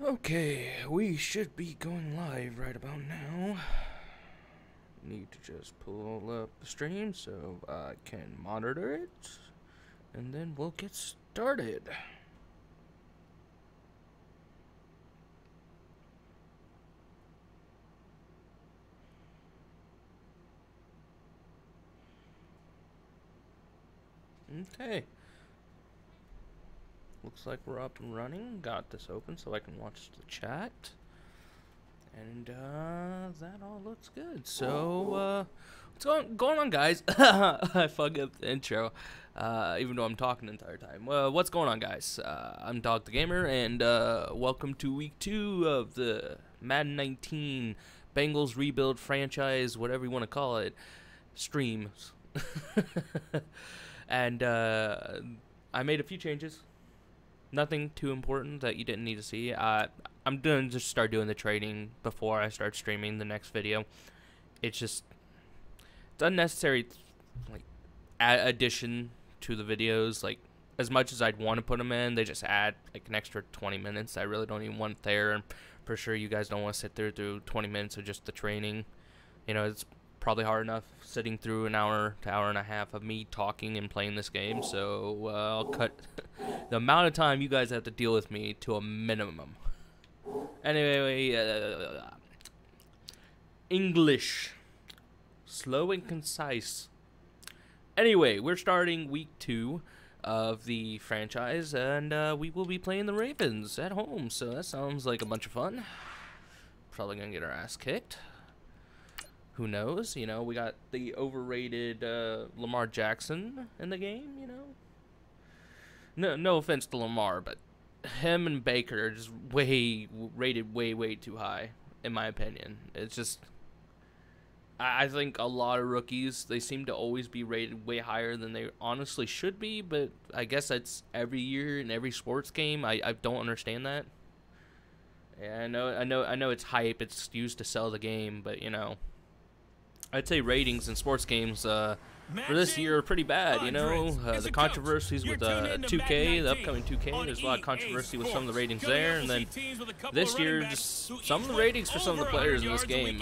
Okay, we should be going live right about now. Need to just pull up the stream so I can monitor it, and then we'll get started. Okay. Looks like we're up and running. Got this open so I can watch the chat. And that all looks good. So what's going on, guys? I fucked up the intro, even though I'm talking the entire time. What's going on, guys? I'm Dog the Gamer, and welcome to week 2 of the Madden 19 Bengals rebuild franchise, whatever you want to call it, streams. And I made a few changes. Nothing too important that you didn't need to see. I'm going to just start doing the trading before I start streaming the next video. It's unnecessary, like, addition to the videos. Like, as much as I'd want to put them in, they just add like an extra 20 minutes. I really don't even want it there. And for sure, you guys don't want to sit there through 20 minutes of just the training. You know, it's probably hard enough sitting through an hour to hour and a half of me talking and playing this game. So I'll cut the amount of time you guys have to deal with me to a minimum. Anyway, English. Slow and concise. Anyway, we're starting week 2 of the franchise, and we will be playing the Ravens at home. So that sounds like a bunch of fun. Probably gonna get our ass kicked. Who knows? You know, we got the overrated Lamar Jackson in the game, you know. No offense to Lamar, but him and Baker are just rated way too high, in my opinion. It's just, I think a lot of rookies, they seem to always be rated way higher than they honestly should be, but I guess that's every year in every sports game. I don't understand that. Yeah, I know it's hype, it's used to sell the game, but you know, I'd say ratings in sports games for this year are pretty bad, you know. The controversies with 2K, the upcoming 2K, there's a lot of controversy with some of the ratings there. And then this year, just some of the ratings for some of the players in this game,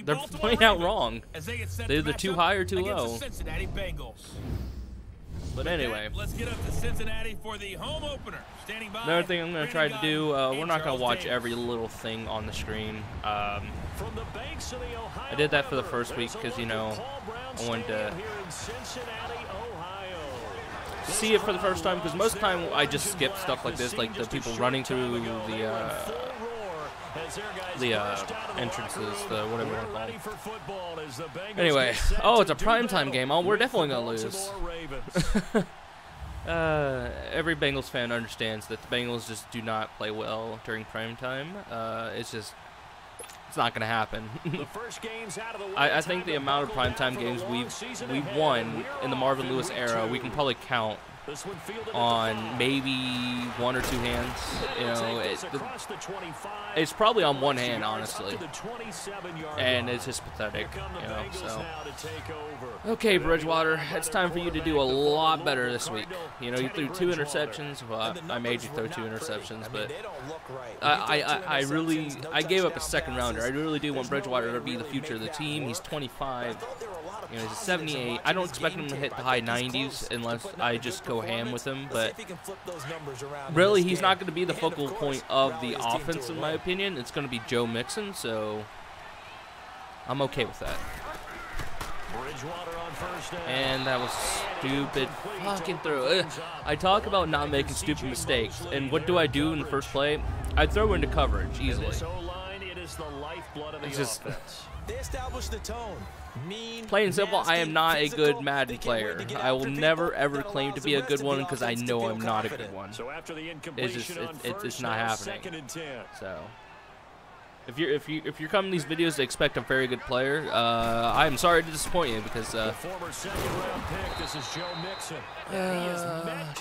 they're playing out wrong. They're either too high or too low. But anyway, let's get up to Cincinnati for the home opener. Standing by. Another thing I'm going to try to do, we're not going to watch every little thing on the screen. I did that for the first week because, you know, I wanted to see it for the first time, because most of the time I just skip stuff like this, like the people running through the entrances, the whatever you want to call them. Anyway, oh, it's a primetime game. Oh, we're definitely going to lose. Every Bengals fan understands that the Bengals just do not play well during primetime. It's not going to happen. I think the amount of primetime games we've won in the Marvin Lewis era, we can probably count on maybe 1 or 2 hands. You know, it's probably on one hand, honestly, and it's just pathetic, you know. So, okay, Bridgewater, it's time for you to do a lot better this week. You know, you threw 2 interceptions. Well, I made you throw 2 interceptions, but I gave up a second rounder. I really do want Bridgewater to be the future of the team. He's 25. You know, he's a 78. I don't expect him to hit the high 90s unless I just go ham with him, but really, he's not going to be the focal point of the offense, in my opinion. It's going to be Joe Mixon, so I'm okay with that. And that was stupid fucking throw. I talk about not making stupid mistakes, and what do I do in the first play? I throw into coverage easily. It's just, they established the tone. plain and simple, I am not a good Madden player. I will never ever claim to be a good one because I know I'm not a good one. It's not happening. So if you're coming to these videos to expect a very good player, I am sorry to disappoint you, because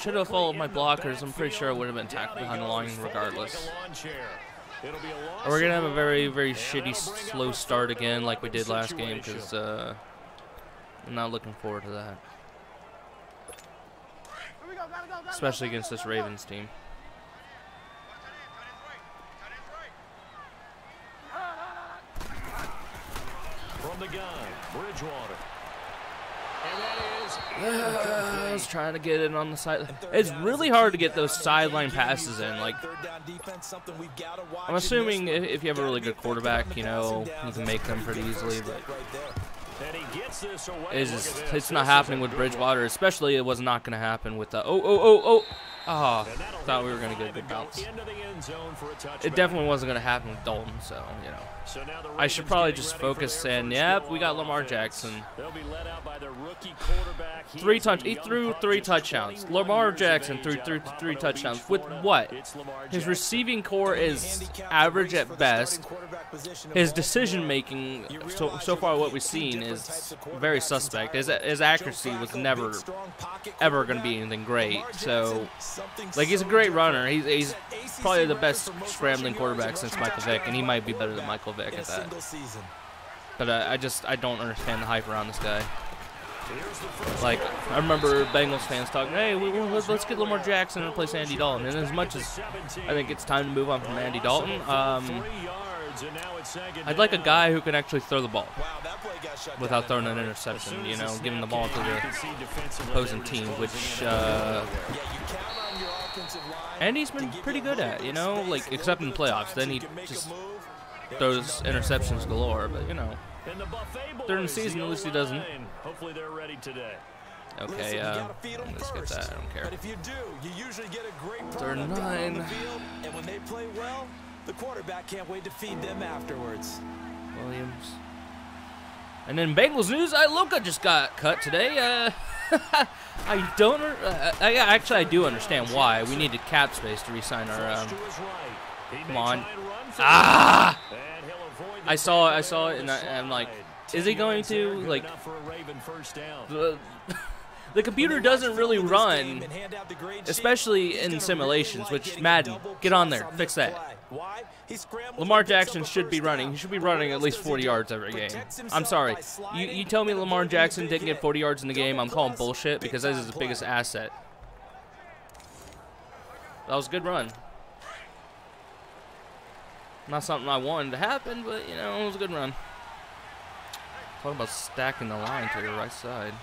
should have followed my blockers. I'm pretty sure I would have been tackled behind the line regardless. We're going to have a very shitty slow start again like we did last game, because I'm not looking forward to that. Especially against this Ravens team. Bridgewater. And that is I was trying to get it on the side. It's really hard to get those sideline passes in. Like, I'm assuming if you have a really good quarterback, you know, you can make them pretty easily. But it's not happening with Bridgewater. Especially, it was not going to happen with the oh, thought we were going to get a good bounce. It definitely wasn't going to happen with Dalton, so, you know. I should probably just focus and, yep, we got Lamar Jackson. He threw 3 touchdowns. Lamar Jackson threw three touchdowns. With what? His receiving core is average at best. His decision-making, so far what we've seen, is very suspect. His accuracy was never, ever going to be anything great. So, like, he's a great runner. He's probably the best scrambling quarterback since Michael Vick, and he might be better than Michael Vick at that. But I don't understand the hype around this guy. Like, I remember Bengals fans talking, hey, let's get Lamar Jackson and replace Andy Dalton. And as much as I think it's time to move on from Andy Dalton, I'd like a guy who can actually throw the ball without throwing an interception, you know, giving the ball to the opposing team, which Andy's been pretty good at, you know, like, except in the playoffs. Then he just throws interceptions galore, but, you know, during the season, at least he doesn't. Hopefully they're ready today. Okay, let's get that. I don't care. But if you do, you usually get a great Third and 9. And when they play well, the quarterback can't wait to feed them afterwards. Williams. And then Bengals news, Iloka just got cut today. I don't. Actually, I do understand why. We needed cap space to re-sign our. Come on. Ah! I saw it, and I'm like, is he going to, like, the computer doesn't really run, especially in simulations, which, Madden, get on there, fix that. Lamar Jackson should be running. He should be running at least 40 yards every game. I'm sorry. You tell me Lamar Jackson didn't get 40 yards in the game, I'm calling bullshit, because that is his biggest asset. That was a good run. Not something I wanted to happen, but, you know, it was a good run. Talking about stacking the line to your right side.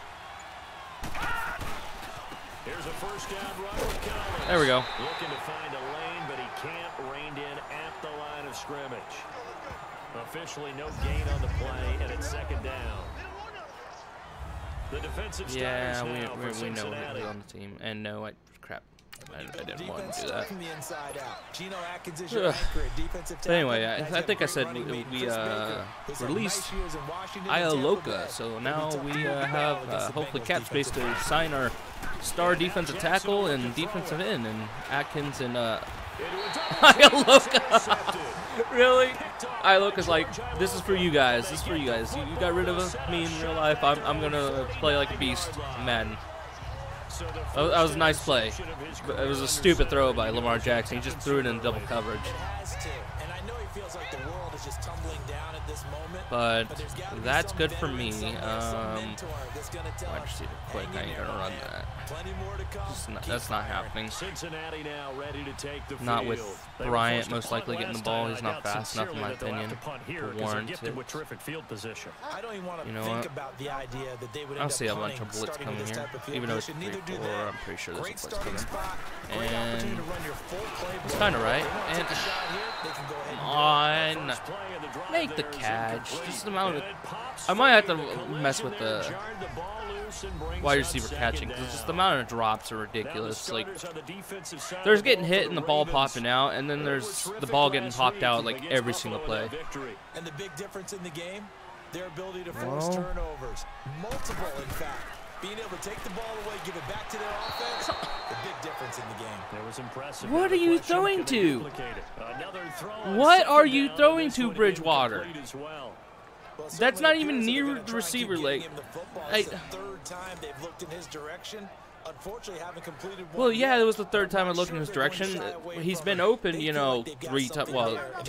Here's a first down run with Collins. There we go. Looking to find a lane, but he can't rein in at the line of scrimmage. Officially no gain on the play, and it's second down. The defensive yeah, we know who's on the team. And no, crap. I didn't want to do that. But anyway, I think I said we released Iloka, so now we have hopefully cap space to sign our star defensive tackle and defensive end, and Atkins and Iloka. Really? Iloka's like, this is for you guys. This is for you guys. You got rid of me in real life. I'm gonna play like a beast in Madden. That was a nice play. But it was a stupid throw by Lamar Jackson. He just threw it in double coverage. But that's good for me. Wide receiver quick. I ain't gonna run that. That's not happening. Not with Bryant most likely getting the ball. He's not fast enough, in my opinion, to warrant it. You know what? I don't see a bunch of blitz coming here. Even though it's 3-4, I'm pretty sure there's a blitz coming. And it's kind of right. And come on, make the catch. Just the amount of. I might have to mess with the wide receiver catching, because just the amount of drops are ridiculous. Like, there's getting hit and the ball popping out, and then there's the ball getting popped out like every single play. And the big difference in the game, their ability to force turnovers, multiple in fact. Being able to take the ball away, give it back to their offense, the big difference in the game. It was impressive. What are you throwing to? What are you throwing to, Bridgewater? That's not even near the receiver leg. Well, yeah, it was the third time I looked in his direction. He's been open, you know, 2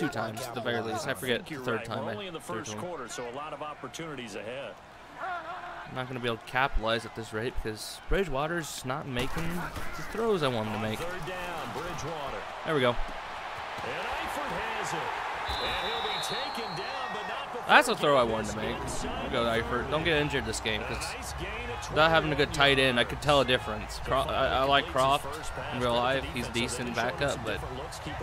times at the very least. I forget the third time. Only in the first quarter, so a lot of opportunities ahead. I'm not going to be able to capitalize at this rate because Bridgewater's not making the throws I want him to make. Third down, Bridgewater. There we go. And Eifert has it. And he'll be taken down, but not before That's a throw I getting wanted to this make. inside Go the Eifert. Don't get injured this game, because Nice gain of without having a 21 good tight end, I yards. could tell a difference. I like Croft in real life. He's decent backup, but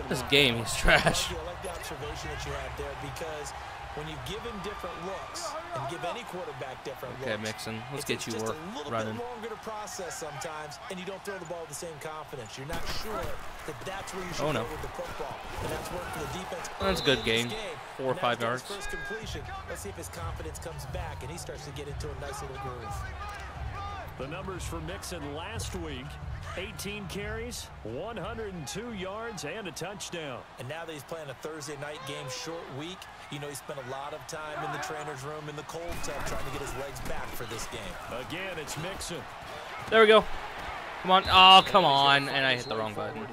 this game, he's trash. I like the observation that you have there, because when you give him different looks and give any quarterback different Okay, looks, Mixon. Let's it's get you just work a little running. bit longer to process sometimes, and you don't throw the ball with the same confidence. You're not sure that that's where you should Oh, no. go with the football, and that's worked for the defense. That's a early good in this game. 4 or Now 5 he's got his yards. First completion. Let's see if his confidence comes back, and he starts to get into a nice little groove. The numbers for Mixon last week: 18 carries, 102 yards, and a touchdown. And now that he's playing a Thursday night game, short week, you know he spent a lot of time in the trainer's room in the cold tub trying to get his legs back for this game. Again, it's Mixon. There we go. Come on. Oh, come on. And I hit the wrong button.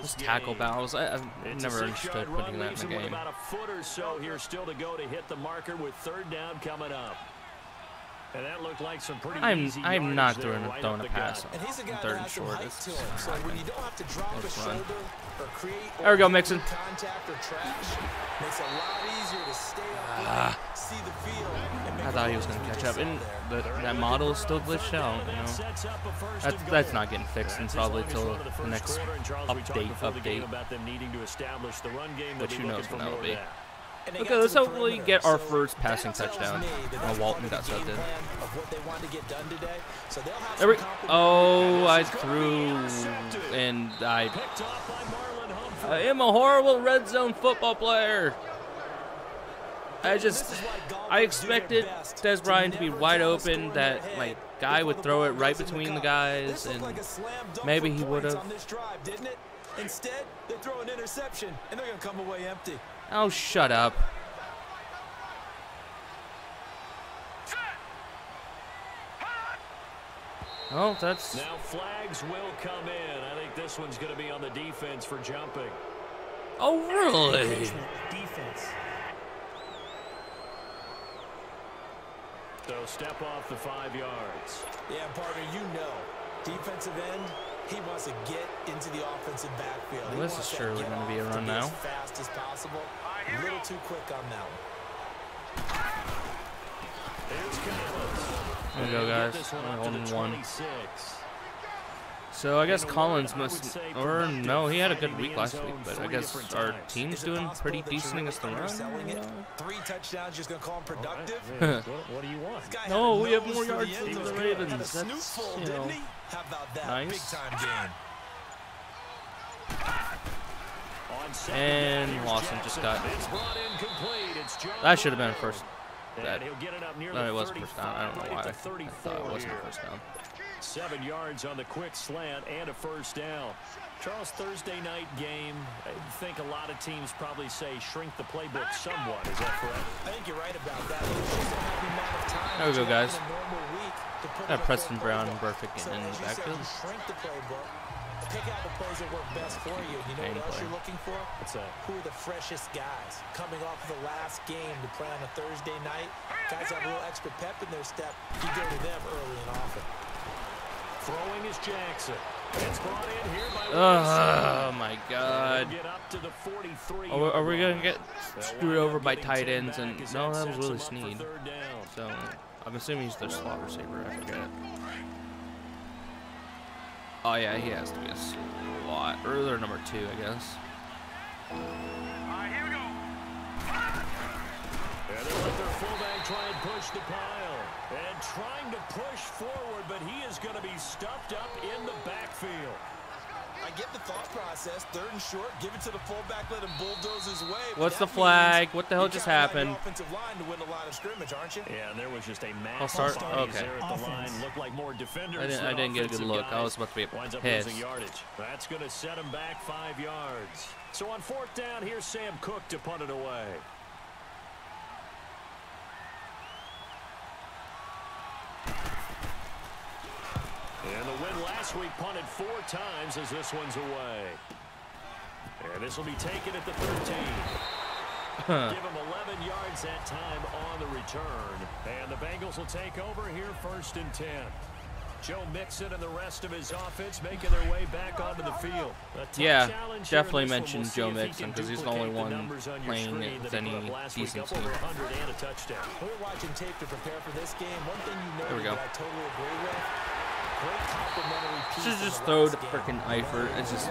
This tackle battles, I've never understood putting that in the game. About a foot or so here still to go to hit the marker with third down coming up. And that looked like some pretty easy I'm not yardage there, throwing right a up the pass gut. And he's a on guy third that and has some short. height It's to him. So when you don't have to drop a Let's run. shoulder or create There we go, Mixon. contact or trash, makes it a lot easier to stay up, see the field, and make I thought he was going to catch up. And that model is still glitched out, you know. Sets up a first and That's goal. not getting fixed in That's as probably long as till one of the the first next quarter. And Charles, we talked before the game update. about them needing to establish the run game. Which They'll be who knows looking for when that'll more of be. that. And they Okay, got let's to the hopefully perimeter. get our So first passing that tells touchdown. me that Oh, that's Walton part got of the subbed game in. plan of what they want to get done today. So they'll have There we some confidence. Oh, I This is gonna be threw intercepted. and Picked off by Marlon Humphrey. I am a horrible red zone football player. I expected Des Bryant to be wide open, that my guy would throw it right between the guys, and maybe he would have. Instead, they throw an interception, and they're going to come away empty. Oh, shut up. Oh, that's... Now flags will come in. I think this one's going to be on the defense for jumping. Oh, really? Defense. So step off the 5 yards. Yeah, partner, you know, defensive end, he wants to get into the offensive backfield. Well, this is surely going to be a run now. As fast as possible. A little too quick on that one. Here's Collins. There we go, guys. Get this one We're up to the holding one. 26. So I guess In a Collins word, I would must, say or no, he had a good finding the week end last zone week, but I 3 guess different our times. team's Is it doing possible pretty that you're decent really against the underselling it? run. 3 touchdowns, just going to call him productive? What do you want? This guy No, had a we have nose more for the yards end than zone. the Had a Ravens. snoot That's, full, you know, didn't he? How about that? nice. Big time game. On second And down, here's Lawson just got... It's brought in complete. It's John That should have been a Brown. first... And That, he'll get it up near no, the it wasn't first down. I don't know 35, why. right I at the 34 thought it wasn't here. first down. 7 yards on the quick slant and a first down. Charles, Thursday night game, I think a lot of teams probably say shrink the playbook somewhat. Is that correct? I think you're right about that. They just don't have the amount of time There we go, that you have guys. in a normal week to put Got in a Preston full Brown and playbook. Burfict So in the as you said, backfield. you shrink the playbook, pick out the plays that work best for you. You know what else you're looking for? What's that? Who are the freshest guys coming off of the last game to play on a Thursday night? Guys have a little extra pep in their step. You go to them early and often. Throwing is Jackson. It's brought in here by Oh, my God. Get up to the 43. Are we going to get They'll screwed wind over up by getting tight 10 ends? And back as no, that was sets Willie them up for Snead. third down. So I'm assuming he's their slot receiver. I forget. Oh, yeah, he has to be a slot. Or they're number 2, I guess. And they let their fullback try and push the pile. And trying to push forward, but he is going to be stuffed up in the backfield. I get the thought process. 3rd and short, give it to the fullback, let him bulldoze his way. What's the flag? What the hell just happened? Offensive line to win the line of scrimmage, aren't you? Yeah, and there was just a I'll massive start. bodies Okay. there at the line. Looked like more defenders. I didn't get a good than look. I guys. was about to be Winds up pissed. losing yardage. That's going to set him back 5 yards. So on 4th down, here's Sam Cook to punt it away. And the win last week punted 4 times as this one's away. And this will be taken at the 13. Give him 11 yards that time on the return. And the Bengals will take over here 1st and 10. Joe Mixon and the rest of his offense making their way back onto the field. Yeah, definitely mention Joe Mixon because he's the only one playing with any decency. We're watching tape to prepare for this game. One thing you know There we go. that I totally agree with. Great complimentary piece. Should just throw the freaking Eifert. It's just.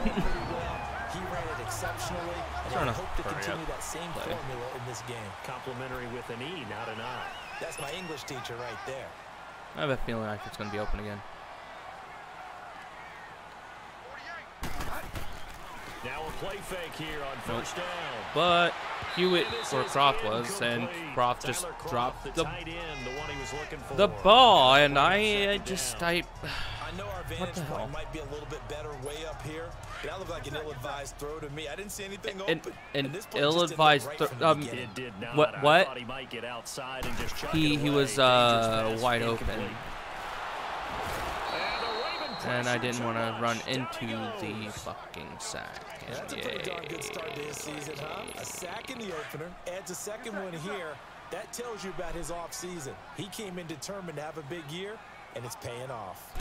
He ran it exceptionally, and I hope to continue that same formula in this game. Complimentary with an E, not an I. That's my English teacher right there. I have a feeling Eifert's going to be open again. Now a play fake here on first down. But Hewitt or Croft was, and Croft just dropped the ball, and I know our vantage point might be a little bit better way up here. That looked like an ill-advised throw to me. I didn't see anything open. An ill-advised throw. What? He was wide open, and I didn't want to run into the fucking sack. That's a pretty darn good start to his season, huh? A sack in the opener, adds a second one here. That tells you about his offseason. He came in determined to have a big year, and it's paying off.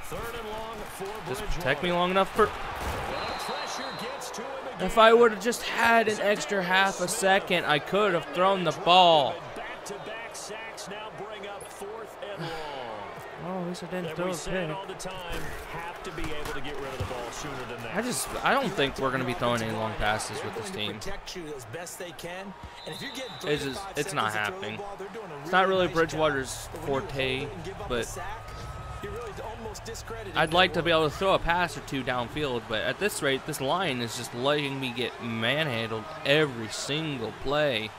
Third and long for Just protect me long enough for. pressure gets to him again. If I would have just had an extra half a second, I could have thrown the ball. Back-to-back sacks now bring up fourth and long. Oh, at least I didn't And throw we a say it pick. all the time, have to be able to get rid of the ball sooner than that. I don't think we're going to be throwing any long passes with this team. It's not happening. It's not really Bridgewater's forte, but I'd like to be able to throw a pass or two downfield, but at this rate, this line is just letting me get manhandled every single play.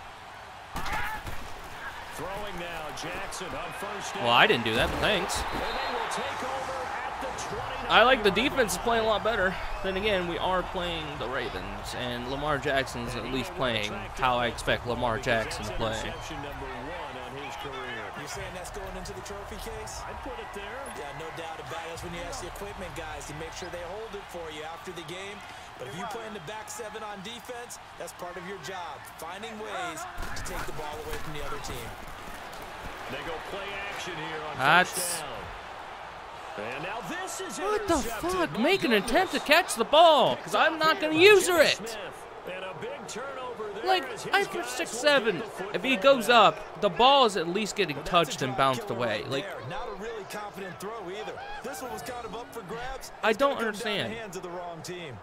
Throwing now, Jackson on first down. Well, I didn't do that, but thanks. And they will take over at the 29. I like the defense playing a lot better. Then again, we are playing the Ravens, and Lamar Jackson's at least playing how I expect Lamar Jackson to play. Interception number 1 on his career. You're saying that's going into the trophy case? I'd put it there. Yeah, no doubt about it. That's when you ask the equipment guys to make sure they hold it for you after the game. But if you play in the back seven on defense, that's part of your job, finding ways to take the ball away from the other team. They go play action here on That's... first down. And now this is What the fuck? Make an attempt to catch the ball, because I'm not going to use it. And a big turnover there. Like, I'm for 6'7". If he goes up, the ball is at least getting touched and bounced away. Like, not a really confident throw either. This one was kind of up for grabs. I don't understand. Hands of the wrong team.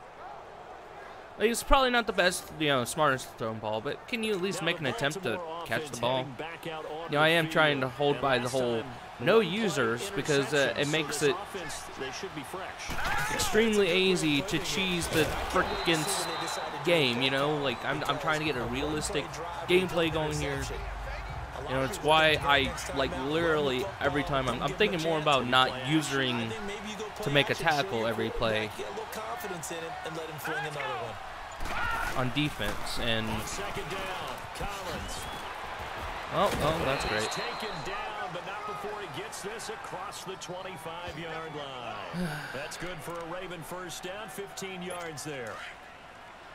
Like, it's probably not the best, smartest thrown ball, but can you at least make an attempt to catch the ball? I am trying to hold by the whole no users because it makes it extremely easy to cheese the frickin' game, Like, I'm trying to get a realistic gameplay going here. It's why I, literally every time I'm thinking more about not using to make a tackle every play on defense, and oh, that's great. Taken down, but not before he gets this across the 25-yard line. That's good for a Raven first down, 15 yards there.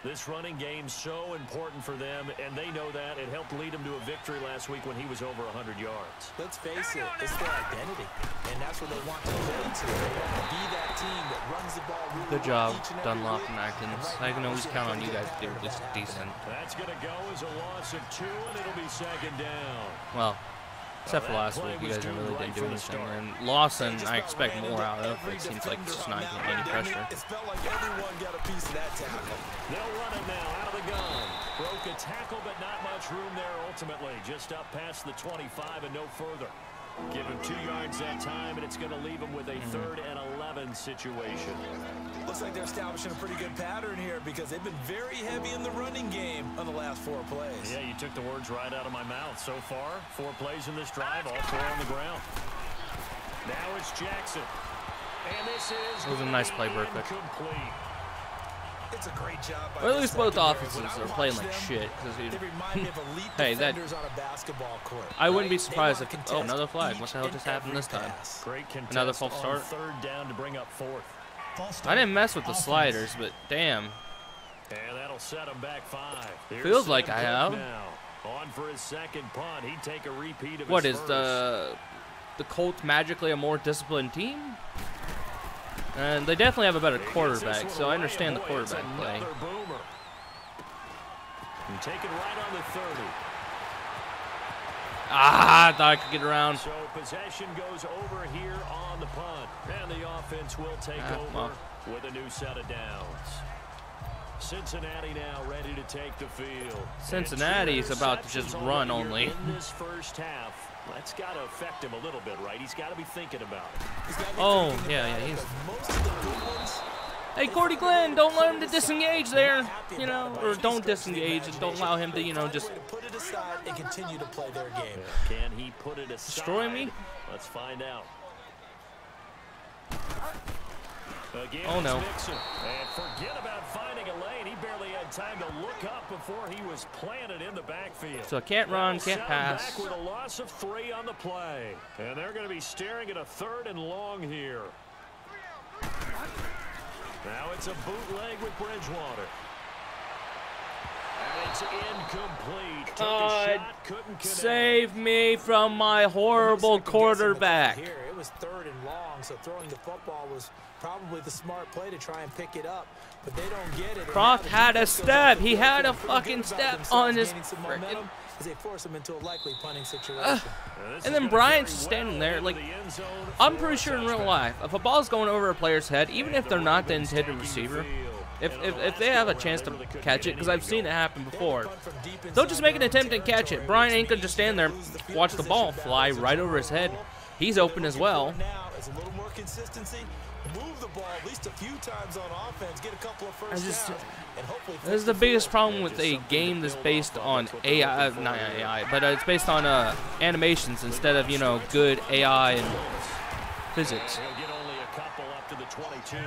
This running game's so important for them, and they know that. It helped lead them to a victory last week when he was over 100 yards. Let's face it, it's their identity, and that's what they want to play to. They want to be that team that runs the ball really Good job, Dunlop and Atkins. I can always count on you guys to do at least decent. That's going to go as a loss of 2, and it'll be second down. Well, except for last week, you guys really didn't do anything. And Lawson, I expect more out of, but it seems like it's not getting any pressure. It felt like everyone got a piece of that tackle. They'll run it now out of the gun. Broke a tackle, but not much room there ultimately. Just up past the 25 and no further. Give him 2 yards that time, and it's going to leave him with a 3rd and 11 situation. Looks like they're establishing a pretty good pattern here because they've been very heavy in the running game on the last 4 plays. Yeah, you took the words right out of my mouth. So far, 4 plays in this drive, all 4 on the ground. Now it's Jackson. And this is It was a nice play, Burfict. complete. It's a great job by Well, at least both secondary. offenses When I are playing watch like them, shit. They remind me of elite Hey, that... defenders on a basketball court. I wouldn't be right? surprised They if... want Oh, to another flag. What contest the hell just happened this every time? pass. Great contest Another false start? on 3rd down to bring up 4th. I didn't mess with the sliders, but damn. And that'll set him back 5. Here's Feels like Sam I Cook have. now. On for his second punt. He'd take a repeat of What his is first. the... the Colts magically a more disciplined team. And they definitely have a better quarterback, so I understand the quarterback play. Take it right on the 30. Ah, I thought I could get around. So possession goes over here on the punt. And the offense will take over with a new set of downs. Cincinnati now ready to take the field. Cincinnati's about to just run only. In this first half, that's got to affect him a little bit, right? He's got to be thinking about it. Oh, yeah, he's... Hey, Cordy Glenn, don't let him to disengage there, you know, or don't disengage and don't allow him to, you know, just put it aside and continue to play their game. Can he put it aside? Destroy me? Let's find out. Again, oh no. And forget about finding a lane. He barely had time to look up before he was planted in the backfield. So I can't run, can't pass. Back with a loss of 3 on the play. And they're going to be staring at a 3rd and long here. Now it's a bootleg with Bridgewater. And it's incomplete. Took a shot, couldn't connect. Save me from my horrible quarterback. Here, it was 3rd and long, so throwing the football was probably the smart play to try and pick it up, but they don't get it. Croft had a step. He had a fucking step on his frickin'. As they force him into a likely punting situation. And then Bryant's standing there, like, I'm pretty sure in real life, if a ball's going over a player's head, even if they're not the intended receiver, if they have a chance to catch it, because I've seen it happen before, they'll just make an attempt and catch it. Bryant ain't gonna just stand there, watch the ball fly right over his head. He's open as well. A little more consistency. Move the ball at least a few times on offense, get a couple of first downs, and hopefully this is the biggest problem with a game that's based on AI, not AI, but it's based on animations instead of, you know, good AI and physics. He'll get only a couple up to the 22.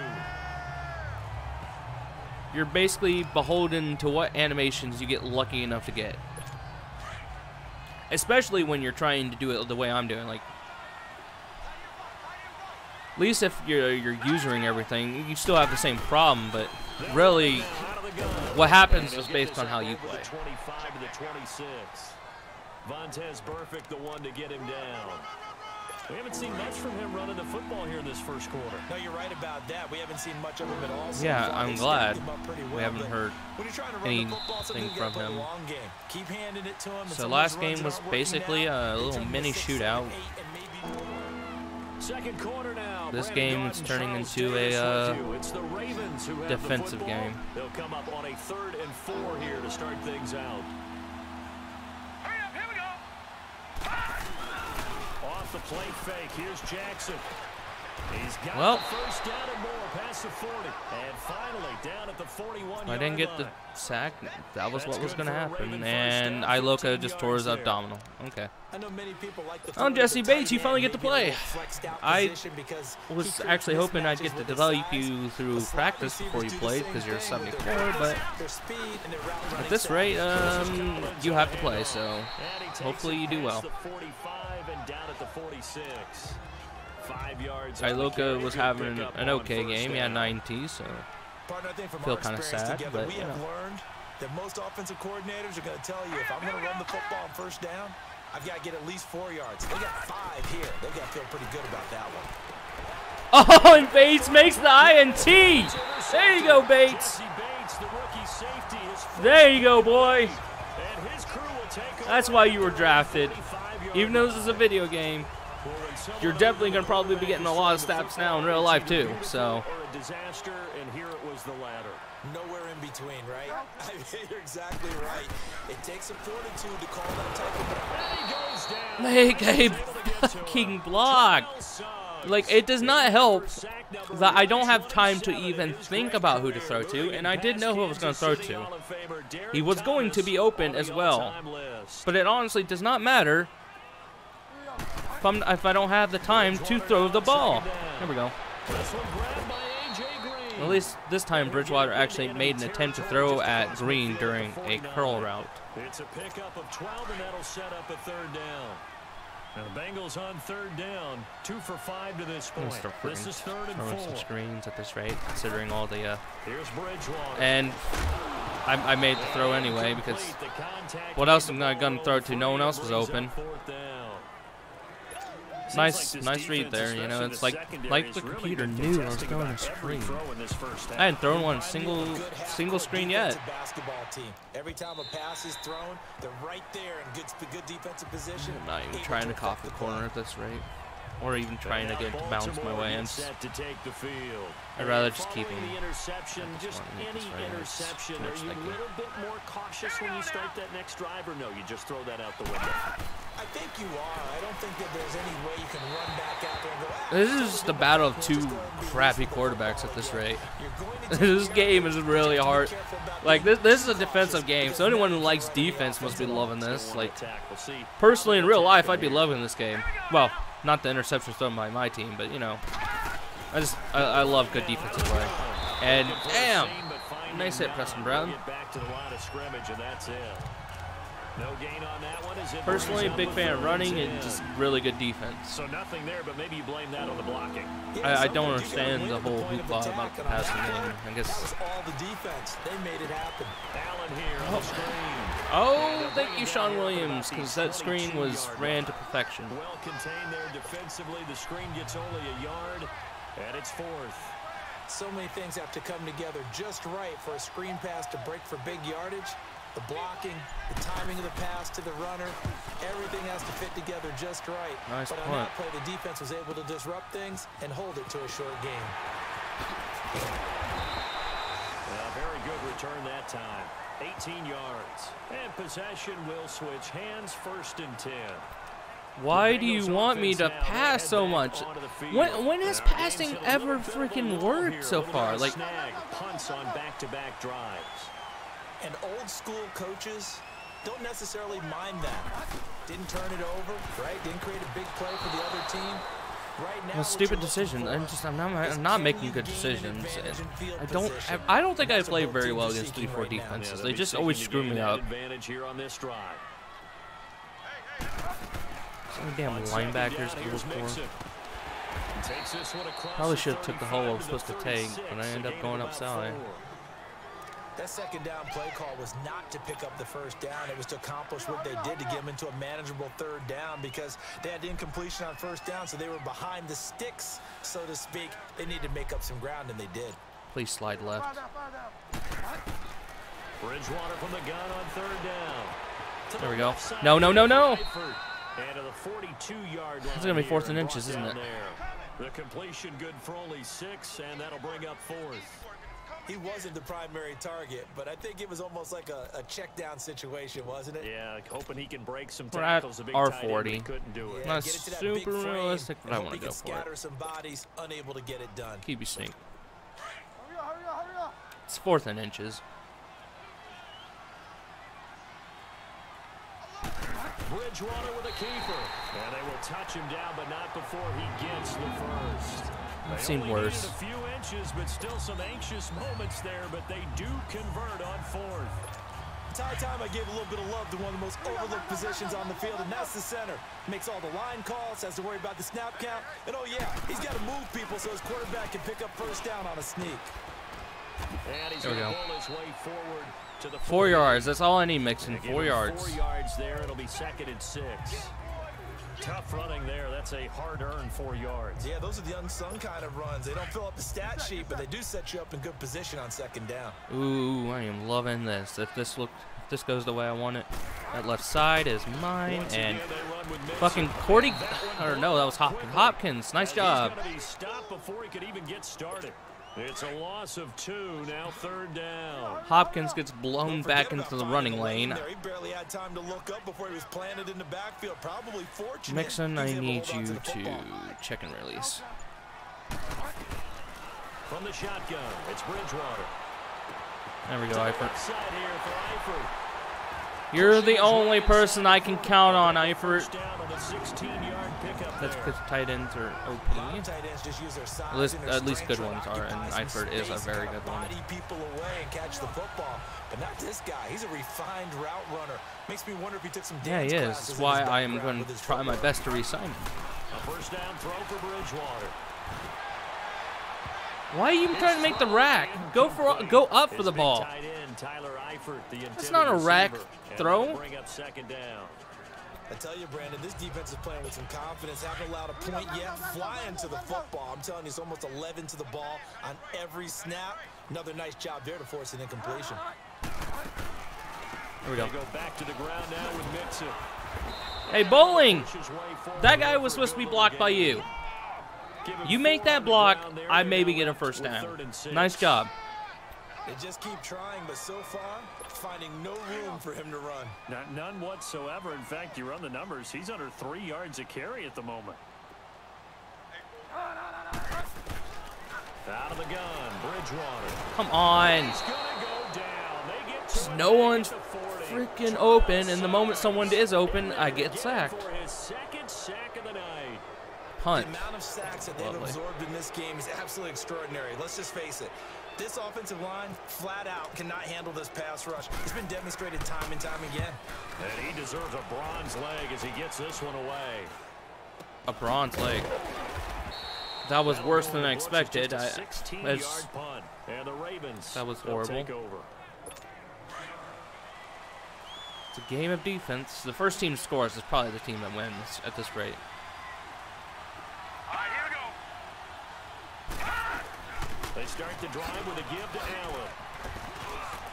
You're basically beholden to what animations you get lucky enough to get. Especially when you're trying to do it the way I'm doing, like, at least if you're using everything, you still have the same problem, but really what happens is based on how you play. 25 to the 26. Vontez Burfict, the one to get him down. We haven't seen much from him running the football here in this first quarter. No, you're right about that. We haven't seen much of him at all. Yeah, I'm glad we haven't heard anything from him. Keep handing it to him. So last game was basically a little mini shootout. Second quarter now. This game is turning into a defensive game. They'll come up on a 3rd and 4 here to start things out. Off the play fake. Here's Jackson. He's got the first down and more past the 40. And finally down at the 41. I didn't get the sack. That was what was going to happen. And Iloka just tore his abdominal. Okay. Oh, Jesse Bates, you finally get to play. I was actually hoping I'd get to develop you through practice before you played because you're 74, but at this rate, you have to play, so hopefully you do well. Iloka was having an okay game. He had 9 Ts, so I feel kind of sad, but you know. That most offensive coordinators are going to tell you, if I'm going to run the football on first down, I've got to get at least 4 yards. They got 5 here. They got to feel pretty good about that one. Oh, and Bates makes the INT. There you go, Bates. There you go, boy. That's why you were drafted. Even though this is a video game, you're definitely going to probably be getting a lot of snaps now in real life, too. So. Disaster, and here it was the latter. Nowhere in between, right? You're exactly right. It takes a fortitude to call that type of block. Make a fucking block. Like, it does not help that I don't have time to even think about who to throw to, and I did know who I was going to throw to. He was going to be open as well, but it honestly does not matter if I don't have the time to throw the ball. There we go. At least this time Bridgewater actually made an attempt to throw at Green during a curl route. It's a pickup of 12, and that'll set up a 3rd down. Now the Bengals on 3rd down, 2 for 5 to this point. This is 3rd and 4. Throwing some screens at this rate, considering all the Here's Bridgewater. And I made the throw anyway because what else am I gonna throw to? No one else was open. Nice read there. You know, it's like the computer knew I was throwing a screen. I hadn't thrown one single screen yet. Basketball team. Every time a pass is thrown, they're right there in good defensive position. I'm not even trying to cough the corner at this rate, or even trying to get to bounce my way in. I'd rather just keep him. Any interception. Are you a little bit more cautious when you start that next drive, or no? You just throw that out the window. I think you are. I don't think that there's any way you can run back out there and go, This is just the battle of two crappy quarterbacks at this rate. This game is really hard. Like, this is a defensive game, so anyone who likes defense must be loving this. Like, personally, in real life, I'd be loving this game. Well, not the interceptions thrown by my team, but, you know, I love good defensive play. And, damn, nice hit, Preston Brown. No gain on that one. Personally, big fan of running and just really good defense. So nothing there, but maybe you blame that on the blocking. I don't understand the whole hoopla about the passing game. I guess. All the defense, they made it happen. Allen here on the screen. Oh, thank you, Sean Williams, because that screen ran to perfection. Well contained there defensively. The screen gets only a yard, and it's fourth. So many things have to come together just right for a screen pass to break for big yardage. The blocking, the timing of the pass to the runner, everything has to fit together just right. Nice but on point. that play, the defense was able to disrupt things and hold it to a short game. Very good return that time. 18 yards. And possession will switch hands, 1st and 10. Why do you want me to pass so much? When has passing ever freaking worked so far? Like, punts on back-to-back drives. And old school coaches don't necessarily mind that. Didn't turn it over, right? Didn't create a big play for the other team. Right now, a stupid decision. I'm not making good decisions. I don't think I play very well against 3-4 defenses. They just always screw me up. So many damn linebackers to look for. Probably should have took the hole I was supposed to take, but I ended up going upside. That second down play call was not to pick up the first down. It was to accomplish what they did to get them into a manageable 3rd down because they had incompletion on 1st down, so they were behind the sticks, so to speak. They needed to make up some ground, and they did. Please slide left. Bridgewater from the gun on 3rd down. There we go. No, no, no, no. And to the 42-yard line. It's going to be 4th and inches, isn't it? The completion good for only 6, and that'll bring up 4th. He wasn't the primary target, but I think it was almost like a check down situation, wasn't it? Yeah, hoping he can break some We're at tackles. A big R40. Couldn't do it. Not super realistic, but I want to go for scatter it. some bodies, unable to get it done. QB sneak. It's 4th and inches. Bridgewater with a keeper. And they will touch him down, but not before he gets the first. I've seen worse. A few inches, but still some anxious moments there, but they do convert on 4th. It's high time I gave a little bit of love to one of the most overlooked positions on the field, and that's the center. Makes all the line calls, has to worry about the snap count, and oh yeah, he's got to move people so his quarterback can pick up 1st down on a sneak. And he's going to pull his way forward to the 4 yards. That's all I need, Mixon. 4 yards. 4 yards there. It'll be 2nd and 6. Tough running there. That's a hard-earned 4 yards. Yeah, those are the unsung kind of runs. They don't fill up the stat sheet, but they do set you up in good position on 2nd down. Ooh, I am loving this. If this goes the way I want it, that left side is mine. And fucking Cordy, or no, that was Hopkins. Hopkins, nice job. He's going to be stopped before he could even get started. It's a loss of 2, now 3rd down. Hopkins gets blown back into the running lane. He barely had time to look up before he was planted in the backfield. Probably fortunate. Mixon, I need you to check and release. From the shotgun, it's Bridgewater. There we go, Eifert. You're the only person I can count on, Eifert. That's because tight ends are OP. At least good ones are, and Eifert is a very good one. People away and catch the football, but not this guy. He's a refined route runner. Makes me wonder if he took some dance classes. Yeah, he is. That's why I am going to try my best to re-sign him. A 1st down throw for Bridgewater. Why are you even trying to make the rack? Go up for the ball. That's not a rack throw. I tell you, Brandon, this defense is playing with some confidence. Haven't allowed a point yet. Flying to the football. I'm telling you, it's almost 11 to the ball on every snap. Another nice job there to force an incompletion. There we go. They go back to the ground now with Mixon. Hey, Bowling! That guy was supposed to be blocked by you. You make that block, I maybe get a first down. Nice job. They just keep trying, but so far, finding no room for him to run. None whatsoever. In fact, you run the numbers. He's under 3 yards a carry at the moment. Out of the gun, Bridgewater. Come on. He's gonna go down. They get Just no one's freaking open, and the moment someone is open, I get sacked. For his second sack of the night. Punt. The amount of sacks that they've Lovely. absorbed in this game is absolutely extraordinary. Let's just face it. This offensive line, flat out, cannot handle this pass rush. It's been demonstrated time and time again. And he deserves a bronze leg as he gets this one away. A bronze leg. That was worse than I expected. Just a 16-yard punt. And the Ravens, that was they'll horrible. take over. It's a game of defense. The first team scores is probably the team that wins at this rate. They start the drive with a give to Allen.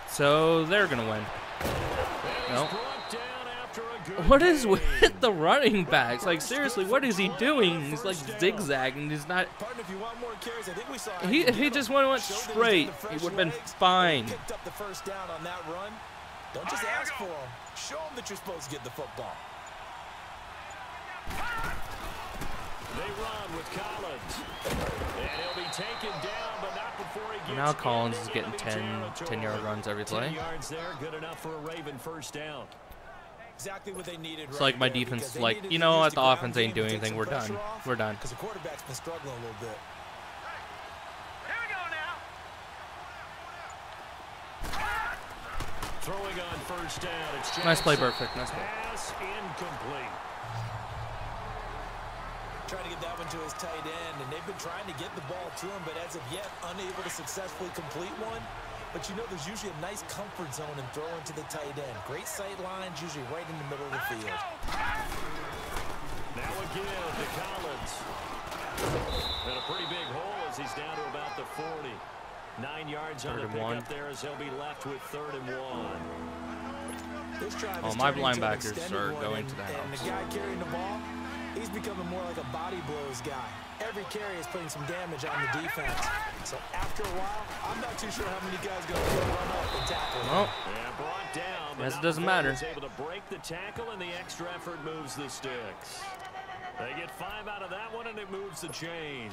So they're going to win. And No. he's brought down after a good What is game. with the running backs? Like, seriously, what is he doing? He's like zigzagging. He's not. Partner, if you want more carries, I think we saw If he just went straight, he would have been fine. Picked up the first down on that run. Don't just ask for him. Show him that you're supposed to get the football. They run with Collins. And he'll be taken down, but not before he gets Now Collins is into getting enemy 10-yard runs every play. 10 yards there, good enough for a Raven first down. Exactly what they needed. It's like my defense is like, you know what, the offense ain't doing anything. We're done. We're done. Because the quarterback's been struggling a little bit. Throwing on first down. It's Jackson. Nice play, perfect. Nice play. Pass incomplete. Trying to get that one to his tight end, and they've been trying to get the ball to him, but as of yet, unable to successfully complete one. But you know, there's usually a nice comfort zone in throwing to the tight end. Great sight lines, usually right in the middle of the field. Now again to Collins. And a pretty big hole as he's down to about the 40. 9 yards on the pickup there as he'll be left with 3rd and 1. This drive Oh, is my turning into an linebackers extended are one, going to the and house. the guy carrying the ball, he's becoming more like a body blows guy. Every carry is putting some damage on the defense. So after a while, I'm not too sure how many guys are going to run up and tackle him. Well, And brought down, but guess it not doesn't before matter. he's able to break the tackle, and the extra effort moves the sticks. They get 5 out of that one, and it moves the chains.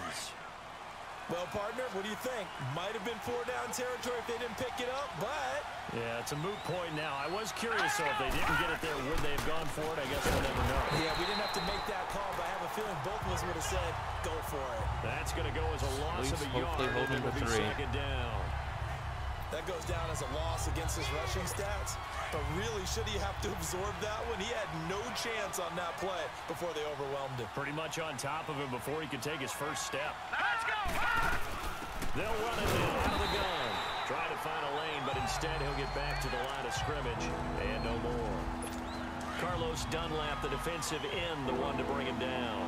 Well, partner, what do you think? Might have been 4-down territory if they didn't pick it up, but... Yeah, it's a moot point now. I was curious, so if they didn't get it there, would they have gone for it? I guess we'll never know. Yeah, we didn't have to make that call, but I have a feeling both of us would have said, go for it. That's going to go as a loss of a hopefully yard, hold and him it to will be 3. 2nd down. That goes down as a loss against his rushing stats, but really, should he have to absorb that one? He had no chance on that play before they overwhelmed him. Pretty much on top of him before he could take his first step. Let's go! They'll run it now out of the gun. Trying to find a lane, but instead he'll get back to the line of scrimmage, and no more. Carlos Dunlap, the defensive end, the one to bring him down.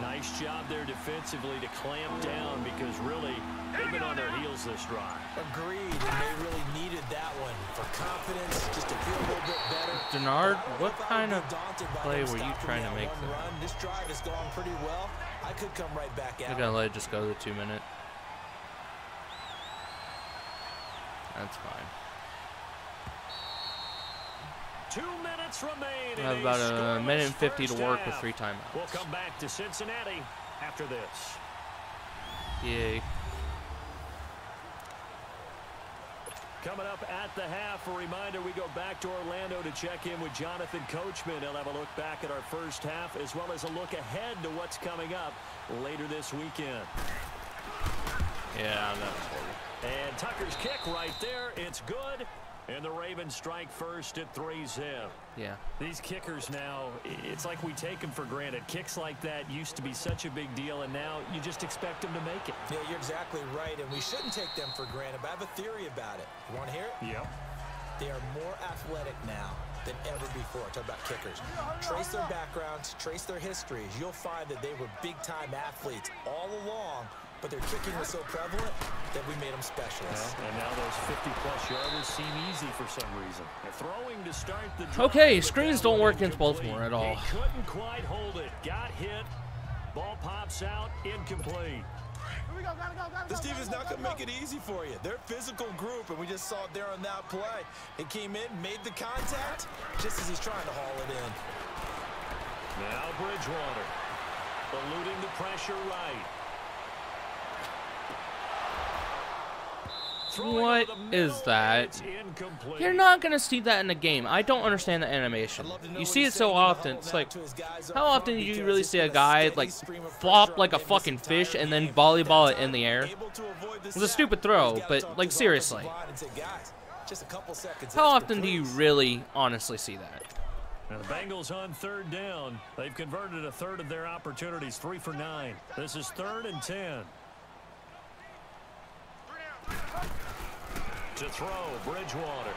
Nice job there defensively to clamp down because really they've been on their heels this drive. Agreed, and they really needed that one for confidence, just to feel a little bit better. Denard, what If I kind would of be daunted by play them were you stopping trying to that make one there? run, this drive has gone pretty well. I could come right back They're out. going to let it just go to the 2-minute. That's fine. 2 minutes remaining. We have about a minute and 50 to work with 3 timeouts. We'll come back to Cincinnati after this. Yay. Coming up at the half, a reminder, we go back to Orlando to check in with Jonathan Coachman. He'll have a look back at our first half as well as a look ahead to what's coming up later this weekend. Yeah, that was horrible. And Tucker's kick right there. It's good. And the Ravens strike first at 3-0. Yeah. These kickers now, it's like we take them for granted. Kicks like that used to be such a big deal, and now you just expect them to make it. Yeah, you're exactly right, and we shouldn't take them for granted, but I have a theory about it. You want to hear it? Yep. They are more athletic now. than ever before. Talk about kickers. Trace their backgrounds, trace their histories. You'll find that they were big-time athletes all along, but their kicking was so prevalent that we made them specialists. Well, and now those 50-plus yarders seem easy for some reason. They're throwing to start the drive. Okay, screens don't work against Baltimore at all. He couldn't quite hold it. Got hit. Ball pops out. Incomplete. This team is not going to make it easy for you. They're a physical group, and we just saw it there on that play. He came in, made the contact, just as he's trying to haul it in. Now Bridgewater, eluding the pressure right. What is that? You're not going to see that in the game. I don't understand the animation. You see it so often. It's like, how often do you really see a guy, like, flop like a fucking fish and then volleyball it in the air? It's a stupid throw, but, like, seriously. How often do you really honestly see that? Now the Bengals on third down. They've converted a third of their opportunities, 3 for 9. This is 3rd and 10. To throw, Bridgewater.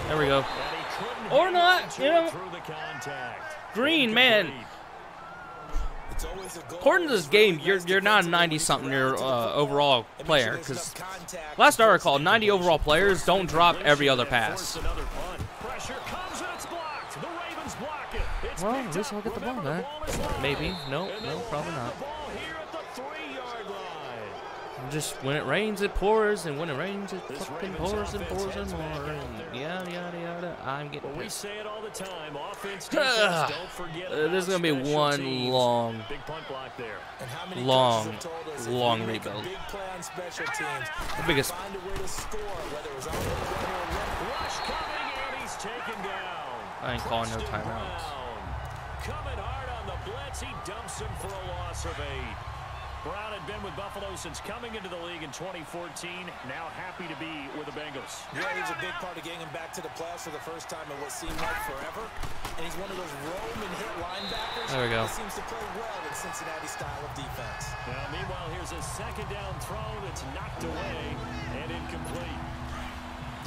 There we go. Or not, you know. Green, man. According to this game, you're not a 90-something overall player, because last I recall, 90 overall players don't drop every other pass. Well, at least I'll get the ball back. Maybe. No, probably not. Just when it rains, it pours, and when it rains, it fucking pours and pours and more, and yada yada yada. I'm getting pissed. We say it all the time. Offense, defense, don't forget this is gonna be one long, long rebuild. The biggest. I ain't calling no timeouts. Coming hard on the blitz, he dumps him for a loss of 8. Brown had been with Buffalo since coming into the league in 2014. Now happy to be with the Bengals. Yeah, he's a big part of getting him back to the playoffs for the first time in what seemed like forever. And he's one of those roam and hit linebackers there we go. that seems to play well in Cincinnati's style of defense. Now, meanwhile, here's a second down throw that's knocked away and incomplete.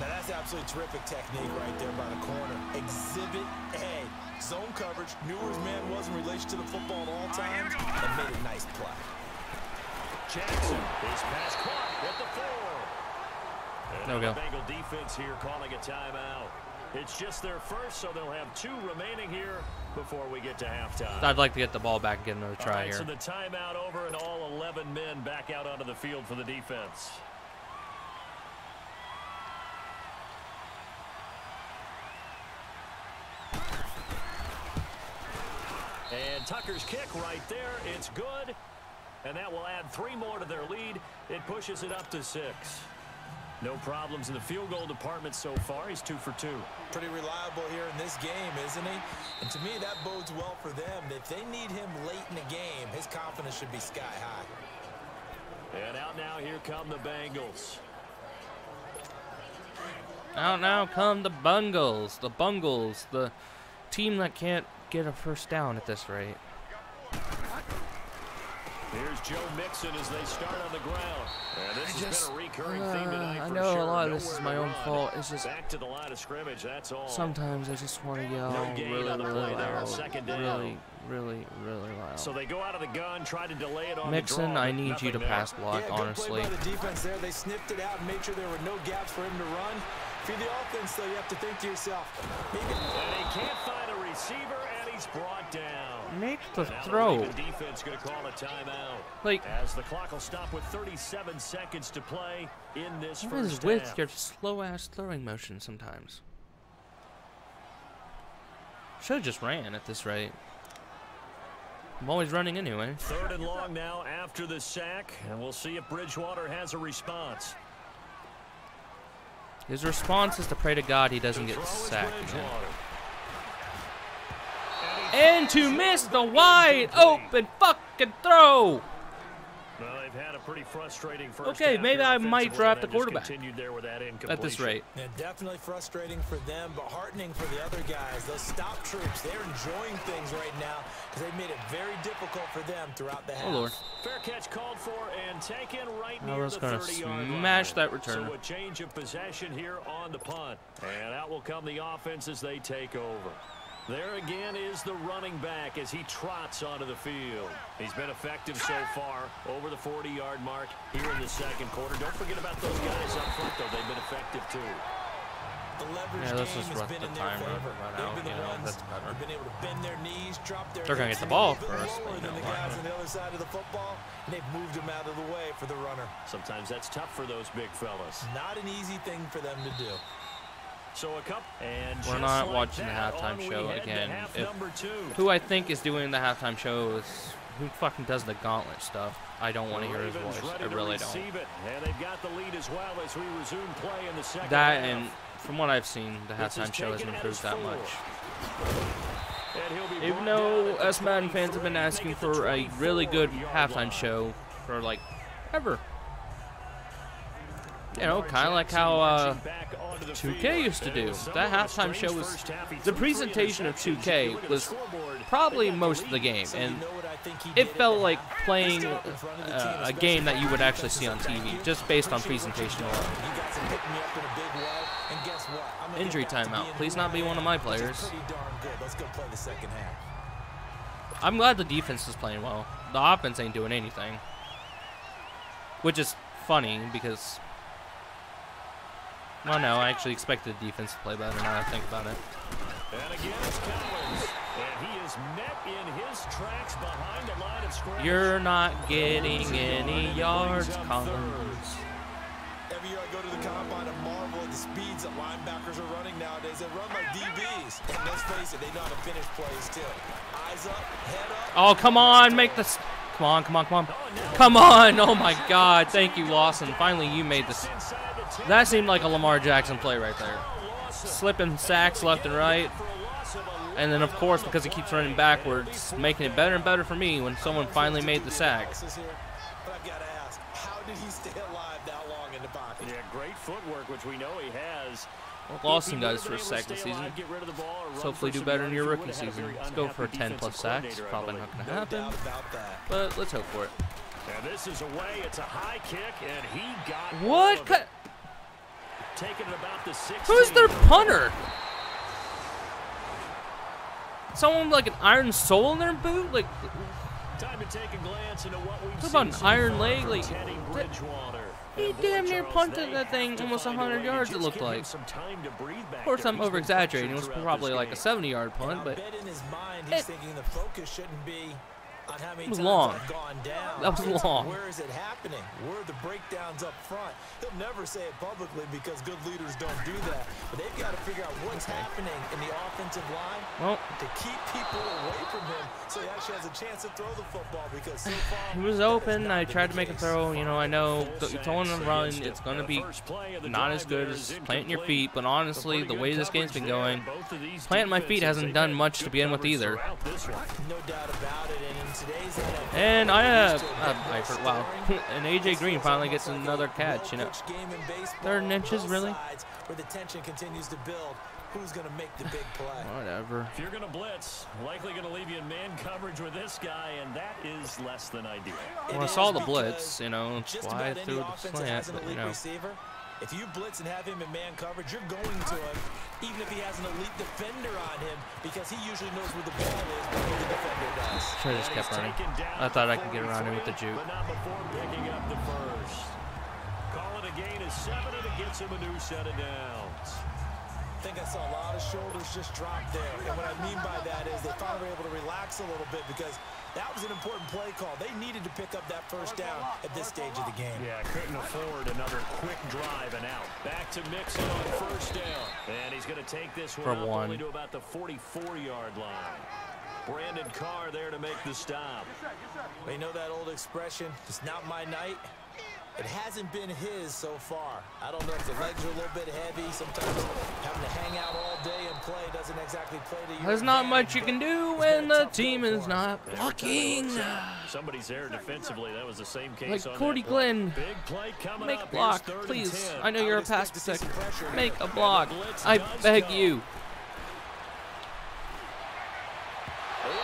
Now, that's absolutely terrific technique right there by the corner. Exhibit A. Zone coverage. Knew where his man was in relation to the football at all times and made a nice play. Jackson is pass caught at the 4. There we go. Bengal defense here calling a timeout. It's just their first, so they'll have 2 remaining here before we get to halftime. I'd like to get the ball back and get another try here. So the timeout over and all 11 men back out onto the field for the defense. And Tucker's kick right there. It's good. And that will add 3 more to their lead. It pushes it up to 6. No problems in the field goal department so far. He's 2 for 2. Pretty reliable here in this game, isn't he? And to me, that bodes well for them. If they need him late in the game, his confidence should be sky high. And out now, here come the Bengals. Out now come the Bengals. The Bengals, the team that can't get a first down at this rate. Here's Joe Mixon as they start on the ground. And this has been a recurring theme tonight. I know a lot of this is my own fault. It's just back to the line of scrimmage. That's all. Sometimes I just want to yell really loud. Really loud. So they go out of the gun, try to delay it on Mixon, the draw, I need you to pass block, honestly. Good play by the defense there. They sniffed it out and made sure there were no gaps for him to run. For the offense, though, you have to think to yourself, maybe. And he can't find a receiver, and he's brought down. Make the throw. The defense going to call a timeout. Like, as the clock will stop with 37 seconds to play in this what first is with half. your slow-ass throwing motion sometimes? Should have just ran at this rate. I'm always running anyway. 3rd and long now after the sack, and we'll see if Bridgewater has a response. His response is to pray to God he doesn't get sacked again. And to miss the wide open fucking throw. Well, they've had a pretty frustrating first Okay, half maybe here I might offensively, draft and the then just quarterback continued there with that at this incompletion. rate. Yeah, definitely frustrating for them, but heartening for the other guys. Those stop troops, they're enjoying things right now because they've made it very difficult for them throughout the half. Oh, Lord. Fair catch called for and taken right I near was the going to 30-yard smash line. that return. So a change of possession here on the punt. And out will come the offense as they take over. There again is the running back as he trots onto the field. He's been effective so far over the 40-yard mark here in the second quarter. Don't forget about those guys up front, though. They've been effective, too. The leverage Yeah, let's game just has run been the in their timer favor. run They've out, been the you know, ones that's better. who've been able to bend their knees, drop their They're gonna hips get the a ball little bit first, lower but, you than know, the why guys not? on the other side of the football, and they've moved them out of the way for the runner. Sometimes that's tough for those big fellas. Not an easy thing for them to do. So a cup, and We're just not like watching the that, halftime on we show head to again. half If- number 2. Who I think is doing the halftime show is who fucking does the gauntlet stuff. I don't want to hear his Ravens voice. ready I to really don't. receive it, and they've got the lead as well as we resume play in the second That half. and from what I've seen, the This is halftime show hasn't taken at improved his that 4. much. And he'll be Even brought though down at the us Madden fans have been 23, asking make it the for a really good 24-yard halftime line. show for like ever. You know, kind of like how 2K used to do. That halftime show was the presentation of 2K was probably most of the game, and it felt like playing a game that you would actually see on TV, just based on presentation alone. Injury timeout. Please not be one of my players. I'm glad the defense is playing well. The offense ain't doing anything, which is funny because, well, no, I actually expected the defense to play better now that I think about it. And again, it's Collins, and he is met in his tracks behind the line of scrimmage. You're not getting any yards, Collins. Every year I go to the combine and marvel at the speeds that linebackers are running nowadays. They run like DBs. And let's face it, they know how to finish plays too. Eyes up, head up. Oh, come on, make this. Come on, come on, come on. Come on. Oh, my God. Thank you, Lawson. Finally, you made this. That seemed like a Lamar Jackson play right there. Slipping sacks left and right. And then, of course, because he keeps running backwards, making it better and better for me when someone finally made the sack. But I've got to ask, how did he stay alive that long in the pocket? Yeah, great footwork, which we know he has. Lawson got his first sack this season. So hopefully do better in your rookie season. Let's go for 10+ sacks. Probably not going to happen, but let's hope for it. And this is away. It's a high kick, and he got What? taking it about the 16. Who's their punter? Someone with like an iron sole in their boot? Like, Time to take a glance into what we've talk about an seen so iron far leg. from Like, Teddy Bridgewater. he And boy, damn near Charles, punted they that thing have to almost find a 100 way to yards, it just looked give him like. some time to breathe back Of course, there. I'm He's been over-exaggerating. It was pressured probably throughout like a this game. 70-yard punt, I but bet in his mind he's thinking the focus shouldn't be on how many it was times long. I've gone down. That was It's long. Where is it happening? Where are the breakdowns up front? He'll never say it publicly because good leaders don't do that. But they've got to figure out what's happening in the offensive line Well, to keep people away from him so he actually has a chance to throw the football because so far he was that has open. not I been tried the to make a case. throw. You know, I know Full throwing sacks a run, against it's him. going to And be the first play of the not as drive good there as is planting your incomplete. feet, but honestly, Some the pretty way good this game's been coverage going, there. Both of these planting my feet defenses, hasn't they've done had much to good begin with coverage either. throughout this one. No doubt about it. And in today's NFL, And wow, scoring, and AJ Green finally gets another catch, you know. no-coach game in baseball. Third and inches, Both really? sides, where the tension continues to build. Who's going to make the big play? Whatever. If you're going to blitz, likely going to leave you in man coverage with this guy, and that is less than ideal. Well, I It saw is the because blitz, you know, that's just why I about any threw the offense that slant, has an but, you elite know. receiver, if you blitz and have him in man coverage, you're going to him, even if he has an elite defender on him, because he usually knows where the ball is before the defender does. Should have just kept running. I thought I could get around him with the juke. But not before picking up the first. Call it a gain of 7, and it gets him a new set of downs. I think I saw a lot of shoulders just drop there. And what I mean by that is they finally were able to relax a little bit because that was an important play call. They needed to pick up that first down at this stage of the game. Yeah, couldn't afford another quick drive and out. Back to Mixon on first down. And he's going to take this one For up one. only to about the 44-yard line. Brandon Carr there to make the stop. You know that old expression, it's not my night? It hasn't been his so far. I don't know if the legs are a little bit heavy. Sometimes having to hang out all day and play doesn't exactly play to you. There's not much you can do when the team is not blocking. somebody's there defensively. That was the same case Like on Cody that play. Glenn, Big play coming make a up. block, Here's 3rd and please. 10. I know you're a pass protector. Make a block. I beg you.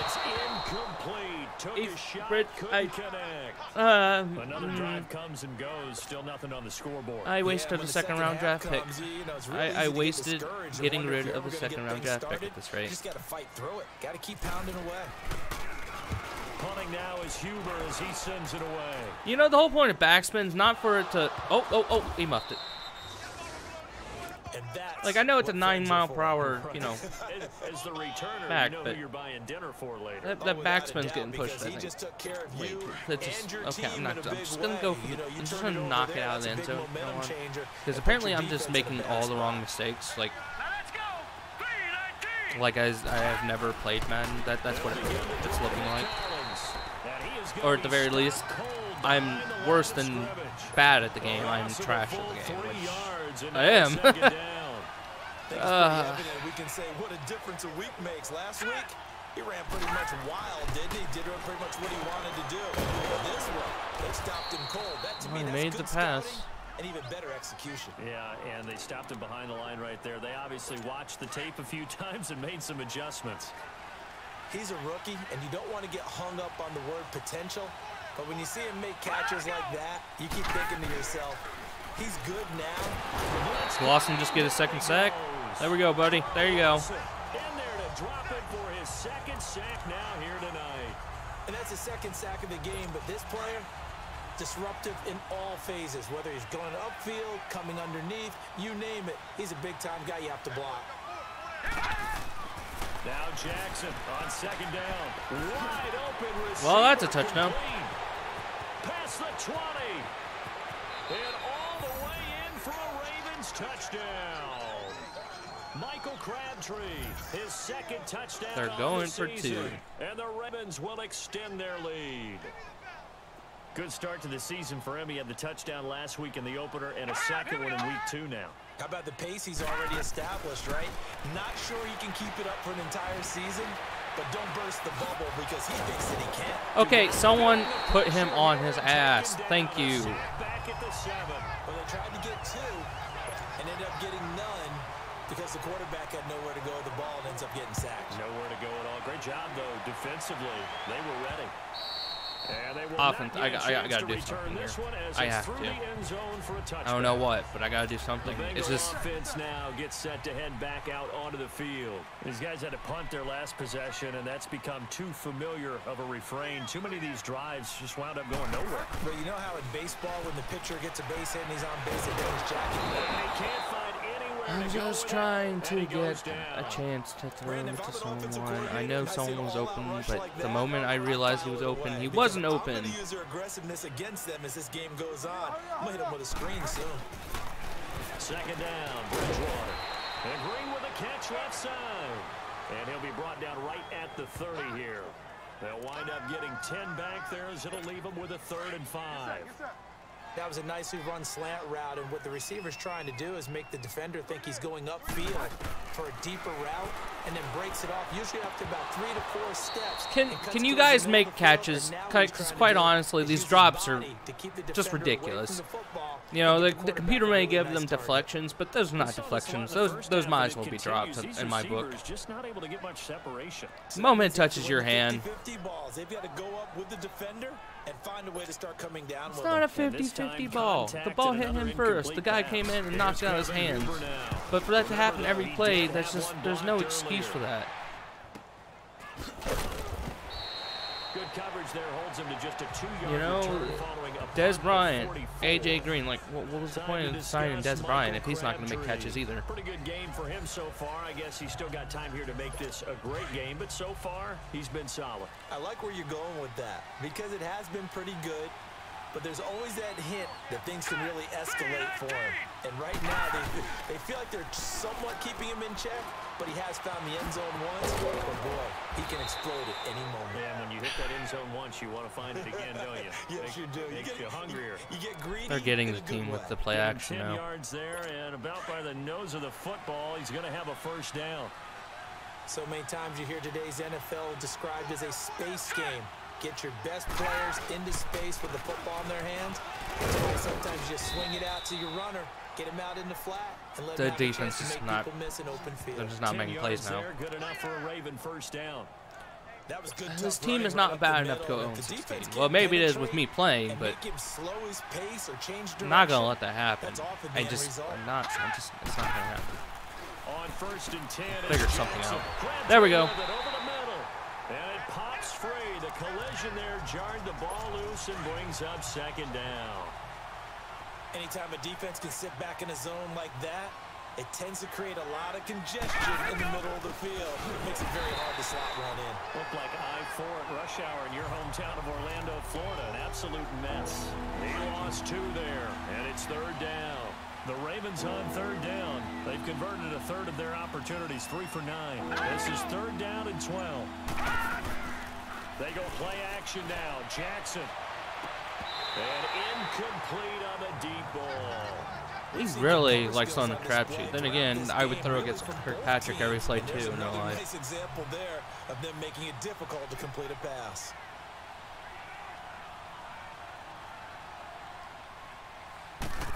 It's incomplete. Took a shot, couldn't connect. Another drive comes and goes. Still nothing on the scoreboard. I wasted a second-round draft pick. I wasted getting rid of a second-round draft pick at this rate. Just got to fight through it. Got to keep pounding away. Punting now is Huber as he sends it away. You know, the whole point of backspin's not for it to... Oh, he muffed it. Like, I know it's a 9-mile-per-hour, you know, as the returner, back, you know but who you're buying dinner for later. that backspin's getting pushed, I think. Okay, I'm just gonna go for I'm just gonna knock it out of the end zone. Because apparently I'm just making all the wrong mistakes. Like I have never played Madden. That's what it's looking like. Or at the very least, I'm worse than bad at the game. I'm trash at the game, which I am. We can say what a difference a week makes. Last week, he ran pretty much wild, didn't he? Did pretty much what he wanted to do. But this one, they stopped him cold. That to me, that's made good the pass. And even better execution. Yeah, and they stopped him behind the line right there. They obviously watched the tape a few times and made some adjustments. He's a rookie, and you don't want to get hung up on the word potential. But when you see him make catches like that, you keep thinking to yourself, he's good now. Lawson just get a second sack. There we go, buddy. There you go. In there to drop it for his second sack now here tonight. And that's his second sack of the game, but this player, disruptive in all phases, whether he's going upfield, coming underneath, you name it. He's a big-time guy you have to block. Now Jackson on second down. Wide open receiver. Well, that's a touchdown. Past the 20. And all the way in for a Ravens touchdown. Michael Crabtree, his second touchdown. They're going for 2. And the Ravens will extend their lead. Good start to the season for him. He had the touchdown last week in the opener and a second one in week 2 now. How about the pace he's already established, right? Not sure he can keep it up for an entire season, but don't burst the bubble because he thinks that he can. Okay, someone put him on his ass. Thank you. Back at the 7. Well, they tried to get 2 and ended up getting none because the quarterback had nowhere to go with the ball and ends up getting sacked. Nowhere to go at all. Great job, though, defensively. They were ready. Offense, I gotta do something here. I have to. I don't know what, but I gotta do something. It's just offense now gets set to head back out onto the field. These guys had to punt their last possession, and that's become too familiar of a refrain. Too many of these drives just wound up going nowhere. But you know how in baseball, when the pitcher gets a base hit and he's on base, they hit his jacket. They can't find anywhere. I'm just trying to get a chance to throw to someone. I know someone was open, but the moment I realized he was open, he wasn't open. I'm going to use their aggressiveness against them as this game goes on. I'm going to hit him with a screen soon. Second down, Bridgewater. And Green with a catch left side. And he'll be brought down right at the 30 here. They'll wind up getting 10 back there as it'll leave them with a 3rd and 5. That was a nicely run slant route, and what the receiver's trying to do is make the defender think he's going upfield for a deeper route, and then breaks it off, usually up to about 3 to 4 steps. Can you guys make catches? Because quite honestly, these drops are just ridiculous. You know, the computer may give them deflections, but those are not deflections. Those might as well be drops in my book. Just not able to get much separation. The moment it touches your hand. 50-50 balls. They've got to go up with the defender and find a way to start coming down. It's not a 50-50 ball. The ball hit him first. The guy came in and knocked it out of his hands. But for that to happen every play, there's no excuse for that. Good coverage there holds him to just a 2-yard You know, return following a Des Bryant, AJ Green, like what was the point of signing Des Bryant if he's not going to make catches either? Pretty good game for him so far. I guess he's still got time here to make this a great game, but so far he's been solid. I like where you're going with that because it has been pretty good. But there's always that hint that things can really escalate for him. And right now, they feel like they're somewhat keeping him in check, but he has found the end zone once. But boy, he can explode at any moment. Yeah, when you hit that end zone once, you want to find it again, don't you? Yes, you do. Makes you hungrier. You get greedy. They're getting the team with the play action 10 now. yards there, and about by the nose of the football, he's going to have a first down. So many times you hear today's NFL described as a space game. Get your best players into space with the football in their hands. That's why sometimes you just swing it out to your runner, get him out in the flat, and let The him have a defense chance to is make not. people miss an open field. They're just not making plays now. There, good enough for a Raven first down. That was good. This team is not bad enough to go 0-16. Well, maybe it is with me playing, but I'm not gonna let that happen. I'm not. It's not gonna happen. On 1st and 10, Figure something out. There we go. And it pops free. The collision there jarred the ball loose and brings up 2nd down. Anytime a defense can sit back in a zone like that, it tends to create a lot of congestion in the middle of the field. It makes it very hard to slot run in. Looked like I-4 at rush hour in your hometown of Orlando, Florida. An absolute mess. He lost 2 there, and it's 3rd down. The Ravens on 3rd down. They've converted a third of their opportunities, 3 for 9. This is 3rd down and 12. They go play action now. Jackson. And incomplete on the deep ball. He really likes on the crapshoot. Then again, I would throw against Kirkpatrick every play too. No lie. Nice example there of them making it difficult to complete a pass.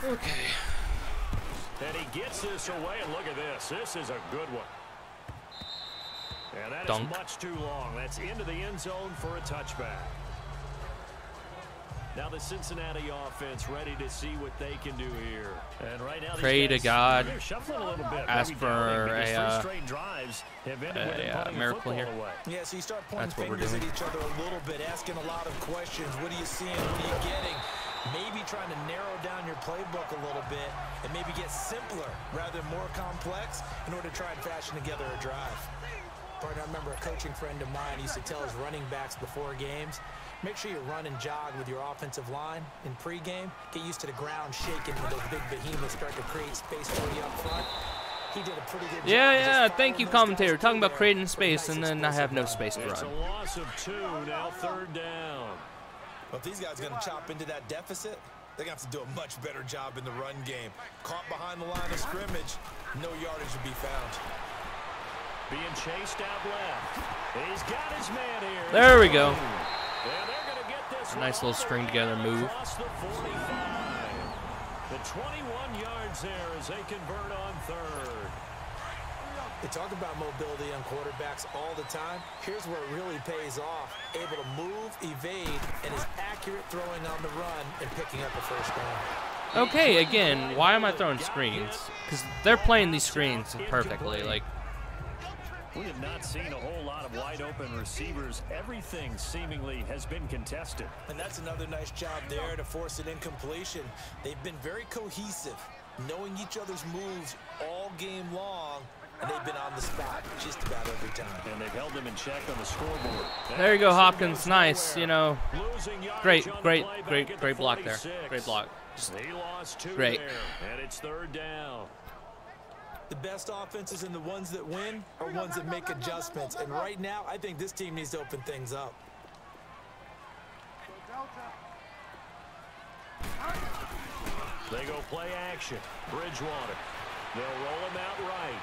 Okay. And he gets this away, and look at this. This is a good one. And that Dunk. is much too long. That's into the end zone for a touchback. Now the Cincinnati offense ready to see what they can do here. And right now, Pray to God. they're shuffling a little bit. Ask Maybe for doubting, because a, 3 straight drives have ended with them putting the miracle football here. away. Yeah, so you start pointing That's what we're fingers at doing. each other a little bit, asking a lot of questions. What are you seeing? What are you getting? Maybe trying to narrow down your playbook a little bit and maybe get simpler rather than more complex in order to try and fashion together a drive. Partner, I remember a coaching friend of mine used to tell his running backs before games, make sure you run and jog with your offensive line in pregame. Get used to the ground shaking when those big behemoths start to create space for you up front. He did a pretty good job. Yeah. Just Thank you, following those commentator. guys Talking about through creating there space, with a and nice then I have no explosive space to It's a run. loss of 2, now 3rd down. Well, if these guys are going to chop into that deficit, they're going to have to do a much better job in the run game. Caught behind the line of scrimmage, no yardage to be found. Being chased out left. He's got his man here. There we go. And they're going to get this Nice little string together move. across the 45. The 21 yards there as they convert on 3rd. They talk about mobility on quarterbacks all the time. Here's where it really pays off. Able to move, evade, and is accurate throwing on the run and picking up a first down. Okay, again, why am I throwing screens? Because they're playing these screens perfectly. Like, We have not seen a whole lot of wide-open receivers. Everything seemingly has been contested. And that's another nice job there to force an incompletion. They've been very cohesive, knowing each other's moves all game long, and they've been on the spot just about every time. And they've held them in check on the scoreboard. there you go, Hopkins. Nice, you know. Losing yardage Great on the great play back great at the great block there. 46. Great block. He lost 2 Great. there, and it's 3rd down. The best offenses and the ones that win are ones that make adjustments. And right now, I think this team needs to open things up. They go play action. Bridgewater. They'll roll him out right.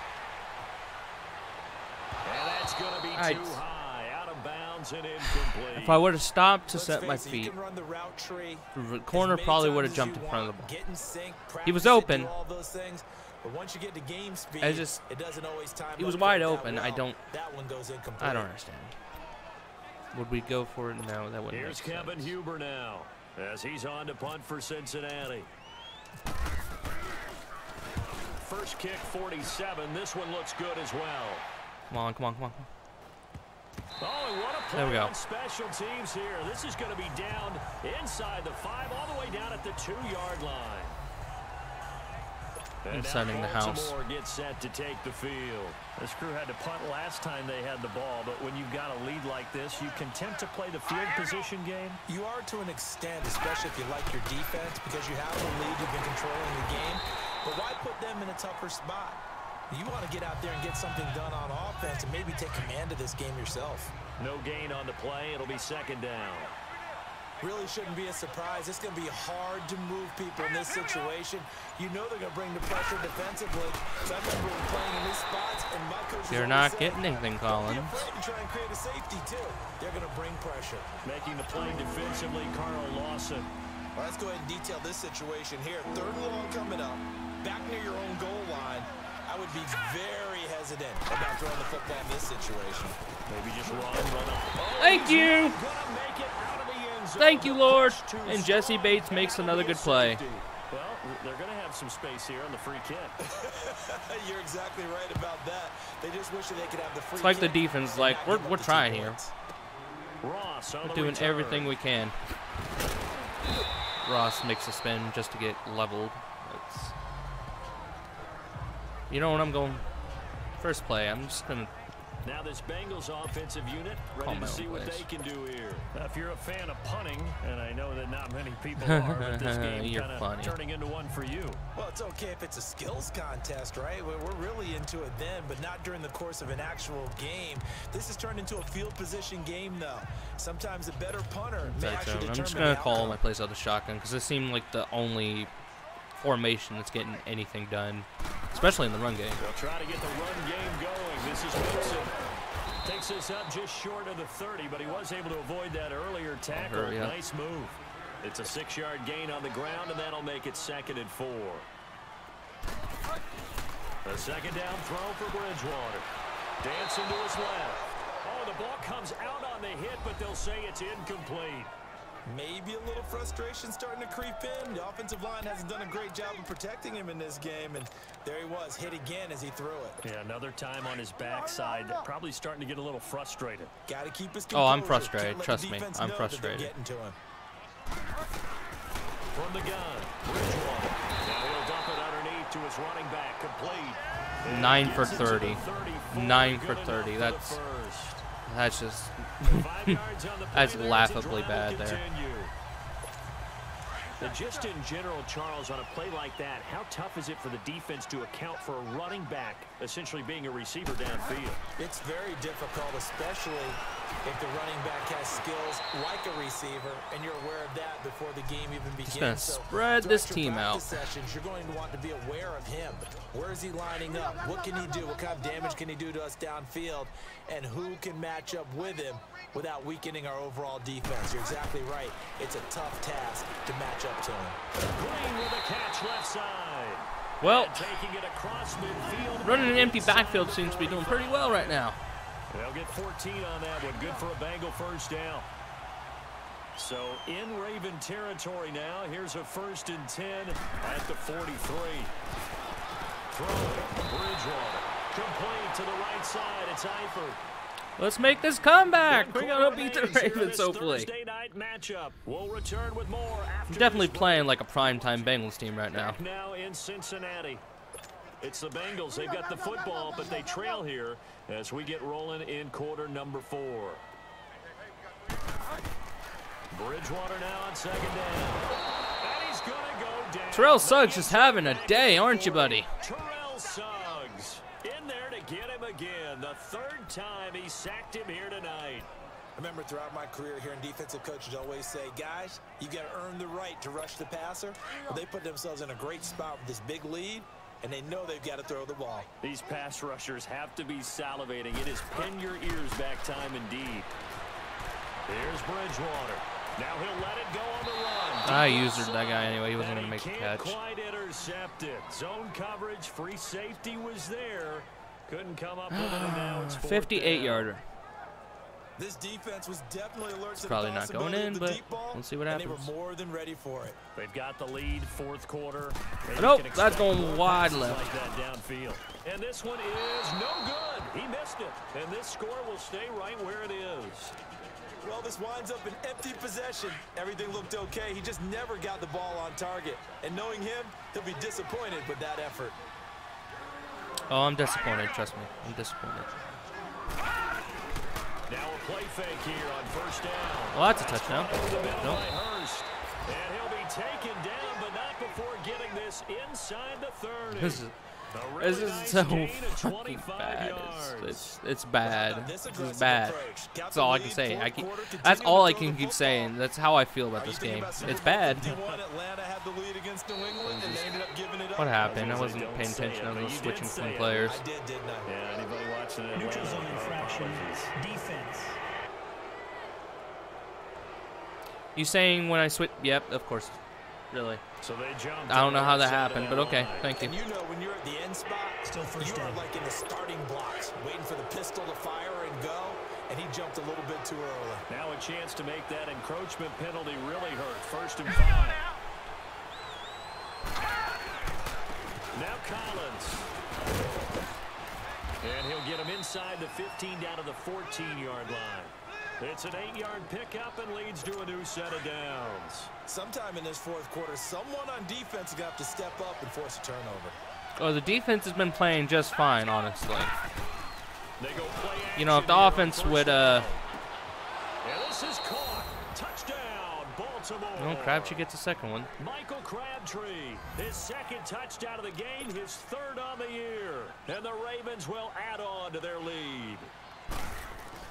And that's going to be too high. Out of bounds and incomplete. If I would have stopped to Let's set my face it, you feet, can run the route tree the corner as many probably times would have as jumped you in front of the want, ball. get in sync, He was practice it, open. do all those things. But once you get to game speed, I just- it doesn't always time he was up wide that open. well. I don't- That one goes incomplete. I don't understand. Would we go for it? No, that wouldn't Here's make Kevin sense. Huber now as he's on to punt for Cincinnati. First kick, 47. This one looks good as well. Come on, come on, come on. Oh, and what a play There we go. on special teams here. This is going to be down inside the 5, all the way down at the 2-yard line. And now Sending the house. Baltimore gets set to take the field. This crew had to punt last time they had the ball, but when you've got a lead like this, you content to play the field position game? You are to an extent, especially if you like your defense, because you have the lead, you've been controlling the game. But why put them in a tougher spot? You want to get out there and get something done on offense and maybe take command of this game yourself. No gain on the play. It'll be 2nd down. Really shouldn't be a surprise. It's going to be hard to move people in this situation. You know they're going to bring the pressure defensively. So I remember playing in these spots, and my coach You're not getting anything, Collins. And try and create a safety too. They're going to bring pressure. Making the play defensively, Carl Lawson. Well, let's go ahead and detail this situation here. 3rd and long coming up, back near your own goal line. I would be very hesitant about throwing the football in this situation. Maybe just run up. Oh, Thank you. Gonna make it out of the end zone. Thank you, Lord. And Jesse Bates makes another good play. Well, they're going to have some space here on the free kick. You're exactly right about that. They just wish that they could have the free It's like the kick defense, like, and we're trying here. Ross on We're the doing return. everything we can. Ross makes a spin just to get leveled. You know what, I'm going first play. I'm just going to Now this Bengals offensive unit Call ready my to own see what plays. they can do here. If you're a fan of punting, and I know that not many people are, but this game You're kind funny. of turning into one for you. Well, it's okay if it's a skills contest, right? We're really into it then, but not during the course of an actual game. This has turned into a field position game, though. Sometimes a better punter may actually I'm determine just going to the call outcome. my plays out of shotgun because it seemed like the only formation that's getting anything done, especially in the run game. They'll try to get the run game going. This is Wilson. Takes us up just short of the 30, but he was able to avoid that earlier tackle. hurry up. Nice move. It's a 6-yard gain on the ground, and that'll make it 2nd and 4. A 2nd down throw for Bridgewater. Dancing to his left. Oh, the ball comes out on the hit, but they'll say it's incomplete. Maybe a little frustration starting to creep in. The offensive line hasn't done a great job of protecting him in this game, and there he was, hit again as he threw it. Yeah, another time on his backside, probably starting to get a little frustrated. Got to keep his Oh, I'm composure. frustrated. Can't let Trust the me, defense I'm know that they're frustrated. getting to him. From the gun, Bridgewater. Now he'll dump it underneath to his running back, complete. And 9 gets for it to the 30. 34, 9 for good enough 30. for the That's first. just 5 yards on the play that's there. laughably The drive bad will there. continue. But just in general, Charles, on a play like that, how tough is it for the defense to account for a running back essentially being a receiver downfield? It's very difficult, especially if the running back has skills like a receiver, and you're aware of that before the game even begins. gonna So spread this throughout your team out. practice sessions, you're going to want to be aware of him. Where is he lining up? What can he do? What kind of damage can he do to us downfield? And who can match up with him without weakening our overall defense? You're exactly right. It's a tough task to match up to him. Green with a catch left side. Well, And taking it across midfield. running an empty backfield seems to be doing pretty well right now. They'll get 14 on that one. Good for a Bengal first down. So in Raven territory now. Here's a 1st and 10 at the 43. Throw Bridgewater. Complete to the right side. It's Eifert. Let's make this comeback. We're gonna Quarter beat the remains here in Ravens, this hopefully. Thursday night matchup. We'll return with more after I'm definitely this playing break. like a primetime Bengals team right now. Back now in Cincinnati. It's the Bengals. They've got the football, but they trail here as we get rolling in quarter number 4. Bridgewater now on 2nd down. And he's going to go down. Terrell Suggs is having a day, aren't you, buddy? Terrell Suggs in there to get him again. The 3rd time he sacked him here tonight. I remember throughout my career here in defensive coaches always say, guys, you got to earn the right to rush the passer. Well, they put themselves in a great spot with this big lead, and they know they've got to throw the ball. These pass rushers have to be salivating. It is pin your ears back time indeed. Here's Bridgewater. Now he'll let it go on the run. I used that guy anyway. He wasn't And gonna make the can't catch. quite intercept it. Zone coverage, free safety was there. Couldn't come up with it, and now it's 58 yarder. This defense was definitely alert to the Probably not going possibility in, of the but deep ball, we'll see what and happens. they were more than ready for it. They've got the lead, 4th quarter. Maybe Nope, can that's expect going more wide passes left. like that downfield. And this one is no good. He missed it. And this score will stay right where it is. Well, this winds up an empty possession. Everything looked okay. He just never got the ball on target. And knowing him, he'll be disappointed with that effort. Oh, I'm disappointed. Trust me, I'm disappointed. Now a play fake here on 1st down. Well, that's a touchdown. Over the middle Nope. by Hurst. And he'll be taken down, but not before getting this inside the 30. This is so fucking bad. It's bad. This is bad. That's all I can say. That's all I can keep saying. That's how I feel about this game. It's bad. What happened? I wasn't paying attention. I was switching between players. Yeah, anybody watching it? Neutral zone infraction. Defense. You saying when I switch? Yep, of course. Really. So they jumped. I don't know how that happened, but okay. Thank you. And you know when you're at the end spot, still first down. Like in the starting blocks, waiting for the pistol to fire and go, and he jumped a little bit too early. Now a chance to make that encroachment penalty really hurt. 1st and 5. Now Collins. And he'll get him inside the 15 down to the 14-yard line. It's an 8-yard pickup and leads to a new set of downs. Sometime in this 4th quarter, someone on defense is going to have to step up and force a turnover. Well, the defense has been playing just fine, honestly. They go play you know, if the offense would, And this is caught. Touchdown, Baltimore. Well, Crabtree gets a second one. Michael Crabtree, his 2nd touchdown of the game, his 3rd on the year. And the Ravens will add on to their lead.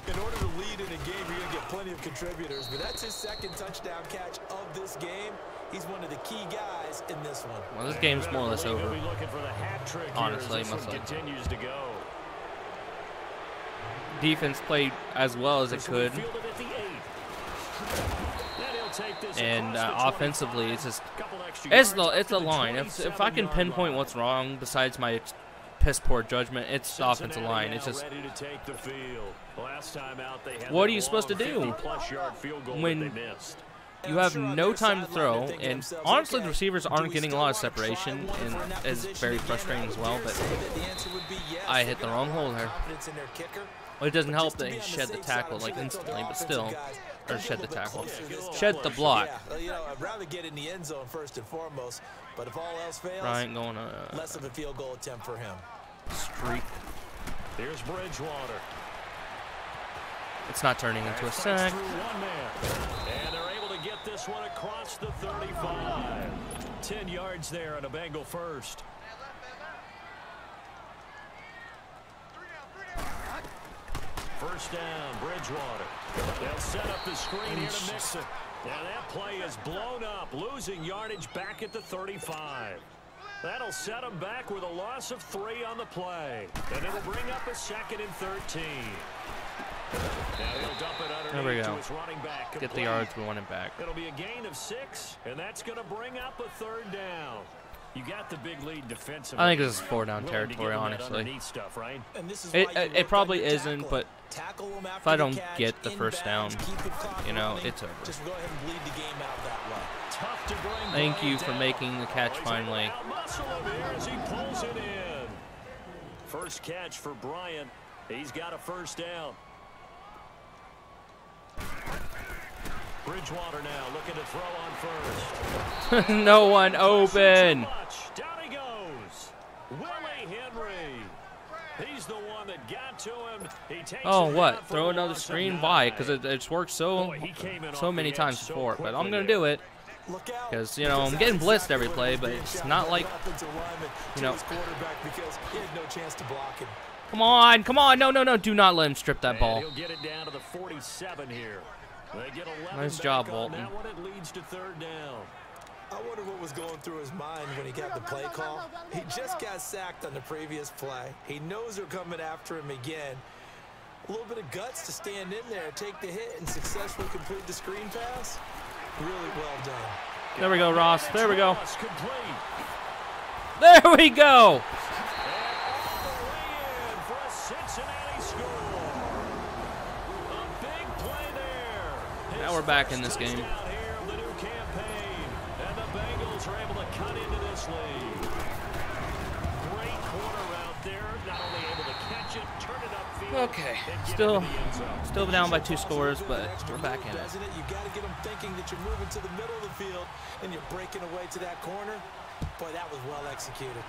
In order to lead in a game, you're going to get plenty of contributors, but that's his 2nd touchdown catch of this game. He's one of the key guys in this one. Well, this game's more or less over. Be looking for the hat trick honestly, here as this one continues to go. Defense played as well as it could. And offensively, it's just it's the line. If I can pinpoint what's wrong besides my piss poor judgment, it's the offensive line. It's just what are you supposed to do when you have no time to throw? And honestly, the receivers aren't getting a lot of separation, and it's very frustrating as well. But I hit the wrong hole there. Well, it doesn't help that he shed the tackle like instantly, but still, or shed the tackle, shed the block. You know, I'd rather get in the end zone first and foremost, but if all else fails, Bryant going less of a field goal attempt for him. Streak. Here's Bridgewater. It's not turning into a sack. And they're able to get this one across the 35. 10 yards there and a Bengal first. First down, Bridgewater. They'll set up the screen here to mix it. And that play is blown up, losing yardage back at the 35. That'll set them back with a loss of 3 on the play. And it'll bring up a 2nd and 13. Now he'll dump it there we go. To his running back. Get the yards, we want it back. It'll be a gain of 6, and that's going to bring up a 3rd down. You got the big lead defensively. I think this is 4-down territory, honestly. Stuff, right? It probably isn't, but if I don't get the first down, you know, it's over. Just go ahead and bleed the game out that way. Thank you for making the catch finally. As he pulls it in. First catch for Bryant. He's got a first down. Bridgewater now looking to throw on first. No one open. Down he goes. Willie Henry. He's the one that got to him. He takes what? Throw another screen? Why? Because it's worked so many times before. But I'm going to do it. Because, you know, I'm getting blitzed every play, but it's not like, you know. Come on, come on. No. Do not let him strip that ball. He'll get it down to the 47 here. They get 11 nice job, Walton. That one, it leads to 3rd down. I wonder what was going through his mind when he got the play call. He just got sacked on the previous play. He knows they're coming after him again. A little bit of guts to stand in there, take the hit, and successfully complete the screen pass. Really well done. There we go, Ross. There we go. There we go. Now we're back in this game. The new campaign, and the Bengals are able to cut into this lead. Great corner out there, not only able to catch it, turn it upfield. Okay, still down by 2 scores, but we're back in it. You got to get them thinking that you're moving to the middle of the field and you're breaking away to that corner. Boy, that was well executed.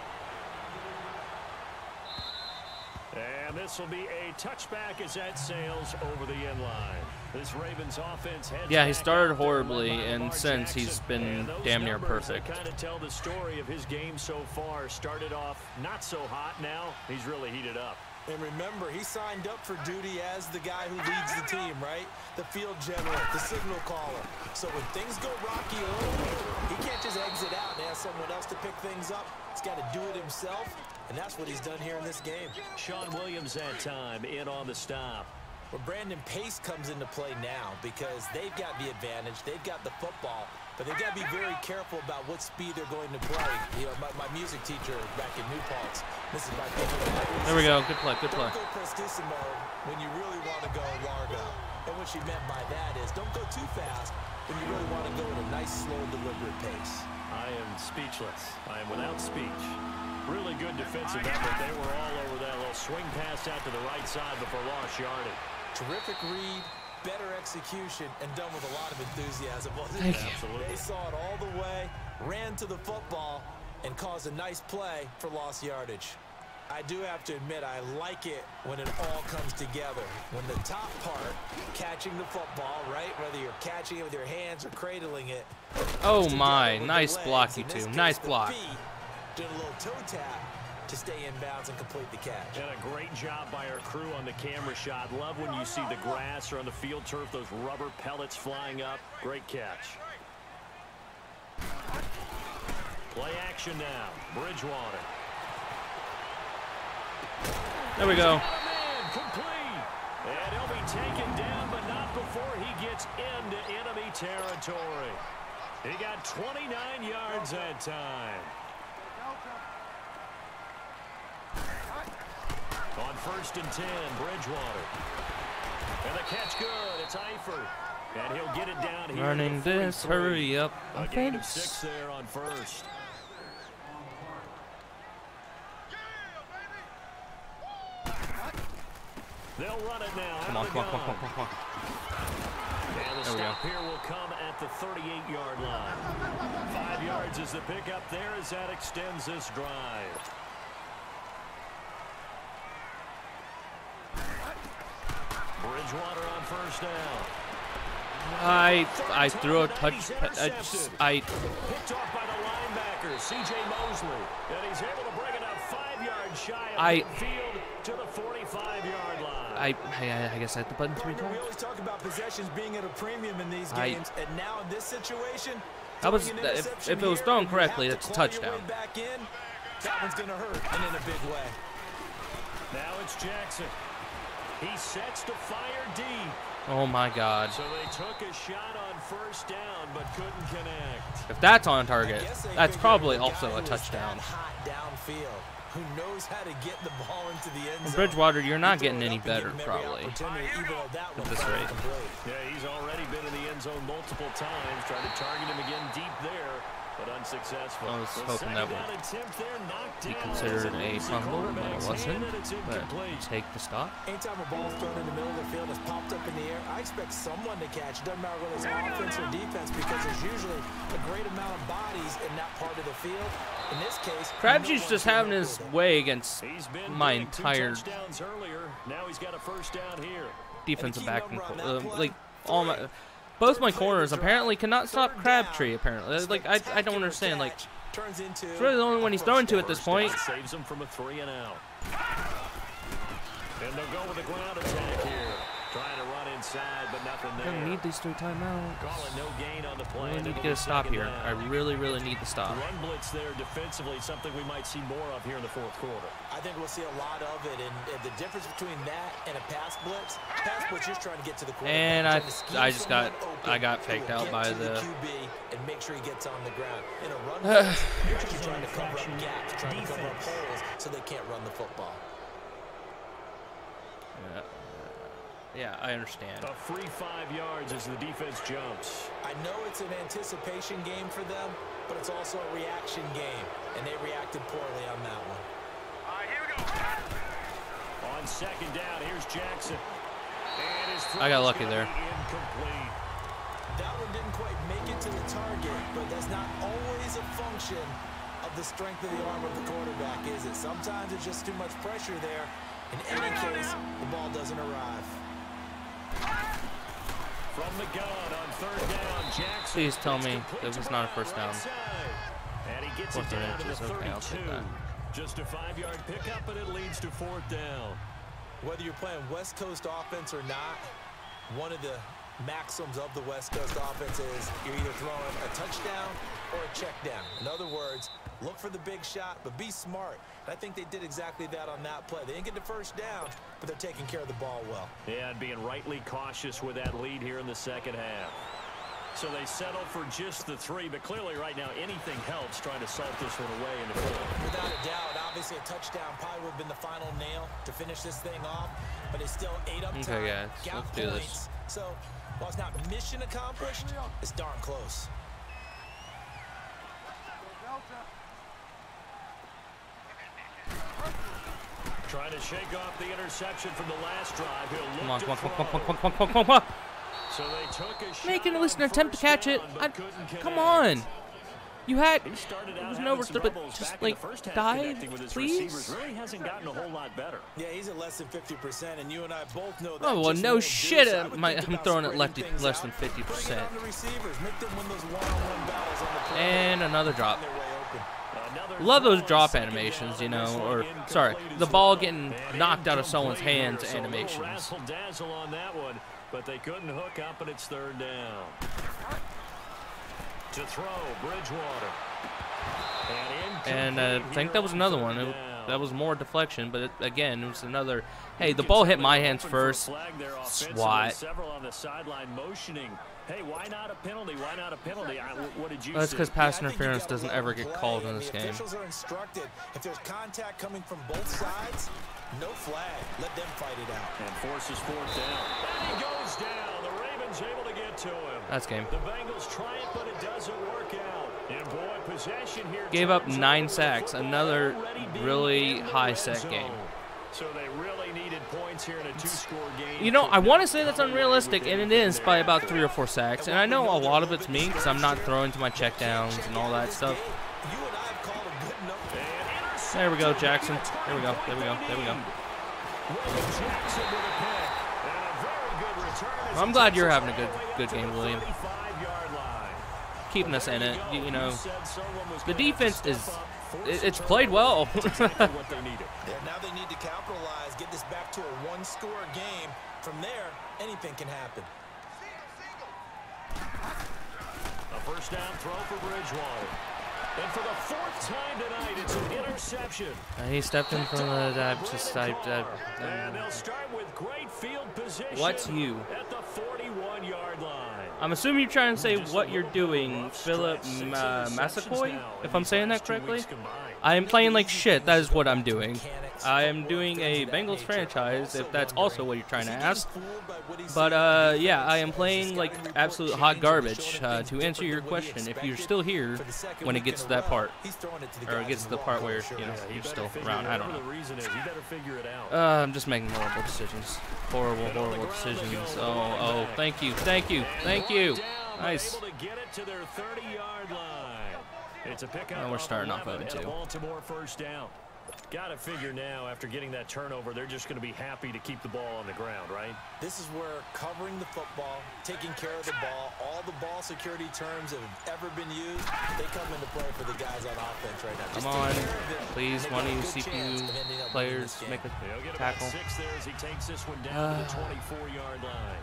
And this will be a touchback as that sails over the end line. This Ravens offense heads Yeah, he back started out there horribly, led by and Lamar since Jackson. he's been And those damn near numbers perfect. that kind of tell the story of his game so far. Started off not so hot. Now he's really heated up. And remember, he signed up for duty as the guy who leads the team, right? The field general, the signal caller. So when things go rocky early, he can't just exit out and ask someone else to pick things up. He's got to do it himself, and that's what he's done here in this game. Sean Williams that time in on the stop. Well, Brandon, pace comes into play now because they've got the advantage. They've got the football, but they've got to be very careful about what speed they're going to play. You know, my music teacher back in New Paltz, this is my favorite. There we go. Good play. Good play. Don't go prestissimo when you really want to go largo. And what she meant by that is don't go too fast when you really want to go at a nice, slow, deliberate pace. I am speechless. I am without speech. Really good defensive effort. They were all over that little swing pass out to the right side before lost yardage. Terrific read, better execution, and done with a lot of enthusiasm, wasn't Thank it? you. Absolutely. They saw it all the way, ran to the football, and caused a nice play for lost yardage. I do have to admit, I like it when it all comes together. When the top part, catching the football, right? Whether you're catching it with your hands or cradling it. Oh comes my, together with nice the block, legs. you In this two. case, Nice the block. feet, doing a little toe tap to stay in bounds and complete the catch. And a great job by our crew on the camera shot. Love when you see the grass or on the field turf, those rubber pellets flying up. Great catch. Play action now. Bridgewater. There we go. Man, complete. And he'll be taken down, but not before he gets into enemy territory. He got 29 yards that time. On 1st and 10, Bridgewater. And the catch good. It's Eifert. And he'll get it down here. Running to this, 43. hurry up. A gain of Offense. 6 there on 1st. They'll run it now. Come on, come on, come on, come on, come on. And the There we stop here will come at the 38-yard line. 5 yards is the pickup there as that extends this drive. Bridgewater on 1st down. I threw a touch. Picked off by the linebacker, C.J. Mosley. And he's able to bring it up 5 yards shy of midfield to the 45-yard line. I guess I hit the button 3 We times. always talk about possessions being at a premium in these games, and now in this situation, That was throwing an if interception it was here, thrown you correctly, have that's to a claw your touchdown. way back in. That one's going to hurt, and in a big way. Now it's Jackson. He sets to fire deep. Oh my God! So they took a shot on 1st down, but couldn't connect. If that's on target, I guess they that's figured probably the also guy a who is touchdown. that hot downfield, who knows how to get the ball into the end And zone. Bridgewater, you're not You throw getting it any up and give better, him every probably. opportunity, even though that one this fell rate. incomplete. Yeah, he's already been in the end zone multiple times, trying to target him again deep there, but unsuccessful. I was The hoping that second would down attempt there, knocked be down. considered It's an a easy fumble, but it quarterback's wasn't. hand, and it's But incomplete. take the stop. Anytime a ball's thrown in the middle of the field that's popped up in the air, I expect someone to catch. It doesn't matter whether it's offense or defense, because there's usually a great amount of bodies in that part of the field. In this case, Crabtree's no just one having can his help with it. way against He's been my getting 2 entire touchdowns earlier. Now he's got a 1st down here. defensive key back number and on that play, like all my both my corners apparently cannot stop Crabtree. Apparently, like I don't understand. Like Turns into it's really the only one he's throwing to at this point. Saves him from a 3 and out. And they'll go with a ground attack here. Trying to run inside, but nothing I there. don't need these 3 timeouts. Calling no gain on the I play. really need to They'll get a go stop 2nd here. down. I really need the stop. Run blitz there defensively, something we might see more of here in the 4th quarter. I think we'll see a lot of it, and the difference between that and a pass blitz just trying to get to the quarterback. And trying to scheme I just got someone open I got who faked will out get by to the. QB and make sure he gets on the ground. In a run blitz, you're actually trying to cover up gaps, trying to cover up holes so they can't run the football. Yeah, I understand. A free 5 yards as the defense jumps. I know it's an anticipation game for them, but it's also a reaction game, and they reacted poorly on that one. On 2nd down, here's Jackson. And his I got lucky there. Incomplete. That one didn't quite make it to the target, but that's not always a function of the strength of the arm of the quarterback, is it? Sometimes it's just too much pressure there, In any case, the ball doesn't arrive. From the gun on third down, Jackson. Please tell me it was not a first down. And he gets it down to the 32. Just a 5-yard pickup, and it leads to fourth down. Whether you're playing West Coast offense or not, one of the maxims of the West Coast offense is you're either throwing a touchdown or a check down. In other words, look for the big shot, but be smart. And I think they did exactly that on that play. They didn't get the first down, but they're taking care of the ball well. Yeah, and being rightly cautious with that lead here in the second half. So they settle for just the 3, but clearly right now anything helps trying to salt this one away in the fourth. Without a doubt, obviously a touchdown probably would have been the final nail to finish this thing off, but they still ate up time, Okay, guys, got let's do points. this. So while it's not mission accomplished, it's darn close. Trying to shake off the interception from the last drive. He'll Come on, look come to on, come on, throw. come on, come on, come on. So they took a shot Making a on listener attempt to first catch it. down, but couldn't Come connect. on. You had, He started it out was having no some overthrow, but troubles just back in like the first half dive, connecting with his please. receivers. Really hasn't gotten a whole lot better. Yeah, he's at less than 50%, and you and I both know that. Oh, well, just no won't do, shit. so I would think I'm about throwing it spreading left things less out, than putting it 50%. on the receivers, make them win those one-on-one battles on the play. And another drop. Find their way open. Another Love throw those on drop second animations, down, you and this know, one or incomplete sorry, as the ball well. getting And knocked out of someone's incomplete hands here, so a little animations. razzle-dazzle on that one, but they couldn't hook up, and it's third down. To throw, Bridgewater. And I think that was another one. That was more deflection, but again, it was another. Hey, the ball hit my hands first. SWAT. Several on the sideline motioning. Hey, why not a penalty? Why not a penalty? What did you That's see? because pass I think you interference gotta doesn't let ever them get play, called in and this the game. officials are instructed. If there's contact coming from both sides, no flag. Let them fight it out. And forces fourth down. And he goes down. The Ravens able to get to him. That's game. The Bengals triumph, but it doesn't work out. And boy, possession here. Gave up turns 9 over. sacks. Football Another already being really in the high red sack zone. game. So they really needed points here in a 2-score game. You know, I want to say that's unrealistic, and it is by about 3 or 4 sacks. And I know a lot of it's me because I'm not throwing to my checkdowns and all that stuff. You and I have called a good enough. And intercepted There we go, by Jackson. the There we go. There we go. There we go. William Jackson with a pick. And a very good return as I'm he glad takes you're us having a all the way good up to game, the William. 35-yard line. Keeping us in it. You know, said someone was the gonna have to defense step is. up, force It's a played well. turnover. That's exactly what they needed. Yeah, now they need to capitalize, get this back to a one-score game. From there, anything can happen. A first down throw for Bridgewater. And for the 4th time tonight, it's an interception. He stepped in front of the. And they'll start with great field position. What's you? At the 41-yard line. I'm assuming you're trying to say what you're doing, Philip Massacoy, if I'm saying that correctly. I am playing like shit. That is what I'm doing. I am doing a Bengals franchise, if that's also what you're trying to ask. But, yeah, I am playing like absolute hot garbage, to answer your question, if you're still here when it gets to that part. Or it gets to the part where, you know, you're still around. I don't know. The reason is you better figure it out. I'm just making horrible decisions. Horrible decisions. Oh, thank you. Nice. Able to get it to their 30-yard line. It's a pickup. Well, we're starting off 11 0-2. and a Baltimore first down. Got to figure now, after getting that turnover, they're just going to be happy to keep the ball on the ground, right? This is where covering the football, taking care of the ball, all the ball security terms that have ever been used, they come into play for the guys on offense right now. Just Come on. take care of it, Please, and one of you they've got a good chance CPU of ending up winning players this game. make a They'll get tackle. about 6 there as he takes this one down to the 24-yard line.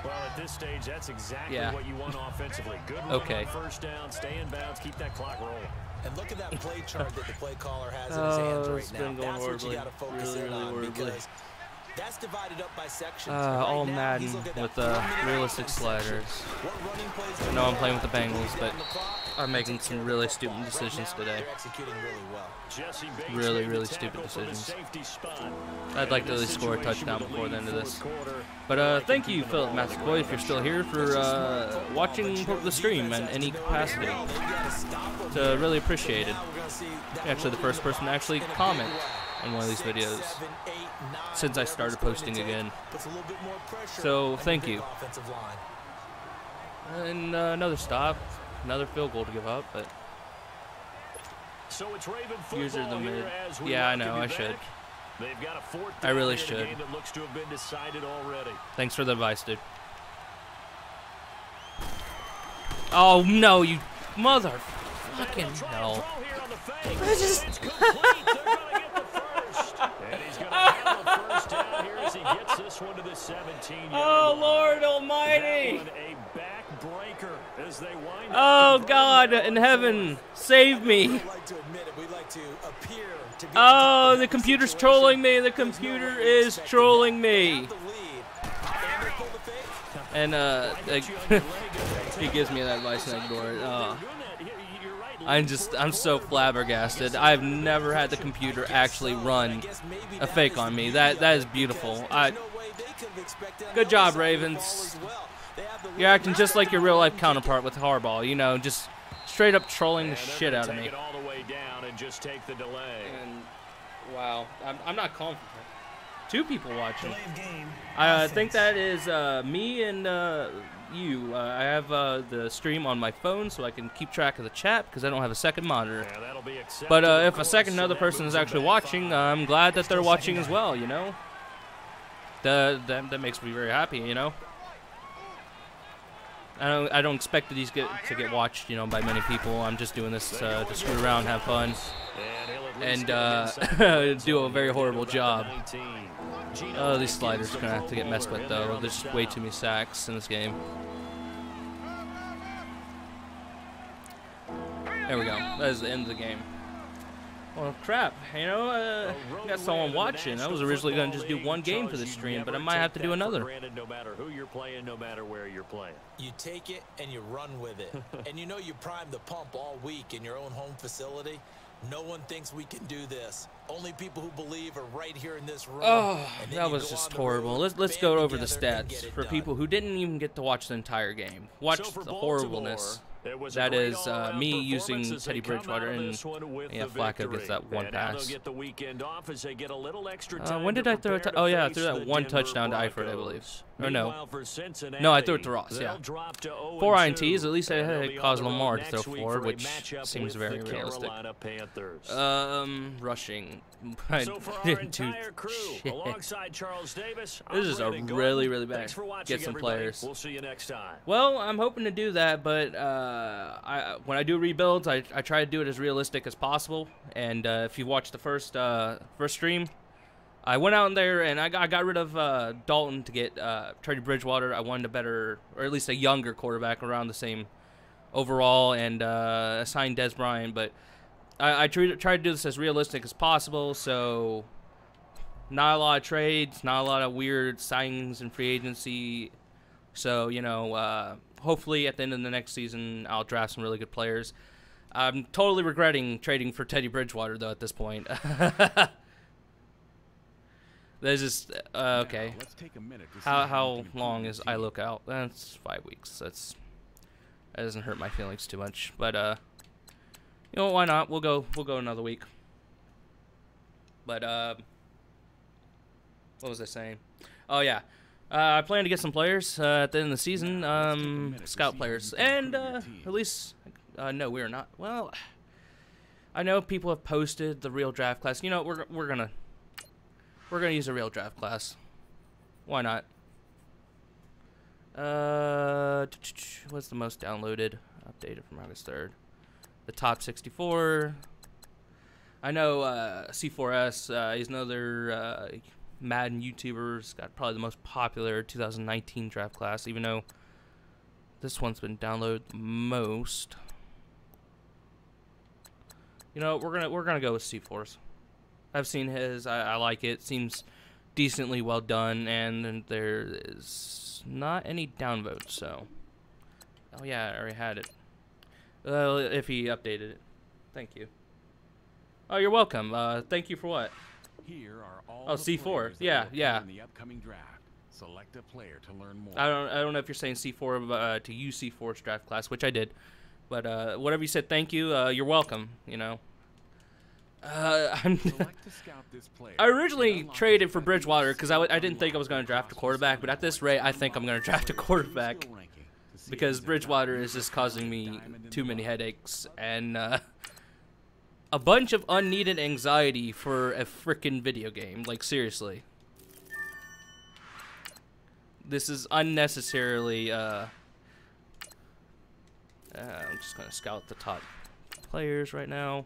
Well, at this stage, that's exactly what you want offensively. Good run on first down, stay in bounds, keep that clock rolling. And look at that play chart that the play caller has in his hands right now. That's what you got to focus in on because that's divided up by sections. All Madden with realistic sliders. I know I'm playing with the Bengals, but I'm making some really stupid decisions today. They're executing really well. Really stupid decisions. I'd like to at least score a touchdown before the end of this. But thank you, Philip Massacoy, if you're still here, for watching the stream in any capacity. It's really appreciated. You're actually the first person to actually comment in one of these videos since I started posting again. So thank you. And another stop, another field goal to give up, but so it's Raven user the football mid. here as we Yeah, I welcome know, you I should. back. They've got a fourth I really down should. in a game that looks to have been decided already. Thanks for the advice, dude. Oh, no, you mother fucking no. It's just... They're going to get the first. And he's going to have the first down here as he gets this one to the 17-yard Oh, line. Lord almighty. That one a backbreaker as they wind Oh, up God in heaven, save me. We'd like to admit it. We'd like to appear to be Oh, the computer's trolling me. The computer is trolling me. And, like, he gives me that advice and I ignore it. I'm so flabbergasted. I've never had the computer actually run a fake on me. That is beautiful. Good job, Ravens. You're acting just like your real life counterpart with Harbaugh. You know, just straight up trolling the shit out of me. all the way down and just take the delay. And wow, I'm not calling for that. 2 people watching. I think that is me and you. I have the stream on my phone so I can keep track of the chat because I don't have a second monitor. But if a second another person is actually watching, I'm glad that they're watching as well, you know? That makes me very happy, you know? I don't expect these to get watched, you know, by many people. I'm just doing this to screw around, have fun, and do a very horrible job. Oh, these sliders are gonna have to get messed with though. There's way too many sacks in this game. There we go. That is the end of the game. Well, crap. You know, got someone watching. I was originally gonna just do one game for the stream, but I might have to do another. No matter who you're playing, no matter where you're playing. You take it and you run with it. And you know you primed the pump all week in your own home facility. No one thinks we can do this. Only people who believe are right here in this room. Oh, that was just horrible. Let's go over the stats for people who didn't even get to watch the entire game. Watch the horribleness. That is me using Teddy Bridgewater, and yeah, Flacco gets that one pass. When did I throw it? Oh yeah, I threw that one touchdown to Eifert, I believe. Or no, I threw it to Ross. Yeah, 4 INTs. At least I had caused Lamar to throw 4, which seems very realistic. Rushing. I didn't do shit. This is a really bad. Get some players. We'll see you next time. Well, I'm hoping to do that, but when I do rebuilds, I try to do it as realistic as possible. And if you watch the first stream, I went out in there and I got rid of Dalton to get Teddy Bridgewater. I wanted a better, or at least a younger quarterback around the same overall, and assigned Des Bryant. But I try to do this as realistic as possible, so not a lot of trades, not a lot of weird signings in free agency. So, you know, hopefully at the end of the next season, I'll draft some really good players. I'm totally regretting trading for Teddy Bridgewater, though, at this point. There's just, okay. How long is I look out? That's 5 weeks. That doesn't hurt my feelings too much. But, you know, why not? We'll go another week. But, what was I saying? Oh, yeah. I plan to get some players at the end of the season, scout players. And, at least, no, we're not. Well, I know people have posted the real draft class. You know, we're gonna use a real draft class. Why not? What's the most downloaded? Updated from August 3rd. The top 64. I know C4S. He's another Madden YouTuber. He's got probably the most popular 2019 draft class, even though this one's been downloaded the most. You know, we're gonna go with C4's. I've seen his. I like it. Seems decently well done, and there is not any downvotes. So, oh yeah, I already had it. If he updated it, thank you. Oh, you're welcome. Thank you for what? Here are all C4. Yeah. In the upcoming draft. Select a player to learn more. I don't know if you're saying C4 to use C4's draft class, which I did. But whatever you said, thank you. You're welcome. You know. I originally traded for Bridgewater because I didn't think I was going to draft a quarterback, but at this rate, I think I'm going to draft a quarterback because Bridgewater is just causing me too many headaches. And a bunch of unneeded anxiety for a frickin' video game. Like, seriously. This is unnecessarily, I'm just gonna scout the top players right now.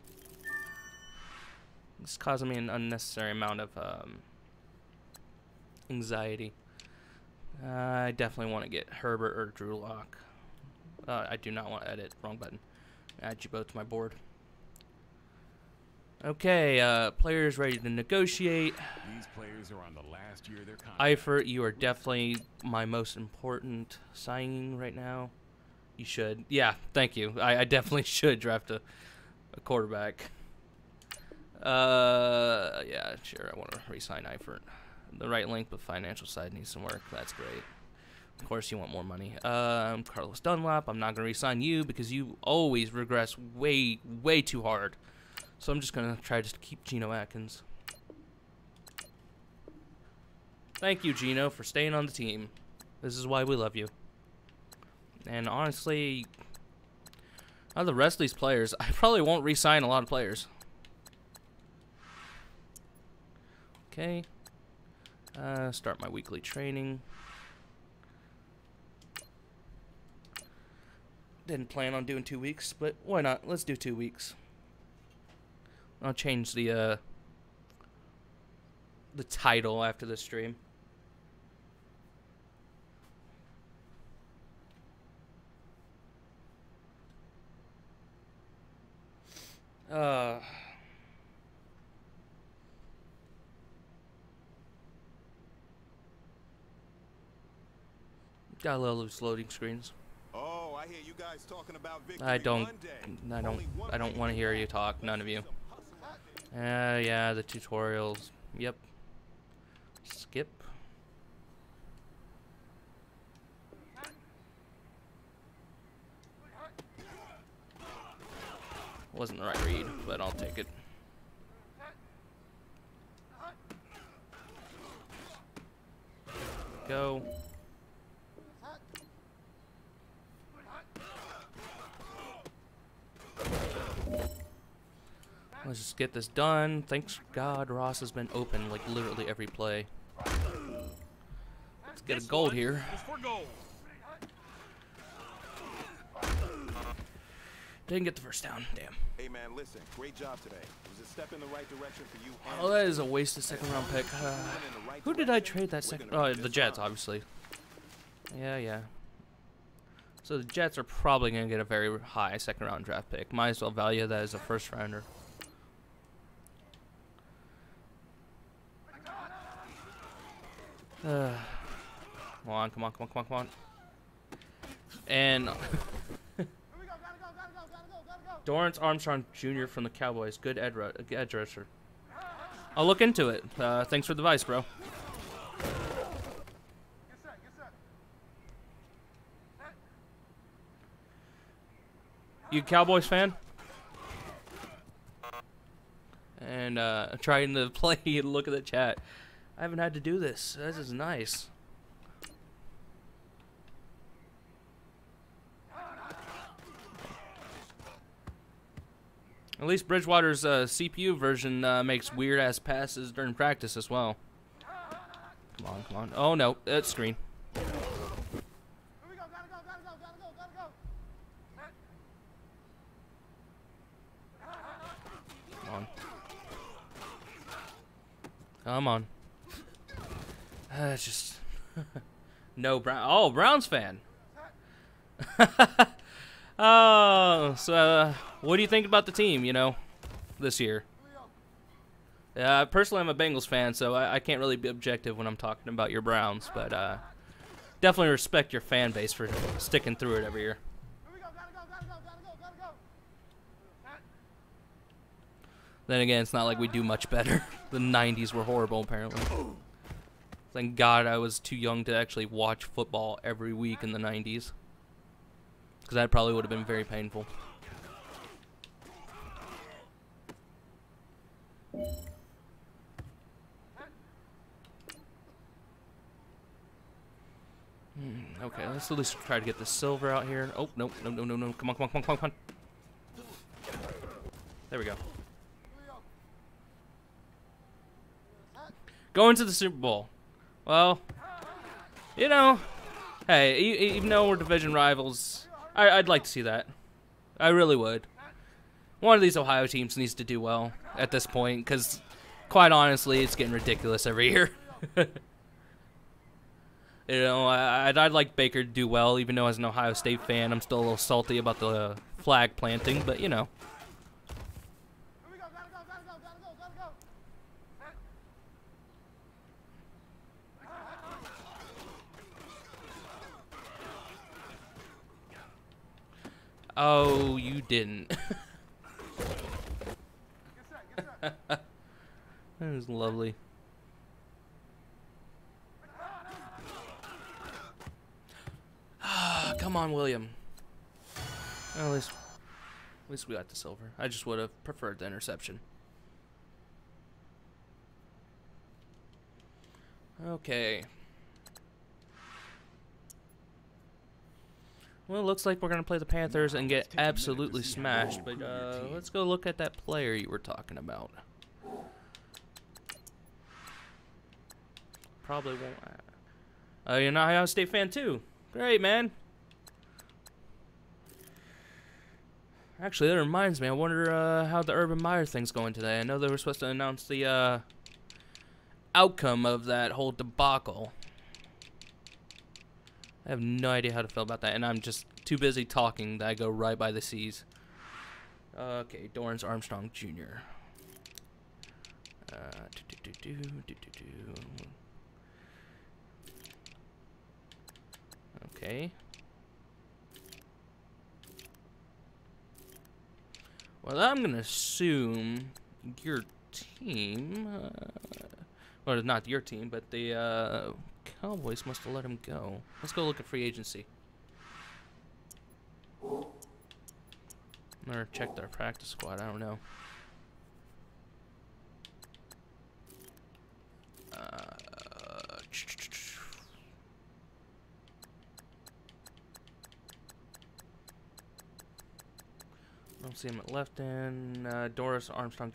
It's causing me an unnecessary amount of, anxiety. I definitely want to get Herbert or Drew Lock. I do not want to edit. Wrong button. Add you both to my board. Okay, players ready to negotiate. These players are on the last year of their contract. Eifert, you are definitely my most important signing right now. You should. Yeah, thank you. I definitely should draft a quarterback. Yeah, sure. I want to re-sign Eifert. The right link, but financial side needs some work. That's great. Of course, you want more money. Carlos Dunlap. I'm not going to re-sign you because you always regress way, way too hard. So I'm just going to try to keep Geno Atkins. Thank you, Geno, for staying on the team. This is why we love you. And honestly, out of the rest of these players, I probably won't re-sign a lot of players. Okay. Start my weekly training. Didn't plan on doing 2 weeks, but why not? Let's do 2 weeks. I'll change the title after this stream. Gotta love those loading screens. Oh, I hear you guys talking about victory I don't Monday. want to hear you talk. None of you. Yeah, the tutorials. Yep. Skip. Wasn't the right read, but I'll take it. Go. Let's just get this done. Thanks God Ross has been open like literally every play. Let's get a gold here. Didn't get the first down. Damn. Hey man, listen, great job today. It was a step in the right direction for you. Oh, that is a wasted second round pick. Who did I trade that second? Oh, the Jets, obviously. Yeah. So the Jets are probably going to get a very high second round draft pick. Might as well value that as a first rounder. Come on. And Dorrance Armstrong Jr. from the Cowboys. Good edge rusher. I'll look into it. Thanks for the advice, bro. You a Cowboys fan? And trying to play and look at the chat. I haven't had to do this. This is nice. At least Bridgewater's CPU version makes weird-ass passes during practice as well. Come on. Oh, no. That's screen. Come on. It's just... No, Brown. Oh, Browns fan. Oh, so what do you think about the team, this year? Personally, I'm a Bengals fan, so I can't really be objective when I'm talking about your Browns, but definitely respect your fan base for sticking through it every year. Then again, it's not like we do much better. The 90s were horrible, apparently. Thank God I was too young to actually watch football every week in the 90s. Because that probably would have been very painful. Okay, let's at least try to get the silver out here. Oh, no. Come on. There we go. Going to the Super Bowl. Well, you know, hey, even though we're division rivals, I'd like to see that. I really would. One of these Ohio teams needs to do well at this point, because, quite honestly, it's getting ridiculous every year. You know, I'd like Baker to do well, even though as an Ohio State fan, I'm still a little salty about the flag planting, but, you know. Oh, you didn't. That was lovely. Come on, William. Well, at least we got the silver. I just would have preferred the interception. Okay. Well, it looks like we're going to play the Panthers and get absolutely smashed. But let's go look at that player you were talking about. Probably won't. You're an Ohio State fan, too. Great, man. Actually, that reminds me. I wonder how the Urban Meyer thing's going today. I know they were supposed to announce the outcome of that whole debacle. I have no idea how to feel about that, and I'm just too busy talking that I go right by the C's. Okay, Dorrance Armstrong Jr. Okay. Well, I'm gonna assume your team, well, not your team, but the Cowboys must have let him go. Let's go look at free agency. Or check their practice squad. I don't know. Don't see him at left end. Doris Armstrong.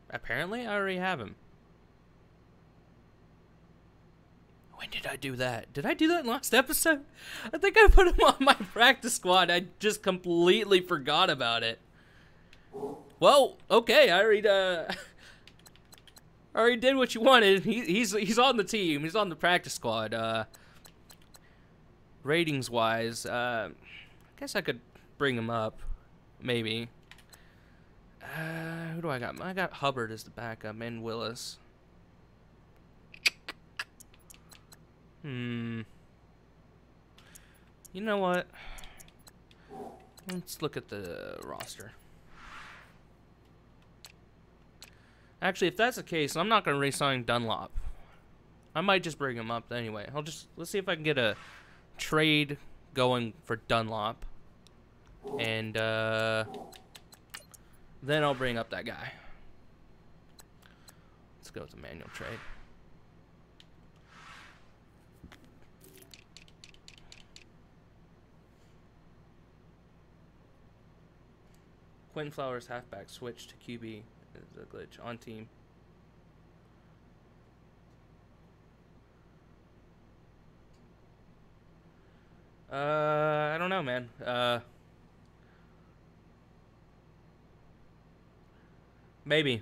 Apparently, I already have him. When did I do that? Did I do that last episode? I think I put him on my practice squad. I just completely forgot about it. Well, okay. I already did what you wanted. He's on the team. He's on the practice squad. Ratings wise, I guess I could bring him up, maybe. Who do I got? I got Hubbard as the backup and Willis. You know what? Let's look at the roster. Actually, if that's the case, I'm not going to re-sign Dunlop. I might just bring him up anyway. Let's see if I can get a trade going for Dunlop. And then I'll bring up that guy. Let's go with the manual trade. Quentin Flowers halfback switch to QB is a glitch on team. I don't know, man. Maybe.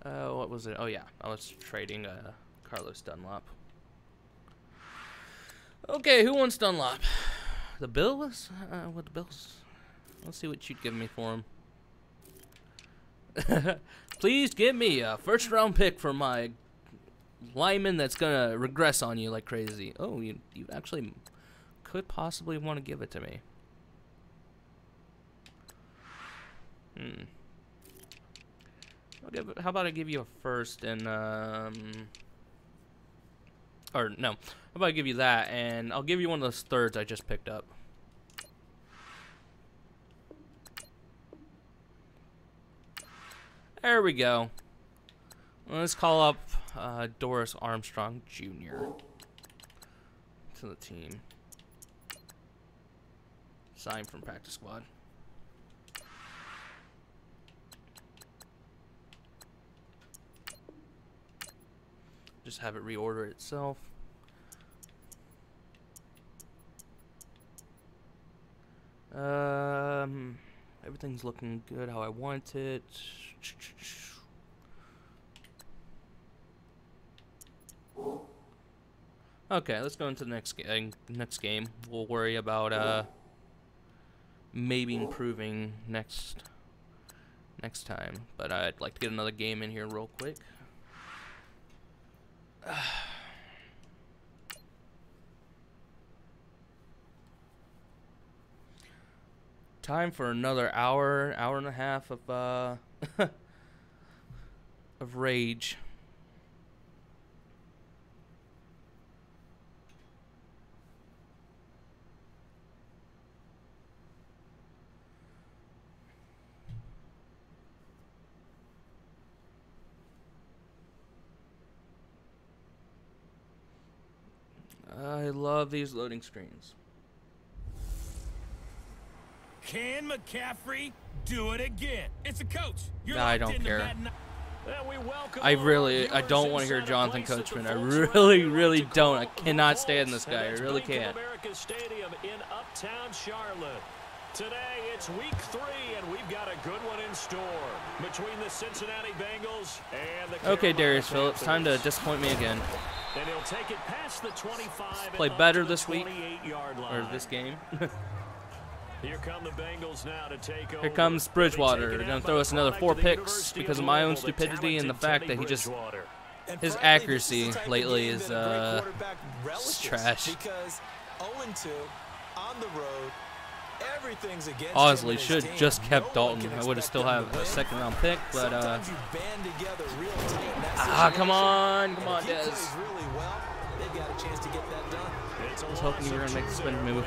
What was it? Oh yeah, I was trading Carlos Dunlop. Okay, who wants Dunlop? The Bills? What the Bills? Let's see what you'd give me for him. Please give me a first-round pick for my lineman that's gonna regress on you like crazy. Oh, you actually could possibly want to give it to me. How about I give you a first and or no, how about I give you that and I'll give you one of those thirds I just picked up. There we go. Let's call up Doris Armstrong Jr. to the team. Sign from practice squad. just have it reorder itself. Everything's looking good how I want it. Okay, let's go into the next game. We'll worry about maybe improving next time. But I'd like to get another game in here real quick. Time for another hour and a half of of rage. I love these loading screens. Can McCaffrey do it again? It's a coach. You're I locked don't into care. Madden. I don't want to hear Jonathan Coachman. I really don't. I cannot stand this guy. I really can't. Stadium in Uptown Charlotte. Today it's week 3, and we've got a good one in store between the Cincinnati Bengals and the Okay, Darius Phillips, time to disappoint me again. And he'll take it past the 25. Play better this week, 28-yard line. or this game. Here come the Bengals now to take over. Here comes Bridgewater. They're going to throw us another 4 picks because of my own stupidity and the fact that he just... His accuracy lately is trash. Because 0-2 on the road, everything's against Honestly, him and should his have team. just kept No one Dalton. can I would have expect still them have to a win. second-round pick, but Sometimes you band together real tight in that come situation, on, and come on, if he Dez. plays really well, they've got a chance to get that done. I was hoping you were going to make the spin move.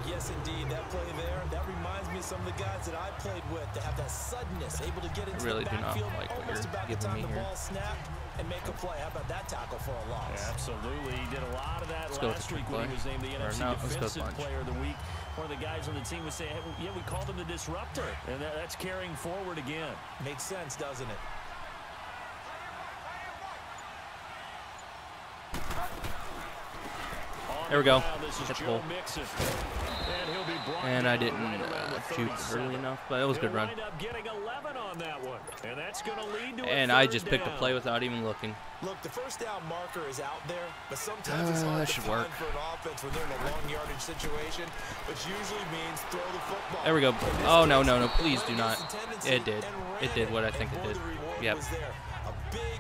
Yes, indeed. That play there, that reminds me of some of the guys that I played with that have that suddenness, able to get into really the do not backfield like what almost you're about the giving time me the here. ball snapped and make a play. How about that tackle for a loss? Yeah, absolutely. He did a lot of that Let's go with last the week play. when he was named the Or NFC no, let's go Defensive punch. Player of the Week. One of the guys on the team was saying, hey, yeah, we called him the disruptor, and that's carrying forward again. Makes sense, doesn't it? There we go. This is Hit the Joe hole. Mixon. And he'll be brought And I down didn't right around the shoot 37. early enough, but it was a good He'll run. wind up getting 11 on that one, and that's going to lead to a And I third just picked the down. play without even looking. Look, the first down marker is out there, but sometimes it's hard that to should find work. for an offense when they're in a long yardage situation, which usually means throw the football. There we go. In this Oh, no, case, no, no. Please went do not. against the tendency It did. and It ran did what I think and it boy, did. the reward Yep. was there. A big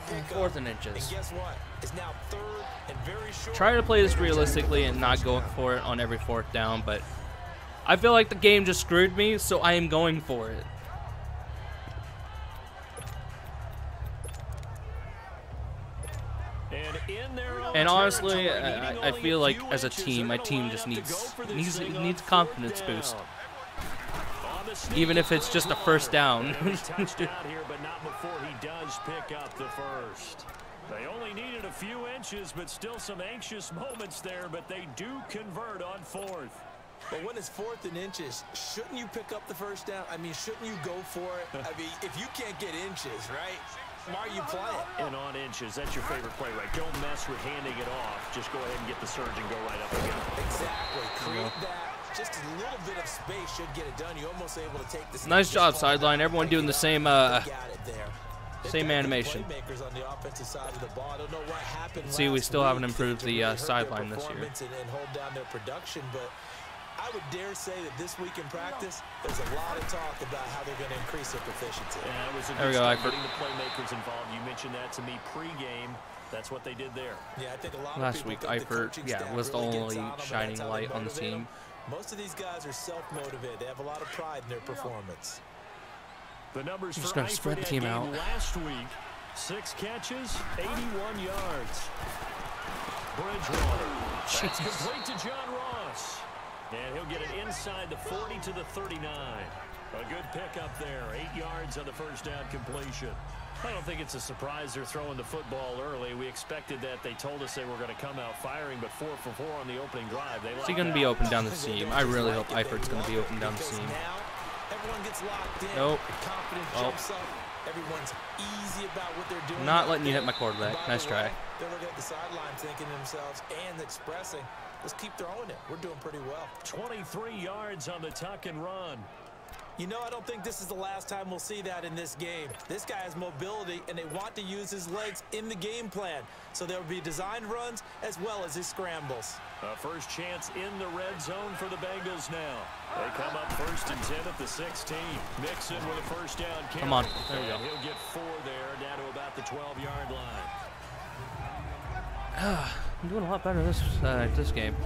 pickup. 4th and inches. And guess what? It's now 3rd and very short. Try to play this realistically and not go for it on every 4th down, but I feel like the game just screwed me, so I am going for it. And honestly, I feel like as a team, my team just needs confidence boost. Even if it's just a first down. Touchdown here, but not before he does pick up the first. They only needed a few inches, but still some anxious moments there, but they do convert on 4th. But when it's 4th and inches, shouldn't you pick up the first down? I mean, shouldn't you go for it? I mean, if you can't get inches, right, why are you playing? And on inches, that's your favorite play, right? Don't mess with handing it off. Just go ahead and get the surge and go right up again. Exactly. Create that. Just a little bit of space should get it done. You're almost able to take this. Nice job, sideline. Everyone doing the same same animation. See, we still haven't improved the sideline this year. And hold down their production, but I would dare say that this week in practice, there's a lot of talk about how they're going to increase their proficiency. Yeah, it was a There we good go, start Eifert. getting the playmakers involved. You mentioned that to me pre-game. That's what they did there. Yeah, I think a lot Last of people week, think the Eifert, coaching yeah, staff was the really gets only on them, and shining that's how light they on the motivate team. them. Most of these guys are self-motivated. They have a lot of pride in their performance. The numbers Just for gonna spread the Eifert team that out. game last week: 6 catches, 81 yards. Bridgewater. That's Jesus. complete to John Ross. And he'll get it inside the 40 to the 39. A good pickup there. 8 yards on the first down completion. I don't think it's a surprise they're throwing the football early. We expected that. They told us they were going to come out firing, but 4 for 4 on the opening drive. They Is he going to be open down the seam? I really hope Eifert's going to be open down the seam. Now, everyone gets locked in. Nope. Confidence Oh. jumps up. Everyone's easy about what they're doing. Not letting you hit my quarterback. Nice try. They're looking at the sideline thinking to themselves and expressing, let's keep throwing it. We're doing pretty well. 23 yards on the tuck and run. You know, I don't think this is the last time we'll see that in this game. This guy has mobility, and they want to use his legs in the game plan. So there will be designed runs as well as his scrambles. A first chance in the red zone for the Bengals now. They come up 1st and 10 at the 16. Mixon with a first down carry. Come on. There we go. He'll get 4 there, down to about the 12-yard line. I'm doing a lot better this game.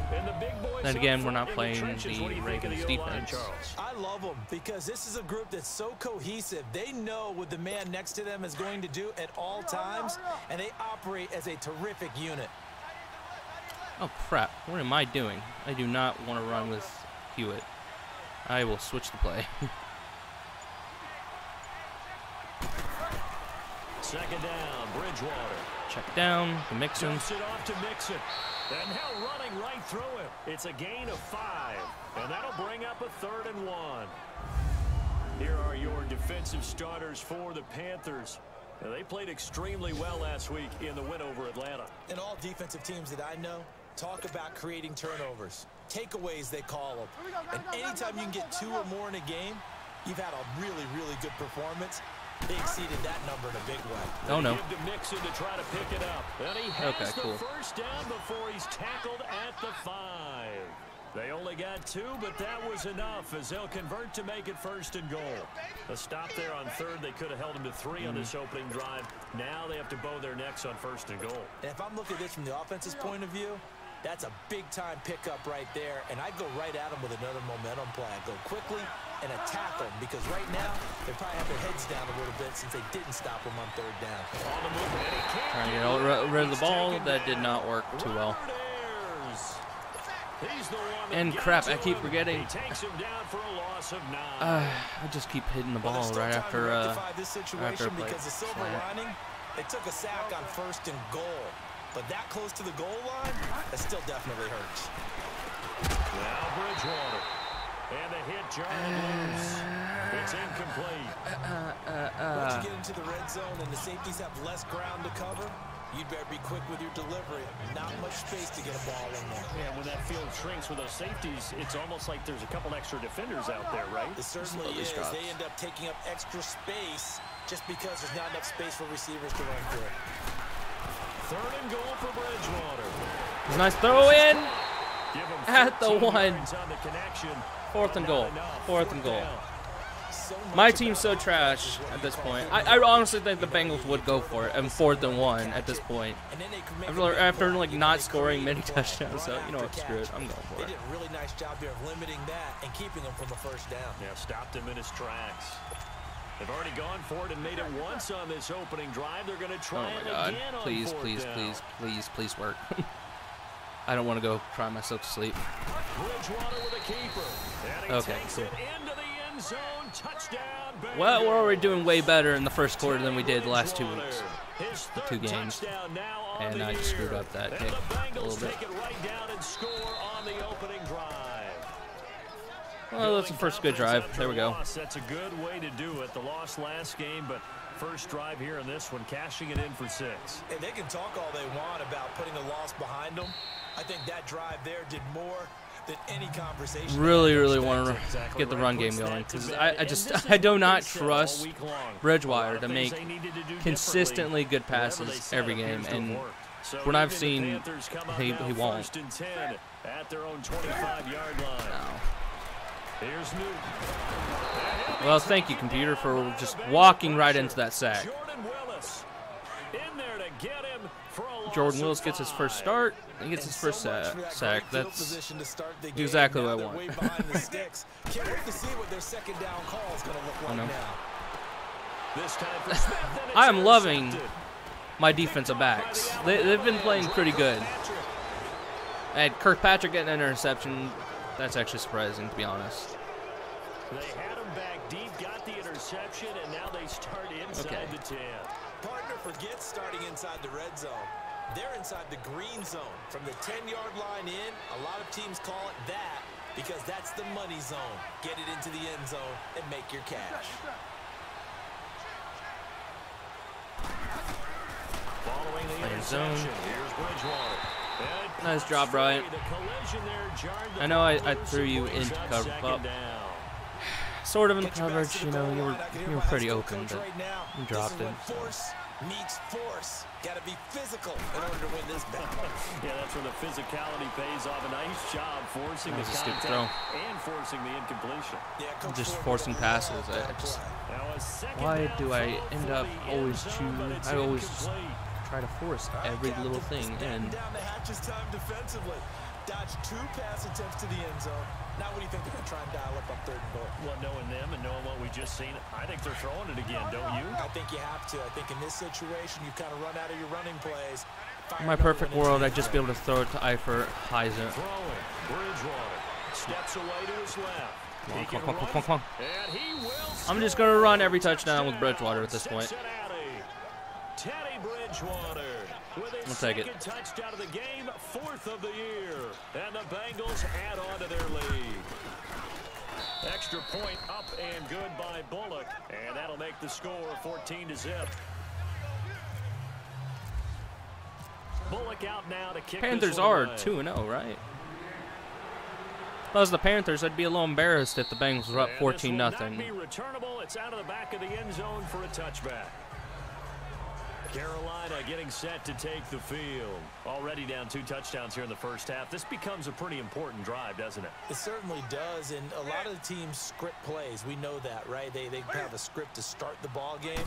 Then again, we're not playing the Ravens defense. I love them because this is a group that's so cohesive. They know what the man next to them is going to do at all times, and they operate as a terrific unit. Oh, crap. What am I doing? I do not want to run with Hewitt. I will switch the play. Second down, Bridgewater. Check down to Mixon. Dumps it off to Mixon. And now running right through him. It's a gain of 5. And that'll bring up a 3rd and 1. Here are your defensive starters for the Panthers. Now, they played extremely well last week in the win over Atlanta. And all defensive teams that I know talk about creating turnovers. Takeaways, they call them. And anytime you can get 2 or more in a game, you've had a really, really good performance. They exceeded that number in a big way. Oh, no. Give to Mixon to try to pick it up. And he has Okay, cool. the first down before he's tackled at the 5. They only got 2, but that was enough as they'll convert to make it 1st and goal. A stop there on 3rd. They could have held him to 3 on this opening drive. Now they have to bow their necks on 1st and goal. And if I'm looking at this from the offense's point of view, that's a big-time pickup right there. And I go right at them with another momentum play. I go quickly and attack them because right now they probably have their heads down a little bit since they didn't stop them on 3rd down. On the move, and he can't Trying to get rid of the ball. That did not work too well. He's the one that And gets crap, I to keep him. forgetting. He takes him down for a loss of 9. I just keep hitting the ball right after this situation play. because the silver lining, they took a sack on 1st and goal. But that close to the goal line, that still definitely hurts. Now Bridgewater. And the hit jarred loose. It's incomplete. Once you get into the red zone and the safeties have less ground to cover, you'd better be quick with your delivery. Not much space to get a ball in there. Yeah, when that field shrinks with those safeties, it's almost like there's a couple extra defenders out there, right? It certainly is. They end up taking up extra space just because there's not enough space for receivers to run through. 3rd and goal for Bridgewater. Nice throw in Give him at the 15 1. yards on the connection. 4th and goal. 4th and goal. So My team's so trash at this point. I honestly think the Bengals would go for it. And 4th and 1 at this point. And then they could make After like not scoring many touchdowns, so you know what, screw it. I'm going for They it. did a really nice job there of limiting that and keeping him from a 1st down. Yeah, stopped him in his tracks. They've already gone for it and made it once on this opening drive. They're going to Oh try my it god. again on Please, 4th please, down. please, please, please work. I don't want to go cry myself to sleep. Bridgewater with a keeper. And he Okay, takes cool. it into the end zone. Touchdown, Bengals. Well, we're already doing way better in the first quarter than we did the last 2 Bridgewater. weeks. His 3rd 2 games. touchdown now on And the I just year. screwed up that And kick the a Bengals little bit. take it right down and score on the opening drive. Well, that's the first good drive. There we go. That's a good way to do it. The loss last game, but first drive here in this one, cashing it in for 6. And they can talk all they want about putting a loss behind them. I think that drive there did more than any conversation. Really want to Exactly get the right. run game Puts going that to because bed. I And just this is I do what not they said all trust week long. Bridgewater A lot to of things make they needed to do consistently good differently. Whatever they passes said every game, appears to have and worked. So what I've even the seen, Panthers come up he now won't. 1st and 10 at their own 25-yard line. No. Here's Newton. Well, thank you, computer, for just walking right into that sack. Jordan Willis in there to get him for a loss Jordan of Willis gets his 5. first start. He gets his first sack. That's exactly what I want. Can't wait to see what their 2nd down call is going to look like know. now. This time for Smith, and it's I am loving intercepted. my defensive backs. They've been playing pretty good. And Kirkpatrick getting an interception, that's actually surprising, to be honest. They had him back deep, got the interception, and now they start inside the 10. Partner forgets starting inside the red zone. They're inside the green zone. From the 10-yard line in, a lot of teams call it that because that's the money zone. Get it into the end zone and make your cash. Following the Playing interception, zone. here's Bridgewater. And Nice job, Bryant. the collision there jarred the I know I ball threw loose you and brings into up cover, second but down. sort of in the Get your back coverage, to you the know, goal you line. I can hear were my high pretty school open, coach but right now. you dropped This is it. when force meets force. Got to be physical in order to win this battle. Yeah, that's where the physicality pays off. A nice job forcing That the was a stupid contact and forcing the incompletion. Yeah, Coach Just Ford forcing with a passes. long I just, play. Now a second why down do I throw end for up the always end zone, but it's I always incomplete. try to force All right, every Captain, little thing it's batting in. down the hatches time defensively. Dodged 2 pass attempts to the end zone. Now what do you think they're going to try and dial up on 3rd and goal? Well, knowing them and knowing what we just seen, I think they're throwing it again, don't you? I think you have to. I think in this situation, you kind of run out of your running plays. In my perfect world, I'd just be able to throw it to Eifert, Heisen. Throwing. Bridgewater steps away to his left. He Come can on, come on, run, come on. and he will I'm just score. going to run every touchdown with Bridgewater at this point. Cincinnati. Teddy Bridgewater with his I'll take it. second touchdown of the game, 4th of the year. And the Bengals add on to their lead. Extra point up and good by Bullock. And that'll make the score 14-0. Bullock out now to kick Panthers this one are away. 2-0, right? If I was the Panthers, I'd be a little embarrassed if the Bengals were up And 14-0. this will not be returnable. It's out of the back of the end zone for a touchback. Carolina getting set to take the field. Already down 2 touchdowns here in the first half. This becomes a pretty important drive, doesn't it? It certainly does, and a lot of the teams script plays. We know that, right? They have a script to start the ball game,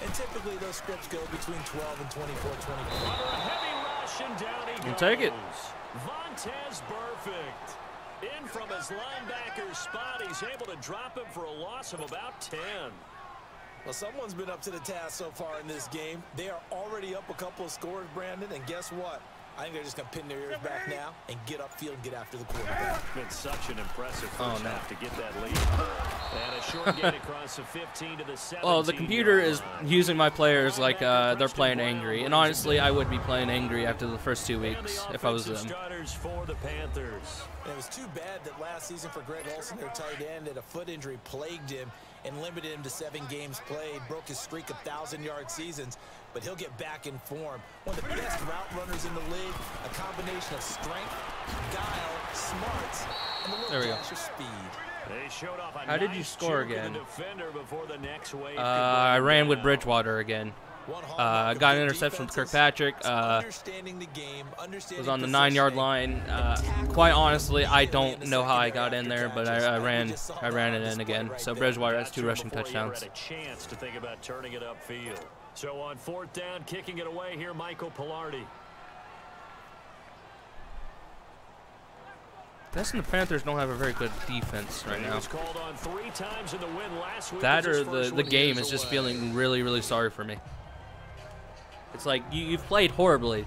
and typically those scripts go between 12 and 24, 24. Under a heavy rush, and down he goes. We'll take it. Vontez Perfect. In from his linebacker spot. He's able to drop him for a loss of about 10. Well, someone's been up to the task so far in this game. They are already up a couple of scores, Brandon, and guess what? I think they're just going to pin their ears back now and get upfield and get after the quarterback. Been such an impressive first no. half to get that lead. And a short gain across the 15 to the 17. Well, the computer is using my players like they're playing angry. And honestly, I would be playing angry after the first 2 weeks if I was them. Starters for the Panthers. And it was too bad that last season for Greg Olsen, their tight end, that a foot injury plagued him and limited him to 7 games played, broke his streak of 1,000-yard seasons, but he'll get back in form. One of the best route runners in the league, a combination of strength, guile, smarts, and a little dash of speed. They showed off a How did you nice sure juke of again? the defender before the next wave could I run ran with down. Bridgewater again. Got an interception with Kirkpatrick. Understanding the game, Was on the 9-yard line. Quite honestly, I don't know how I got in there, but I ran it in again. So Bridgewater has 2 rushing Before he ever touchdowns. had a chance to think about turning it upfield. So on 4th down, kicking it away here, Michael Pilardi. Guessing the Panthers don't have a very good defense right He now. was called on 3 times in the win last week. That It's his or first the one game years is just away. feeling really, really sorry for me. It's like you've played horribly.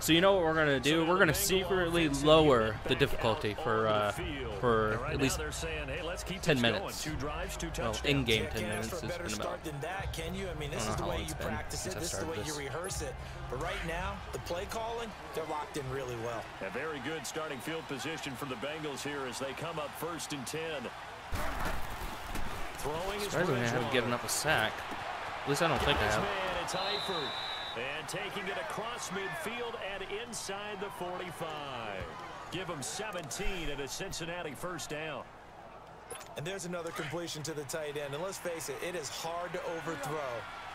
So you know what we're going to do? We're going to secretly lower the difficulty for at least 10 minutes. Well, in-game 10 Can't minutes ask has for a better been start about. than that, can you? I mean, this I is don't the know how way long you it's been practice it. since I This is the way started you this. rehearse it. But right now, the play calling, they're locked in really well. A very good starting field position for the Bengals here as they come up 1st and 10. Throwing is Surprisingly, I haven't given up a sack. At least I don't think I have. Man, it's Eifert. And taking it across midfield and inside the 45. Give him 17 and a Cincinnati first down. And there's another completion to the tight end. And let's face it, it is hard to overthrow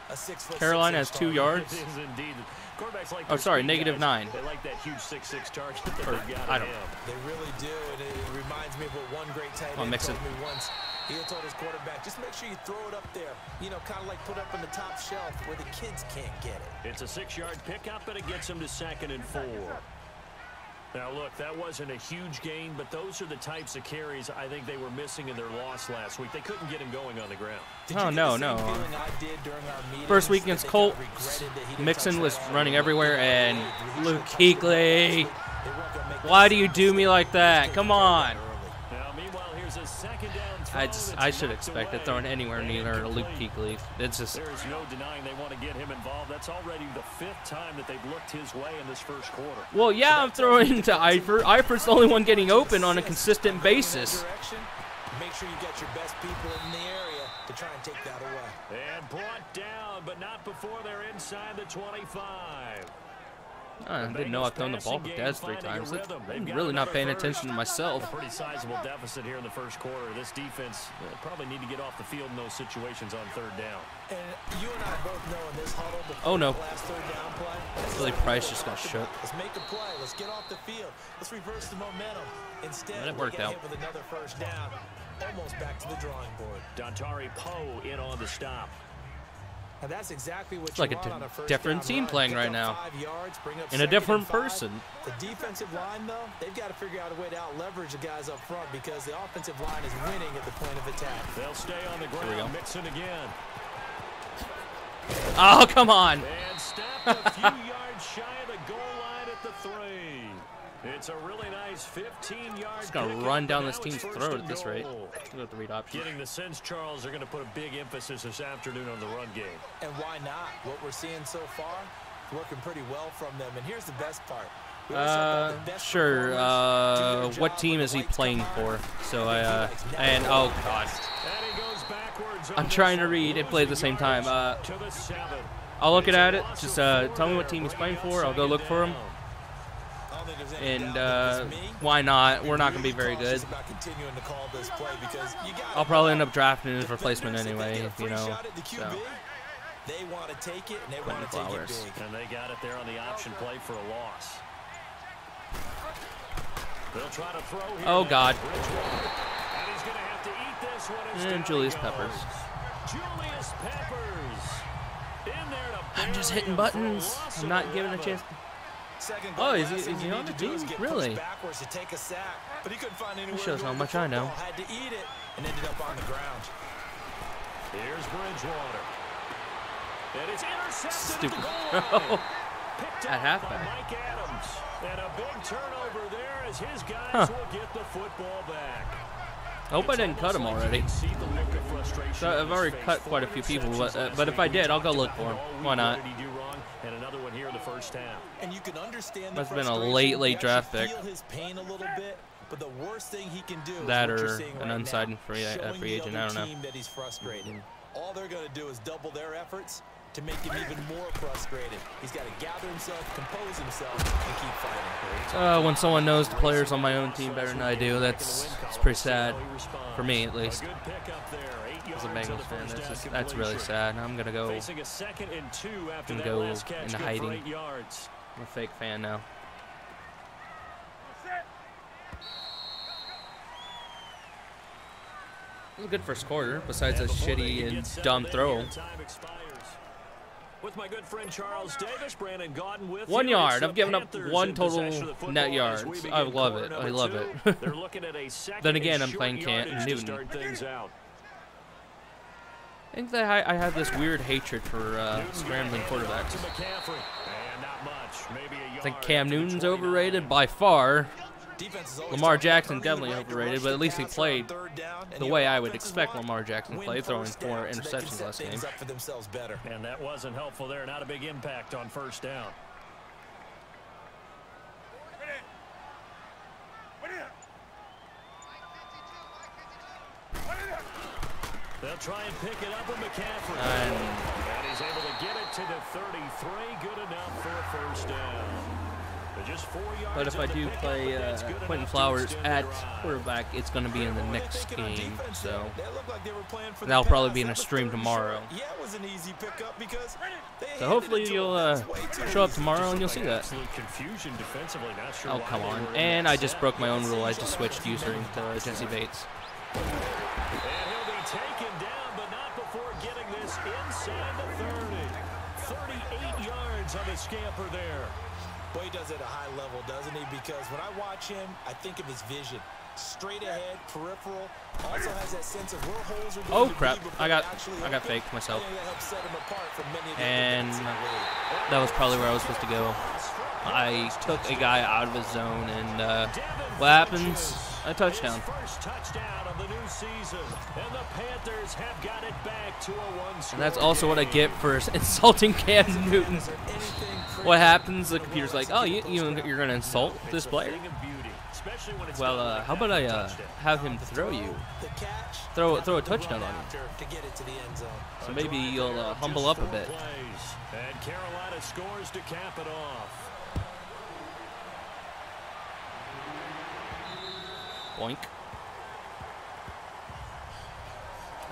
a 6'6" Carolina has 2 target. yards. It is indeed. Quarterbacks like Oh, their sorry, speed guys. -9. They like that huge 6'6" target that Or, they've got I in don't him. They really do, and it reminds me of what one great tight I'll end mix told it. me once. He had told his quarterback, just make sure you throw it up there. You know, kind of like put up on the top shelf where the kids can't get it. It's a 6-yard pickup, and it gets him to 2nd and 4. Now, look, that wasn't a huge gain, but those are the types of carries I think they were missing in their loss last week. They couldn't get him going on the ground. Did Oh, you get no, the same no. feeling I did during our meetings First week that against they Colts, kinda regretted that he didn't Mixon touch was that ball? running everywhere, and He should've Luke touched Kuechly. it. They weren't gonna make Why that do you same do me mistake. like that? Just Come take care of on. that early. Now, meanwhile, here's a 2nd down throw I that's should knocked expect it away. throwing anywhere And near a Luke incomplete. Kuechly. It's just There is no denying they want to get him involved. That's already the 5th time that they've looked his way in this first quarter. well, yeah, I'm throwing to Eifert. Eifert's the only one getting open on a consistent basis. Direction. Make sure you got your best people in the area. to try and take that away. And brought down, but not before they're inside the 25. I didn't know I've thrown the ball for Des 3 times. I'm really not paying attention to myself. A pretty sizable deficit here in the first quarter. This defense probably need to get off the field in those situations on third down. And you and I both know in this huddle before Oh no. the last third down play. Billy Price just got shook. Let's make a play. Let's get off the field. Let's reverse the momentum. Instead, That worked we get out. hit with another first down. Almost back to the drawing board. Dontari Poe in on the stop. And that's exactly what It's like you want on a a first different down team run. playing Pick right up now. 5 yards, bring up And a 2nd different and 5. person. The defensive line, though, they've got to figure out a way to out-leverage the guys up front because the offensive line is winning at the point of attack. They'll stay on the we go. ground. Mixon again. Oh, come on. And snapped a few yards shy of the goal line at the 3. It's a really nice 15-yard. Just gonna run down this team's throat at this rate. Go with the read option. Getting the sense, Charles, they're going to put a big emphasis this afternoon on the run game. And why not? What we're seeing so far, working pretty well from them. And here's the best part. We always talk about the best Sure. performers do their What job team when is the he lights playing come on. for? So and oh god, And he goes backwards I'm trying to read and play at the same time. to the 7. I'll look at it. Just tell me what team he's playing for. I'll go look for him. I don't think there's any And doubt that it's me. why not? We're not gonna be very good. About continuing to call this play because you gotta I'll probably end know up drafting his defenders, replacement if they anyway. get a free You know. shot at the QB, So they want to take it and they Quentin want to take Flowers. it big. And they got it there on the option play for a loss. They'll try to throw here. Oh, God. Bridgewater. And he's going to have to eat this one. As And down Julius he Peppers. goes. Julius Peppers. In there to I'm just bury hitting him for a buttons. loss I'm of not giving a 11. chance. Second Oh, goal, is he- last thing is he you on need the to do is team? get Really? pushed backwards to take a sack, but he couldn't find anywhere shows to go how with much the I know. football. Had to eat it and ended up on the ground. Here's Bridgewater. And it's intercepted Stupid at the throw. goal line. Picked At up by halfback. Mike Adams. And a big turnover there as his guys will get the football back. I hope I didn't cut him already. See the look of frustration So I've on already his cut face. quite a few 4 people, interceptions but last if I week. did, I'll go We look talked for him. about all Why week, not? What did he do wrong? And another one here in the first half. And you can understand Must the have been a frustration. late You draft actually pick. feel his pain a little bit, but the worst thing he can do is That what you're or seeing an right unsigned now, free showing the agent, I other don't know. team that he's frustrated. All they're going to do is double their efforts to make him even more frustrated. He's got to gather himself, compose himself, and keep fighting. When someone knows the players on my own team better than I do, it's pretty sad. For me, at least. A good pickup there. 8 As a yards on Bengals the fan, first down that's really completion. sad. I'm gonna go. Facing a 2nd and 2 after Gonna that go last catch. into Good for hiding. 8 yards. I'm a fake fan now. It was a good first quarter, besides a And before they shitty can and get settled dumb in throw. here, time expires. With my good friend Charles Davis, Brandon Godden with 1 you. yard. It's the I've given up Panthers 1 in total possession of the football net as we yards. begin I love quarter it. I number love 2. it. They're looking at a 2nd Then again, and I'm short playing Cam yardage to Newton. start things out. I think that I have this weird hatred for scrambling quarterbacks. To McCaffrey. And not much. Maybe a I think yard Cam after the Newton's 29. overrated by far. Defense is always Lamar talking about Jackson earning definitely the right to overrated, rush but the at least he passer played on third down, and the your way I would offenses expect want Lamar Jackson to win play, throwing first 4 downs so they can interceptions set last game. things up for themselves better. And that wasn't helpful there. Not a big impact on first down. They'll try and pick it up with McCaffrey. And he's able to get it to the 33. Good enough for a first down. But just 4 yards. But if I of the do pickup, play but that's good Quentin enough to Flowers extend at the drive. quarterback, it's going to be in the What were they next thinking on game. defense So there? They looked like they were playing for the that'll probably pass. be in a That was stream 3rd and tomorrow. short. Yeah, it was an easy pickup because they handed hopefully it to you'll him. That's way too show up easy. tomorrow and you'll see that. Absolute confusion defensively. Not sure Oh, why come they on. were in And that I just set. broke my own rule. I just switched usering to Jesse Bates. And he'll be taken down, but not before getting this inside the 30. 38 yards on the scamper there. Boy, he does it at a high level, doesn't he? Because when I watch him, I think of his vision. Straight ahead, peripheral. Also has that sense of where holes are going Oh to crap! be before I got they actually open. faked myself. I think that helps set him apart from many of the And other guys in the league. that was probably where I was supposed to go. I took a guy out of his zone, and what happens? A touchdown. His first touchdown of the new season, and the Panthers have got it back to a one-score And that's also what I get for insulting Cam Newton. What happens? The computer's like, oh, you're going to insult this player? especially when it's Well, how about I have him throw you? Throw a touchdown on you. To get it to the end zone. So maybe you'll humble up a bit. And Carolina scores to cap it off. Boink.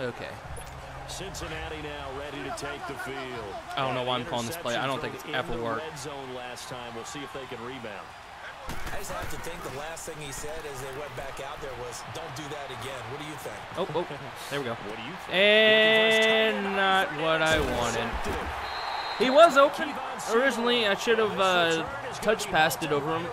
Okay. Cincinnati now ready to take the field. I don't know why I'm calling this play. I don't think it's ever worked. Red zone last time. We'll see if they can rebound. I just have to think the last thing he said as they went back out there was, "Don't do that again." What do you think? Oh, there we go. What do you think? And not what I wanted. He was open originally. I should have touch passed it over him,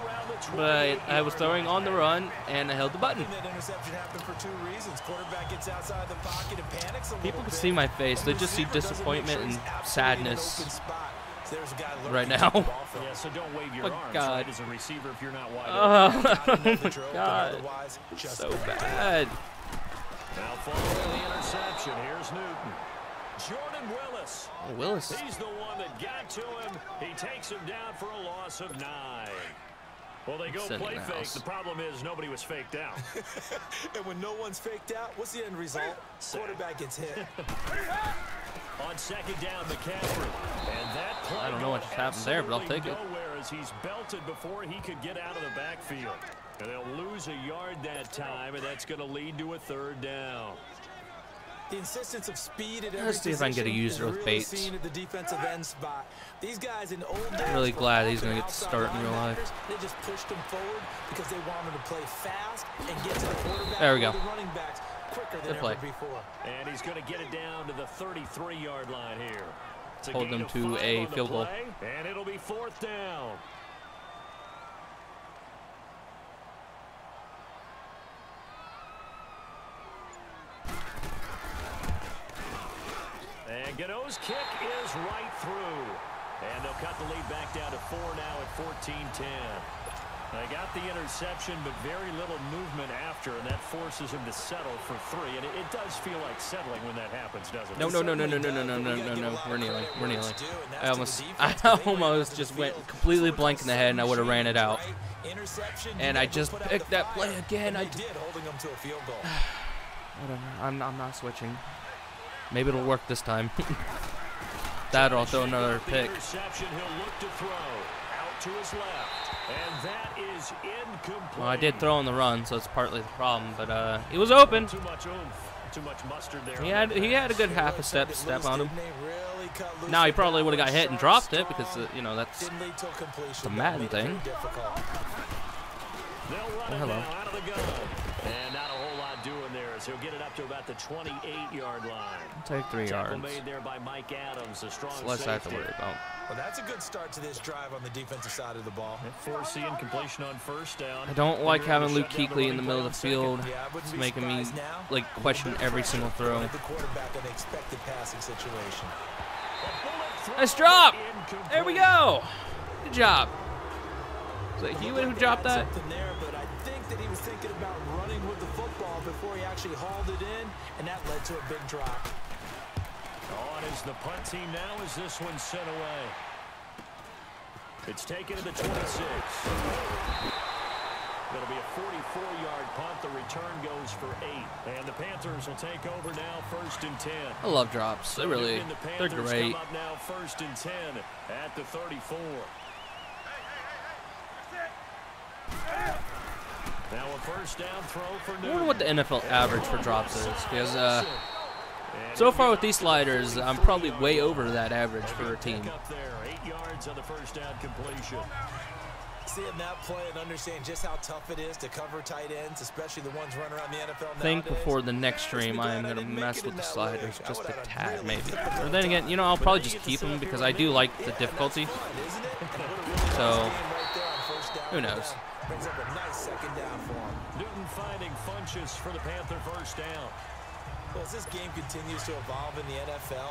but I was throwing on the run and I held the button. That interception happened for two reasons. Quarterback gets outside the pocket and panics a little People can bit. see my face. They just see disappointment and sadness right now. Yeah, so don't wave your Oh, arms God. right, as a receiver if you're not wide Oh, open. my God. So bad. Now following the interception, here's Newton. Jordan Willis. Oh, Willis. He's the one that got to him. He takes him down for a loss of 9. Well, they go Send it play in the fake. house. The problem is nobody was faked out. And when no one's faked out, what's the end result? Quarterback gets hit. On second down, McCaffrey. And that play I don't know what just happened there, but I'll take it. nowhere as he's belted before he could get out of the backfield. And they'll lose a yard that time, and that's going to lead to a 3rd down. The insistence of speed at every Let's see if I can get a position user is with really baits. seen at the defensive end spot. These guys in old days I'm really were glad he's often gonna get to outside start in real life. linebackers. They just pushed them forward because they wanted to play fast and get to the quarterback. There we or go. the running backs quicker than Good play. ever before. And he's going to get it down to the 33-yard line here. It's a Hold gain them of to 5 a on the field goal. play, and it'll be 4th down. And Gano's kick is right through. And they'll cut the lead back down to 4 now at 14-10. They got the interception, but very little movement after, and that forces him to settle for 3. And it does feel like settling when that happens, doesn't it? No. We're kneeling. We're kneeling. I almost just went completely blank in the head, and I would have ran it out. And I just picked that play again. I did, holding them to a field goal. Whatever. I'm not switching. Maybe it'll work this time. That or I'll throw another pick. Interception, he'll look to throw out to his left, and that is incomplete. Well, I did throw on the run, so it's partly the problem. But it was open. Too much oomph, too much mustard there. He had a good half a step on him. Now he probably would have got hit and dropped it because that's the Madden thing. They'll run Oh, it hello. now out of the gun, and not a whole lot doing there as he'll get it up to about the 28-yard line. Take 3 Tackle yards. made there by Mike Adams, a strong Less I have to safety. worry about. Well, that's a good start to this drive on the defensive side of the ball. Forcing completion on 1st down. I don't like They're able having to Luke shut down the Kuechly in the running middle play of the on field. Yeah, I wouldn't It's be making me surprised now. like question every single throw. The quarterback in an expected passing situation. Nice drop. There we go. Good job. Was it Hewitt who dropped that? Something there, but I think that he was thinking about running with the football before he actually hauled it in, and that led to a big drop. On is the punt team now as this one's sent away. It's taken to the 26. That'll be a 44-yard punt. The return goes for 8. And the Panthers will take over now 1st and 10. I love drops. They're The they're Panthers great. come up now 1st and 10 at the 34. Now a 1st down throw for I Newton. wonder what the NFL average for drops is, because so far with these sliders, I'm probably way over that average for a team. Up there, 8 yards on the 1st down completion. Seeing that play and understanding just how tough it is to cover tight ends, especially the ones running around the NFL I think nowadays. before the next stream, I am going to mess with the sliders just a tad, maybe. Or then again, I'll probably just keep them because I do like the difficulty. So, who knows? Brings up a nice 2nd down for him. Newton finding Funchess for the Panther 1st down. Well, as this game continues to evolve in the NFL,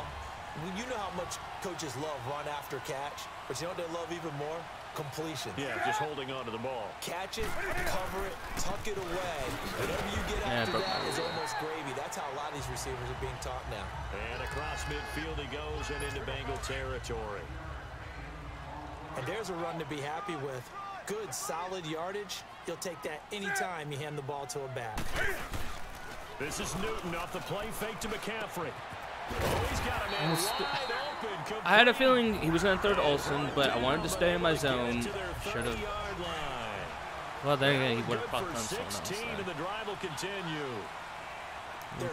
you know how much coaches love run after catch, but you know what they love even more? Completion. Yeah, just holding on to the ball. Catch it, cover it, tuck it away. Whatever you get after that is almost gravy. That's how a lot of these receivers are being taught now. And across midfield he goes and into Bengal territory. And there's a run to be happy with. Good, solid yardage. You'll take that anytime you hand the ball to a back. This is Newton off the play fake to McCaffrey. Oh, he's got a man wide open. I had a feeling he was going to throw to Olsen, but I wanted to stay in my zone. Should have. Well, then again, he would have probably done someone else. And the drive will continue.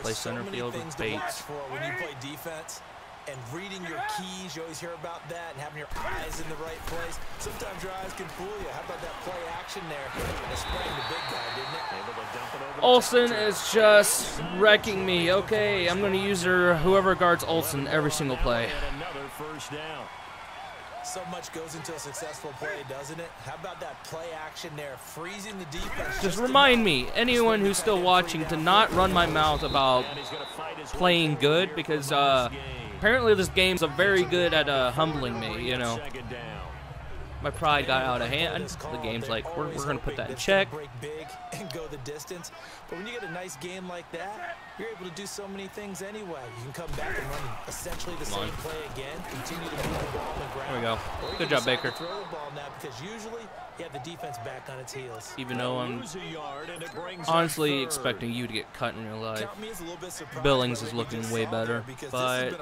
Play center field with Bates. When you play defense and reading your keys, you always hear about that, and having your eyes in the right place. Sometimes your eyes can fool you. How about that play action there? And it sprang the big guy, didn't it? Able to dump it over. Olsen is just wrecking me. Okay, I'm going to use whoever guards Olsen every single play. Another first down. So much goes into a successful play, doesn't it? How about that play action there, freezing the defense? Just remind me, anyone who's still watching, to not run my mouth about playing good, because apparently this game's very good at humbling me, you know. My pride got out of hand. The game's like, we're going to put that in check. Break big and go the distance. But when you get a nice game like that, you're able to do so many things anyway. You can come back and run essentially the same play again, continue to move the ball on the ground. There we go. Good job, Baker. Throw the ball now, because usually you have the defense back on its heels. Even though I'm honestly expecting you to get cut in real life. Billings is looking way better, but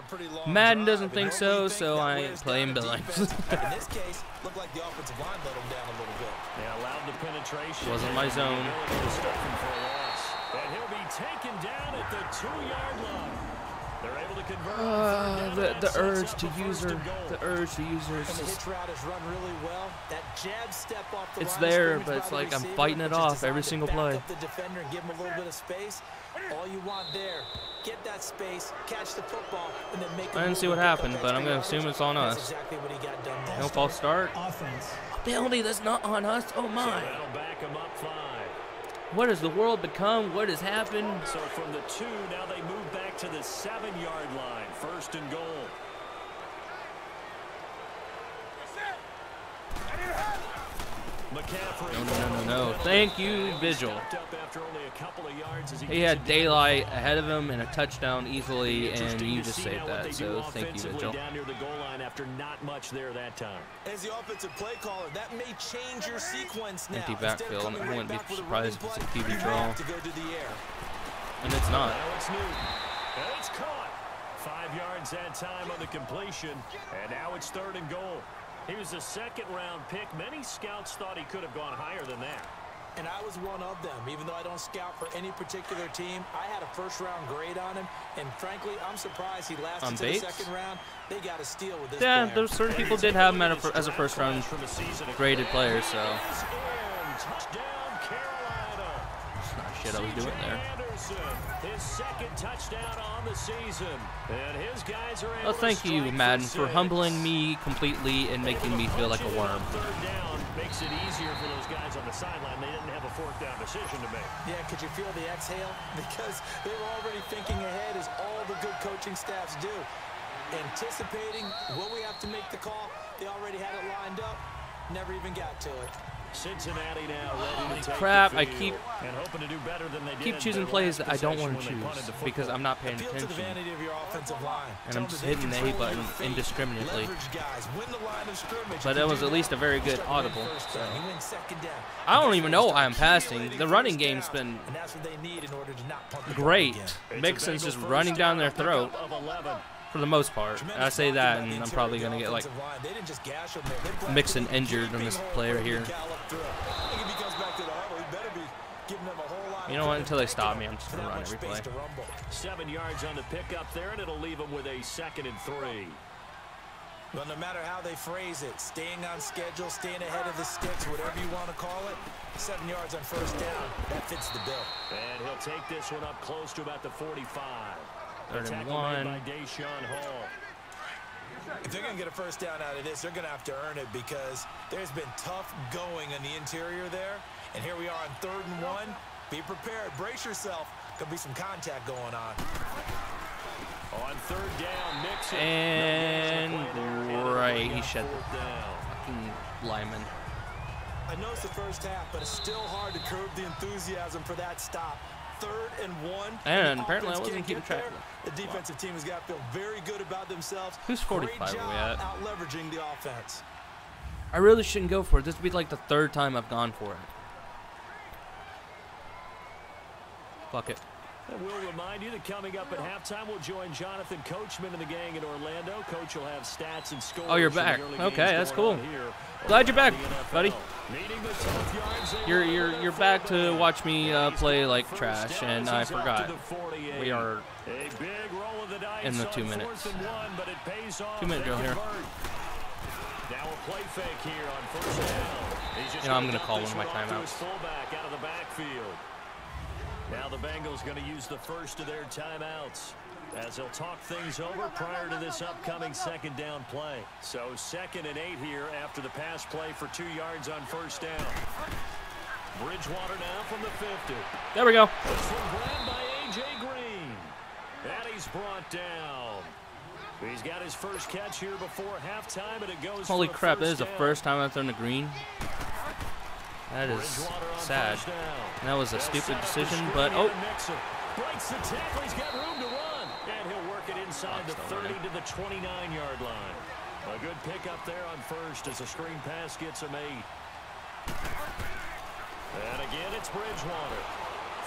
Madden doesn't think so, so I ain't playing Billings. In this case, looked like the offensive line let him down a little bit. Yeah, allowed the penetration. Wasn't my zone. And he'll be taken down at the 2-yard line. They're able to convert. The urge to use her. The urge to use her. And the hitch route is run really well. That jab step off the It's line there, scrimmage but it's by the like I'm receiver, fighting it which is off designed every to single back play. up the defender and give him a little bit of space. All you want there, get that space, catch the football, and then make. I didn't see what happened, but I'm gonna assume it's on us. Exactly what he got done. No false start. Offense. Penalty, that's not on us. Oh my. That'll back him up 5. What has the world become? What has happened? So from the 2, now they move back to the 7-yard line. 1st and goal. McCaffrey. No. Thank you, Vigil. He had daylight ahead of him and a touchdown easily, and you just saved that. So thank you, Vigil. Down near the goal line after not much there that time. As the offensive play caller, that may change your sequence now. Empty backfield. I wouldn't be surprised if it's a QB You draw. have to go to the air. And it's not. Now it's Newton. And it's caught. 5 yards that time on the completion. And now it's 3rd and goal. He was a 2nd-round pick. Many scouts thought he could have gone higher than that. And I was one of them. Even though I don't scout for any particular team, I had a 1st-round grade on him. And frankly, I'm surprised he lasted to the 2nd round. They got a steal with this Yeah, player. there's certain people did have him as a 1st-round graded player, so. Touchdown, Carolina. It's not shit I was doing there. His 2nd touchdown on the season. And his guys are able Well, thank to you, strike Madden, for for 6. humbling me completely and making me feel like a worm. 3rd down makes it easier for those guys on the sideline. They didn't have a 4th down decision to make. Yeah, could you feel the exhale? Because they were already thinking ahead, as all the good coaching staffs do. Anticipating, will we have to make the call? They already had it lined up, never even got to it. Cincinnati now ready to take Crap, the I field and hoping to do better than they keep did choosing their plays last that I don't want to possession when they choose punted the because football. I'm not paying Appeal to the attention. vanity of your offensive line. And I'm just hitting the A button indiscriminately. Leverage guys, win the line of scrimmage. But that was at least a very good audible. So. He wins 2nd down. I don't even know why I'm passing. The running game's been And that's what they need in order to not punt the great. ball again. Mixon's just running down their throat Of 11. for the most part. And I say that, and I'm probably going to get like They didn't just gash him there. They Mixon injured on this play right here. You know what? Until they stop me, I'm just going to run every play. 7 yards on the pickup there, and it'll leave them with a 2nd and 3. Well, no matter how they phrase it, staying on schedule, staying ahead of the sticks, whatever you want to call it, 7 yards on 1st down, that fits the bill. And he'll take this one up close to about the 45. 3rd and Tackle 1. made by Deshaun Hall. If they're going to get a 1st down out of this, they're going to have to earn it, because there's been tough going in the interior there. And here we are on 3rd and 1. Be prepared. Brace yourself. Could be some contact going on. On 3rd down, Mixon. And right, he shed the fucking lineman. I know it's the 1st half, but it's still hard to curb the enthusiasm for that stop. 3rd and 1. And apparently I wasn't keeping track of it. The defensive team has got to feel very good about themselves. Who's 45 Great are we job at? out leveraging the offense. I really shouldn't go for it. This would be like the 3rd time I've gone for it. Fuck it. And we'll remind you that coming up at halftime, we'll join Jonathan Coachman and the gang in Orlando. Coach will have stats and scores. Oh, you're back. Okay, that's cool. Glad you're back, buddy. You're back to watch me play like trash, and I forgot. We are in the 2 minutes. 2 minute drill here. Now a play fake here on first down. You know, I'm gonna call one of my timeouts. Fullback out of the backfield. Now the Bengals going to use the first of their timeouts as they'll talk things over prior to this upcoming second down play. So 2nd and 8 here after the pass play for 2 yards on first down. Bridgewater now from the 50. There we go. This one grabbed by A.J. Green. And he's brought down. He's got his first catch here before halftime, and it goes. Holy for crap, this is the down. first time I've thrown the green. That is sad. And that was a stupid decision, but oh. Breaks the tackle, he's got room to run. And he'll work it inside the 30 to the 29-yard line. A good pickup there on first as the screen pass gets him 8. And again, it's Bridgewater.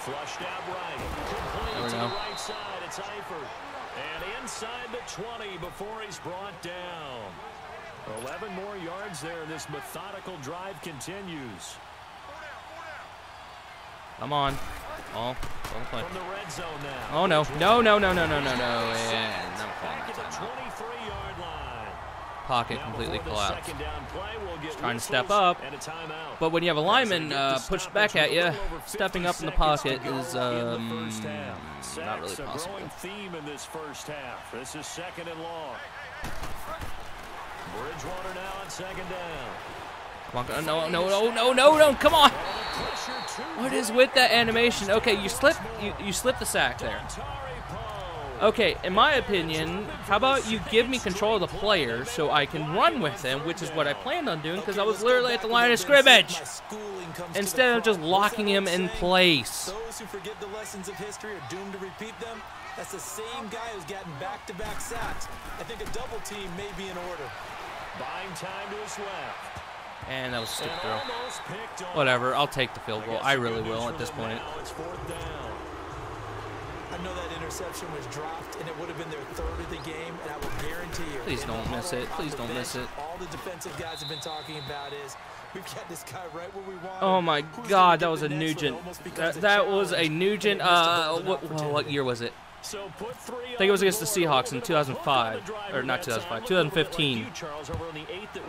Flushed out right. Complete to the right side, it's Eifert. And inside the 20 before he's brought down. 11 more yards there. This methodical drive continues. Come on. Oh, don't play. From the red zone now. Oh, no. No. And I'm back at the 23-yard line. Pocket completely collapsed. Second down play, we'll get Trying to step up. and a timeout. But when you have a lineman pushed back at you, stepping up in the pocket is not really A possible. growing theme in this first half. This is 2nd and long. Bridgewater now on 2nd down. Come on, no, come on! What is with that animation? Okay, you slip the sack there. Okay, in my opinion, how about you give me control of the player so I can run with him, which is what I planned on doing because I was literally at the line of scrimmage, instead of just locking him in place. Those who forget the lessons of history are doomed to repeat them. That's the same guy who's gotten back-to-back sacks. I think a double team may be in order. Buying time to his left. And that was a stupid throw. Whatever, I'll take the field goal. I really will at this point. It's 4th down. I know that interception was dropped, and it would have been their 3rd of the game, and I will guarantee you. Please don't miss it. Please don't miss it. All the defensive guys have been talking about is we've got this guy right where we want. Oh my God, that was a Nugent. That was a Nugent. What year was it? So put 3 I think it was against the Seahawks in 2005, or not 2005, 2015.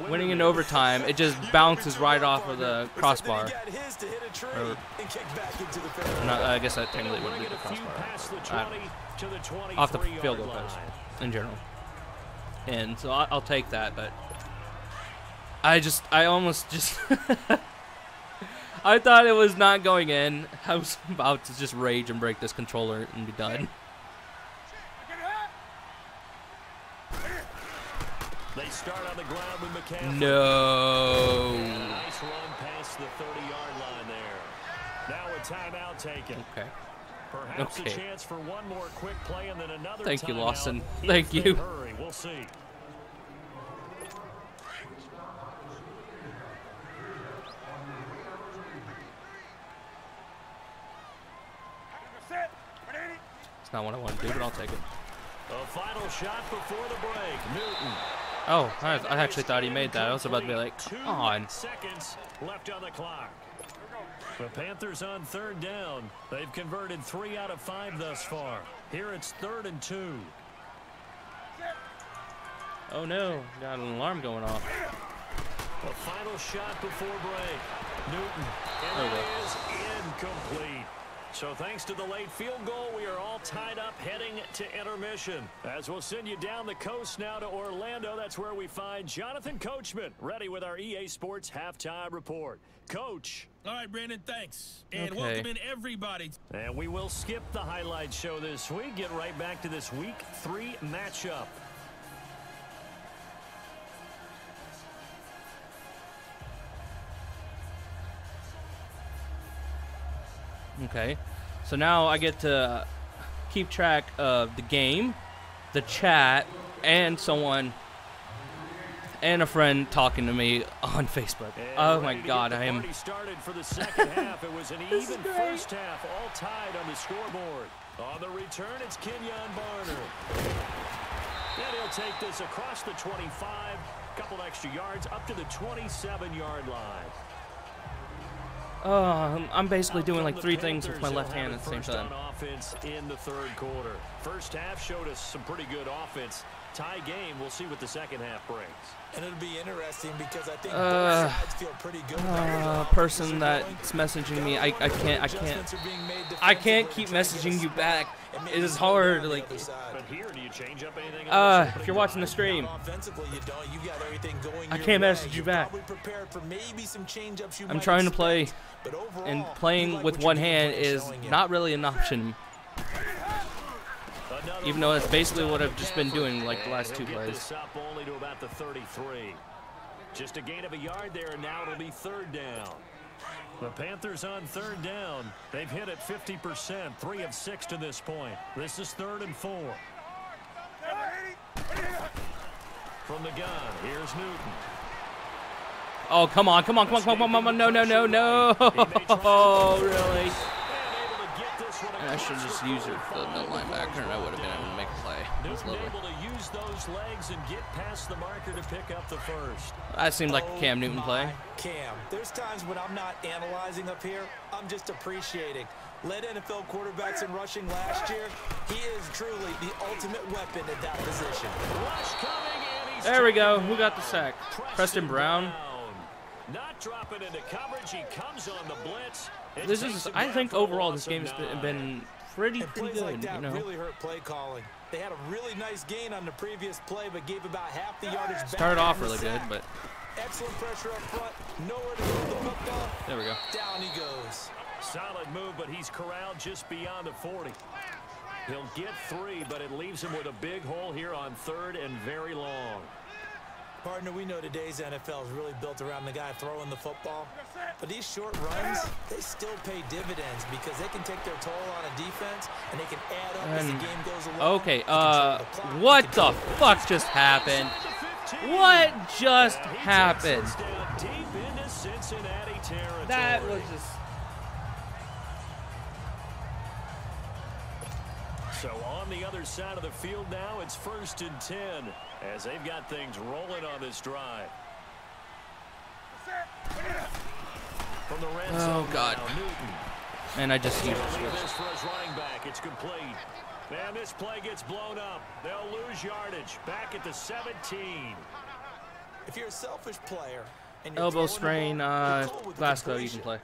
Winning in overtime, it just bounces right off of the crossbar. I guess that technically wouldn't be the crossbar. Off the field goal post, in general. And so I'll take that, but I almost just I thought it was not going in. I was about to just rage and break this controller and be done. They start on the ground with McCaffrey. No. And a nice run past the 30-yard line there. Now a timeout taken. Okay. Perhaps a chance for one more quick play and then another. Thank you, Lawson. If Thank they you. Hurry. We'll see. It's not what I want to do, but I'll take it. A final shot before the break. Newton. Oh, I actually thought he made that. I was about to be like, come on. 2 seconds left on the clock. The Panthers on 3rd down. They've converted 3 out of 5 thus far. Here it's 3rd and 2. Oh no, got an alarm going off. A final shot before break. Newton. And There we it go. is incomplete. So thanks to the late field goal, we are all tied up heading to intermission. As we'll send you down the coast now to Orlando, that's where we find Jonathan Coachman, ready with our EA Sports Halftime Report. Coach. All right, Brandon, thanks. And Okay. welcome in everybody. And we will skip the highlight show this week. Get right back to this Week 3 matchup. Okay, so now I get to keep track of the game, the chat, and someone and a friend talking to me on Facebook. Oh my God, I am. Started for the second half. It was an even first half, all tied on the scoreboard. On the return, it's Kenyon Barner. And he'll take this across the 25, couple extra yards up to the 27-yard line. I'm basically doing like 3 things with my left hand at the same time. Offense in the third quarter. First half showed us some pretty good offense. Tie game. We'll see what the second half brings. And it'll be interesting because I think both sides feel pretty good about it. Person that's messaging me, I can't keep messaging you back. It is hard. Like, But here, do you change up anything? if you're watching the stream, Offensively, you don't. You got everything going I your can't way. message you back. You're probably prepared for maybe some change-ups you I'm might trying to expect, play, but overall, and you playing like with what one your game hand plan is showing you. not really an option. Even though that's basically what I've just been doing like the last 2 He'll get plays. this up only to about the 33. Just a gain of a yard there, and now it'll be third down. The Panthers on third down. They've hit it 50%, 3 of 6 to this point. This is 3rd and 4. From the gun, here's Newton. Oh, come on. No. Oh, really? I should just use it for the middle linebacker, and I would have been able to make a play. That's Newton lovely. able to use those legs and get past the marker to pick up the first. That seemed like a Cam Newton play. Cam, there's times when I'm not analyzing up here. I'm just appreciating. Led NFL quarterbacks in rushing last year. He is truly the ultimate weapon at that position. Rush coming, and he's There we go. Who got the sack? Preston Brown. Not dropping into coverage. He comes on the blitz. This is, I think overall this game has been pretty And plays like good, that you know. really hurt play calling. They had a really nice gain on the previous play, but gave about half the yardage back. Started off on the really good, sack. but Excellent pressure up front. Nowhere to throw the football. there we go. Down he goes. Solid move, but he's corralled just beyond the 40. He'll get 3, but it leaves him with a big hole here on 3rd and very long. Partner, we know today's NFL is really built around the guy throwing the football. But these short runs, they still pay dividends because they can take their toll on a defense and they can add up as the game goes along. Okay, what the fuck just happened? What just happened? Deep into Cincinnati territory. That was just... So on the other side of the field now, it's 1st and 10 as they've got things rolling on this drive. From the red zone God. now, Newton. And I just used Look the at switch. this for his running back. It's complete. And this play gets blown up. They'll lose yardage. Back at the 17. If you're a selfish player and you're Elbow throwing the strain, ball, you're cool with the Glasgow, you can completion. play.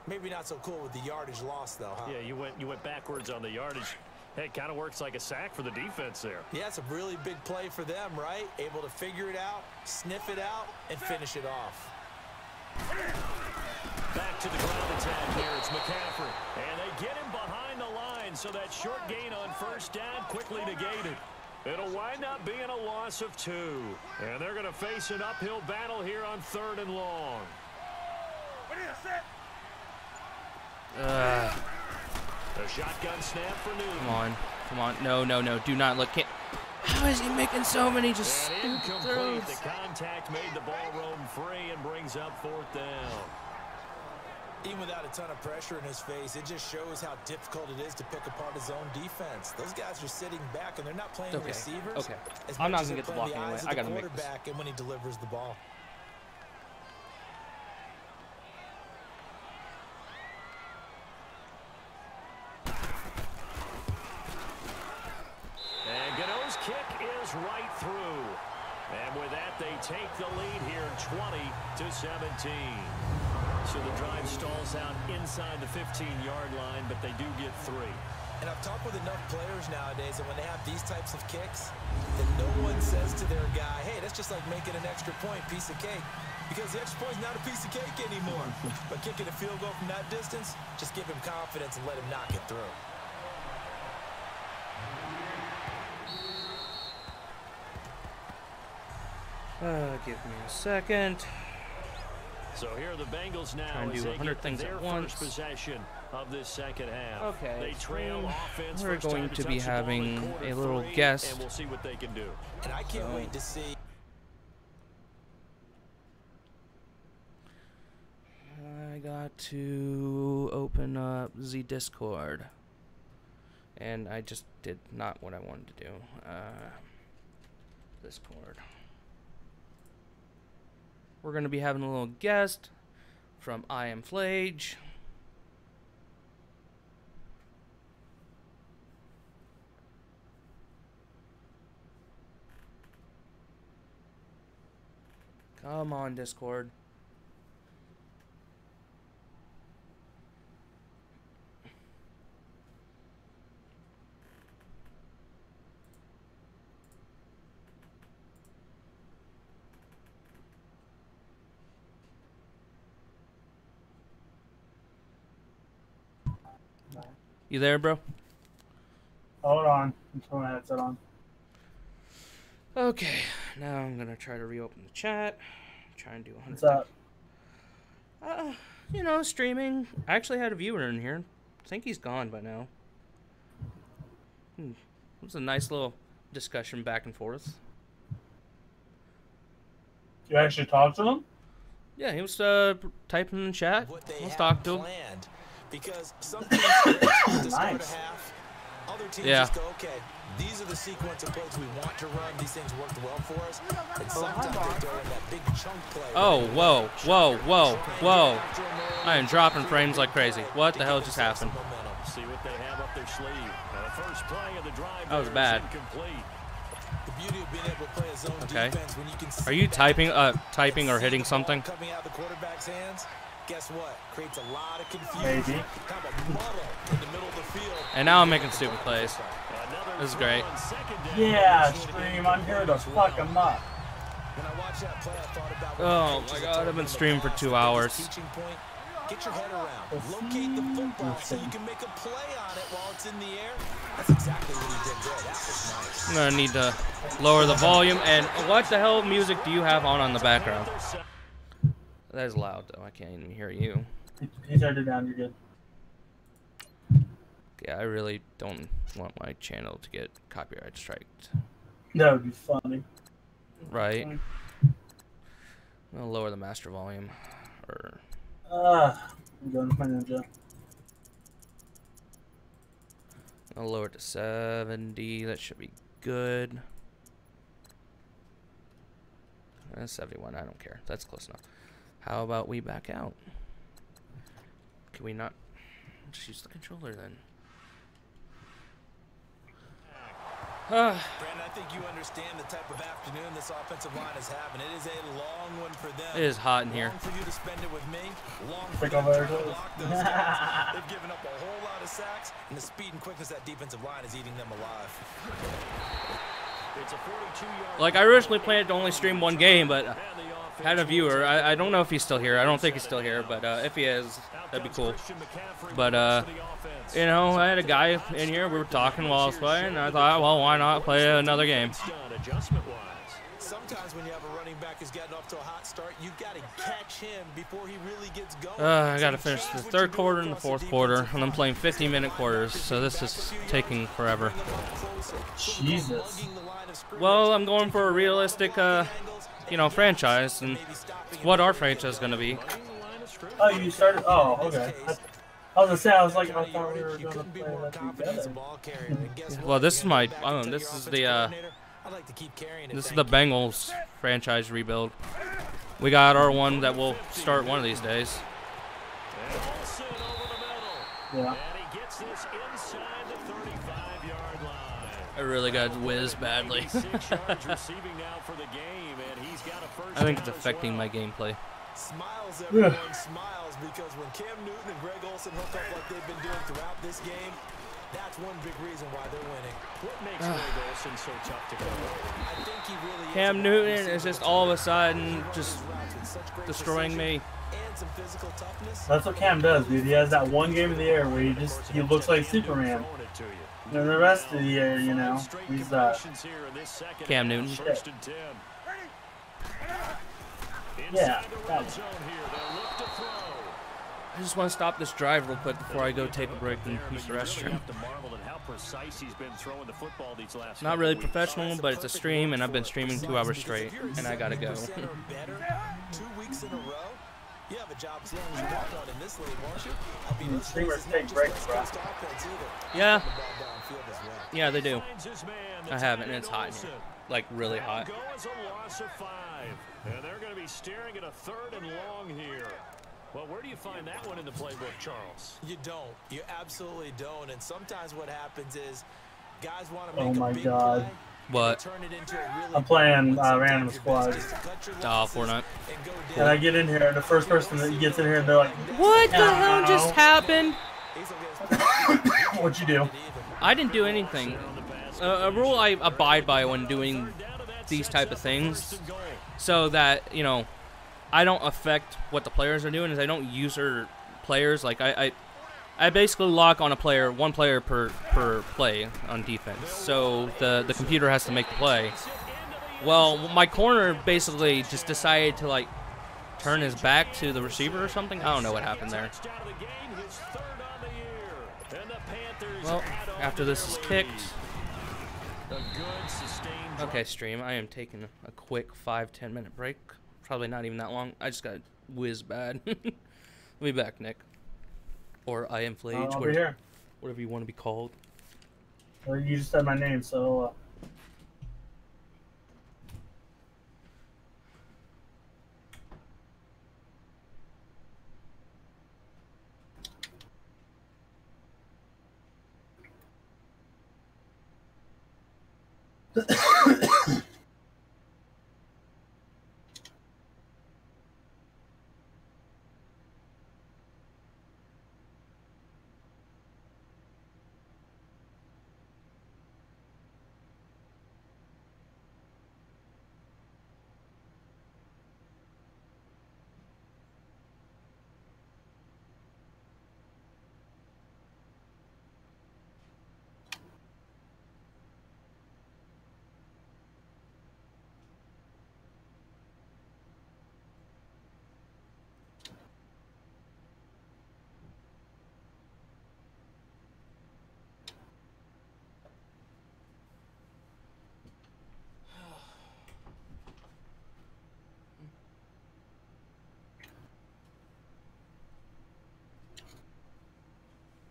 Maybe not so cool with the yardage loss, though, huh? Yeah, you went backwards on the yardage. Hey, it kind of works like a sack for the defense there. Yeah, it's a really big play for them, right? Able to figure it out, sniff it out, and finish it off. Back to the ground attack here. It's McCaffrey. And they get him behind the line, so that short gain on 1st down quickly negated. It'll wind up being a loss of 2. And they're going to face an uphill battle here on 3rd and long. A shotgun snap for Newton. Come on. No. Do not look. How is he making so many just And stupid incomplete. throws? The contact made the ball roam free and brings up 4th down. Even without a ton of pressure in his face, it just shows how difficult it is to pick apart his own defense. Those guys are sitting back, and they're not playing receivers. Okay. as I'm much not as going to get the they're block playing anyway. eyes of I the got to make this. quarterback and when he delivers the ball. And Gano's kick is right through. And with that, they take the lead here, 20-17. So the drive stalls out inside the 15-yard line, but they do get 3. And I've talked with enough players nowadays that when they have these types of kicks, that no one says to their guy, hey, that's just like making an extra point, piece of cake. Because the extra point's not a piece of cake anymore. But kicking a field goal from that distance, just give him confidence and let him knock it through. Give me a second. So here are the Bengals now Try and as do they 100 get things their at once. first possession of this second half. Okay, They trail offense. we're first going time to touch be the ball in having quarter a little 3, guest. and we'll see what they can do. And I can't wait to see got to open up the Discord. And I just did not what I wanted to do. Discord. We're going to be having a little guest from I Am Flage. Come on, Discord. You there, bro? Hold on. I'm putting my headset on. Okay, now I'm gonna try to reopen the chat. Try and do 100. What's up? You know, streaming. I actually had a viewer in here. I think he's gone by now. It was a nice little discussion back and forth. You actually talked to him? Yeah, he was typing in the chat. Let's talk to him. Because some teams to start a half, other teams just go, okay, these are the sequence of plays we want to run. These things worked well for us. And sometimes they go in that big chunk play. Oh, whoa, whoa, whoa, whoa. I am dropping frames like crazy. What the hell just happened? See what they have up their sleeve. First play of the drive. That was bad. The beauty of being able to play a zone defense when you can see Are you typing or hitting something? coming out the quarterback's hands. Guess what? Creates a lot of confusion. Maybe. Kind of a muddle in the middle of the field. And now I'm making stupid plays. This is great. Yeah, Stream. I'm here to fuck him up. When I watched that play, I thought about Oh my god, I've been streaming for 2 hours. teaching point. Get your head around. Locate the football so you can make a play on it while it's in the air. That's exactly what he did there. That was nice. I'm gonna need to lower the volume. And what the hell music do you have on the background? That is loud though. I can't even hear you. He turned it down. You're good. Yeah, I really don't want my channel to get copyright striked. That would be funny. Right? I'm gonna lower the master volume. I'm going with my ninja. I'll lower it to 70. That should be good. 71. I don't care. That's close enough. How about we back out? Can we not just use the controller then? Brandon, I think you understand the type of afternoon this offensive line is having. It is a long one for them. It is hot in here. Long for you to spend it with me. Long for Pick them over to it. block those guys. They've given up a whole lot of sacks, and the speed and quickness of that defensive line is eating them alive. It's a 42-yard. Like, I originally planned to only stream one game, but had a viewer. I don't know if he's still here. I don't think he's still here, but if he is, that'd be cool. But, you know, I had a guy in here. We were talking while I was playing, and I thought, well, why not play another game? Sometimes when you have a running back who's gotten off to a hot start, you've got to catch him before he really gets going. I got to finish the third quarter and the fourth quarter, and I'm playing 15-minute quarters, so this is taking forever. Jesus. Well, I'm going for a realistic, you know, franchise, and what our franchise is going to be. Oh, you started? Oh, okay. I was gonna say, I thought we were gonna play that together. Well, this is my, this is the Bengals franchise rebuild. We got our one that will start one of these days. Yeah. I really got whiz badly. I think it's affecting my gameplay. Smiles, everyone smiles, because when Cam Newton and Greg Olsen hook up like they've been doing throughout this game, that's one big reason why they're winning. What makes Greg Olsen so tough to cover? I think he really Cam Newton is just all of a sudden just destroying me. and some physical toughness. That's what Cam does, dude. He has that one game in the air where he looks like Superman. And the rest of the year, you know, he's Cam Newton. Yeah. I just want to stop this drive real quick before I go take a break and use the restroom. Not really professional, but it's a stream, and I've been streaming 2 hours straight, and I gotta go. 2 weeks in a row. You have a job as long as you want one in this league, won't you? I mean, this Streamers is not take just breaks, West bro. Coast offense either. Yeah. The ball downfield as well. Yeah, they do. Finds his man, the I have it, tight and it's end hot in Olsen. here. Like, really That'll hot. go as a loss of 5. And they're going to be staring at a 3rd and long here. Well, where do you find that one in the playbook, Charles? You don't. You absolutely don't. And sometimes what happens is guys want to Oh make my a big God. play. What? Turn it into a really I'm playing big one. random Sometimes your squads. best is to cut your Oh, losses Fortnite. and go And down. I get in here, and the first person that gets in here, they're like, What the hell Ow. just happened? "What'd you do?" I didn't do anything. A rule I abide by when doing these type of things, so that, you know, I don't affect what the players are doing, is I don't user players. Like, I basically lock on a player, one player per play on defense. So the computer has to make the play. Well, my corner basically just decided to, like, turn his back to the receiver or something. I don't know what happened there. Well, after this is kicked. Okay, stream, I am taking a quick 5-10 minute break. Probably not even that long. I just got whiz bad. I'll be back, Nick. Or I am Flage, I'll be here. whatever you want to be called. Well, you just said my name, so.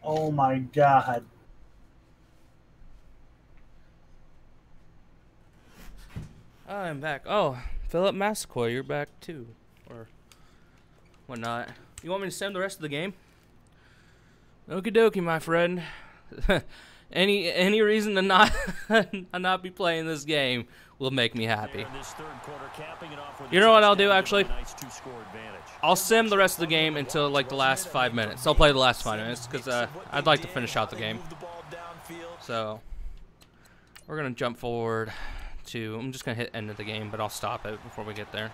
Oh my God. I'm back. Oh, Philip Mascoy, you're back too. Or whatnot. You want me to send the rest of the game? Okie dokie, my friend. Any reason to not not be playing this game will make me happy. You know what I'll do, actually? I'll sim the rest of the game until, like, the last 5 minutes. I'll play the last 5 minutes, because I'd like to finish out the game. So, we're going to jump forward to... I'm just going to hit end of the game, but I'll stop it before we get there.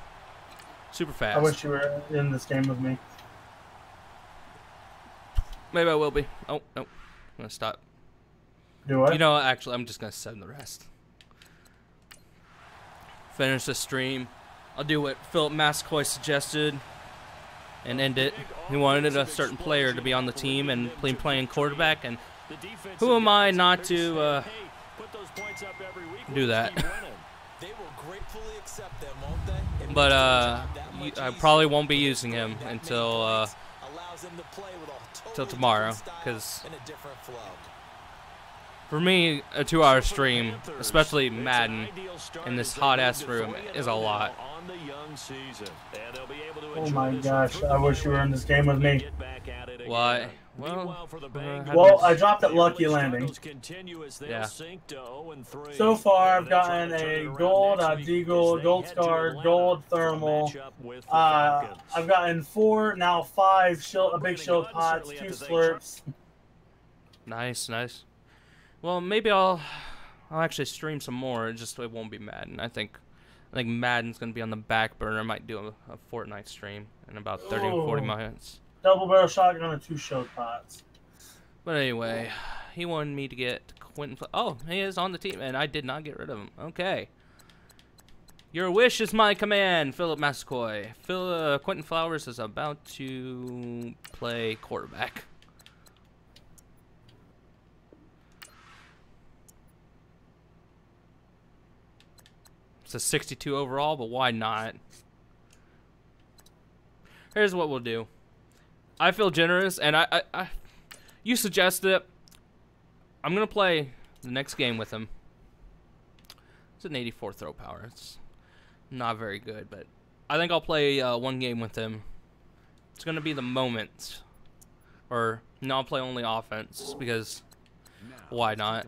Super fast. I wish you were in this game with me. Maybe I will be. Oh, no. I'm going to stop. Do what? You know, actually, I'm just going to send the rest. Finish the stream. I'll do what Philip Mascoy suggested and end it. He wanted a certain player to be on the team and playing quarterback, and who am I not to do that? But I probably won't be using him until tomorrow, because for me, a 2-hour stream, especially Madden, in this hot-ass room, is a lot. Oh my gosh, I wish you were in this game with me. Why? Well, I dropped at Lucky Landing. Yeah. So far, I've gotten a gold, a D-gold, gold star, gold thermal. I've gotten 4, now 5 big shield pots, 2 slurps. Nice, nice. Well, maybe I'll actually stream some more. It won't be Madden. I think Madden's gonna be on the back burner. I might do a Fortnite stream in about 30 or 40 minutes. Double barrel shotgun and 2 shield pots. But anyway, he wanted me to get Quentin. Oh, he is on the team, and I did not get rid of him. Okay. Your wish is my command, Philip Mascoy. Quentin Flowers is about to play quarterback. It's a 62 overall, but why not? Here's what we'll do. I feel generous, and you suggested it. I'm gonna play the next game with him. It's an 84 throw power. It's not very good, but I think I'll play one game with him. It's gonna be the moment, or no, I'll play only offense because why not?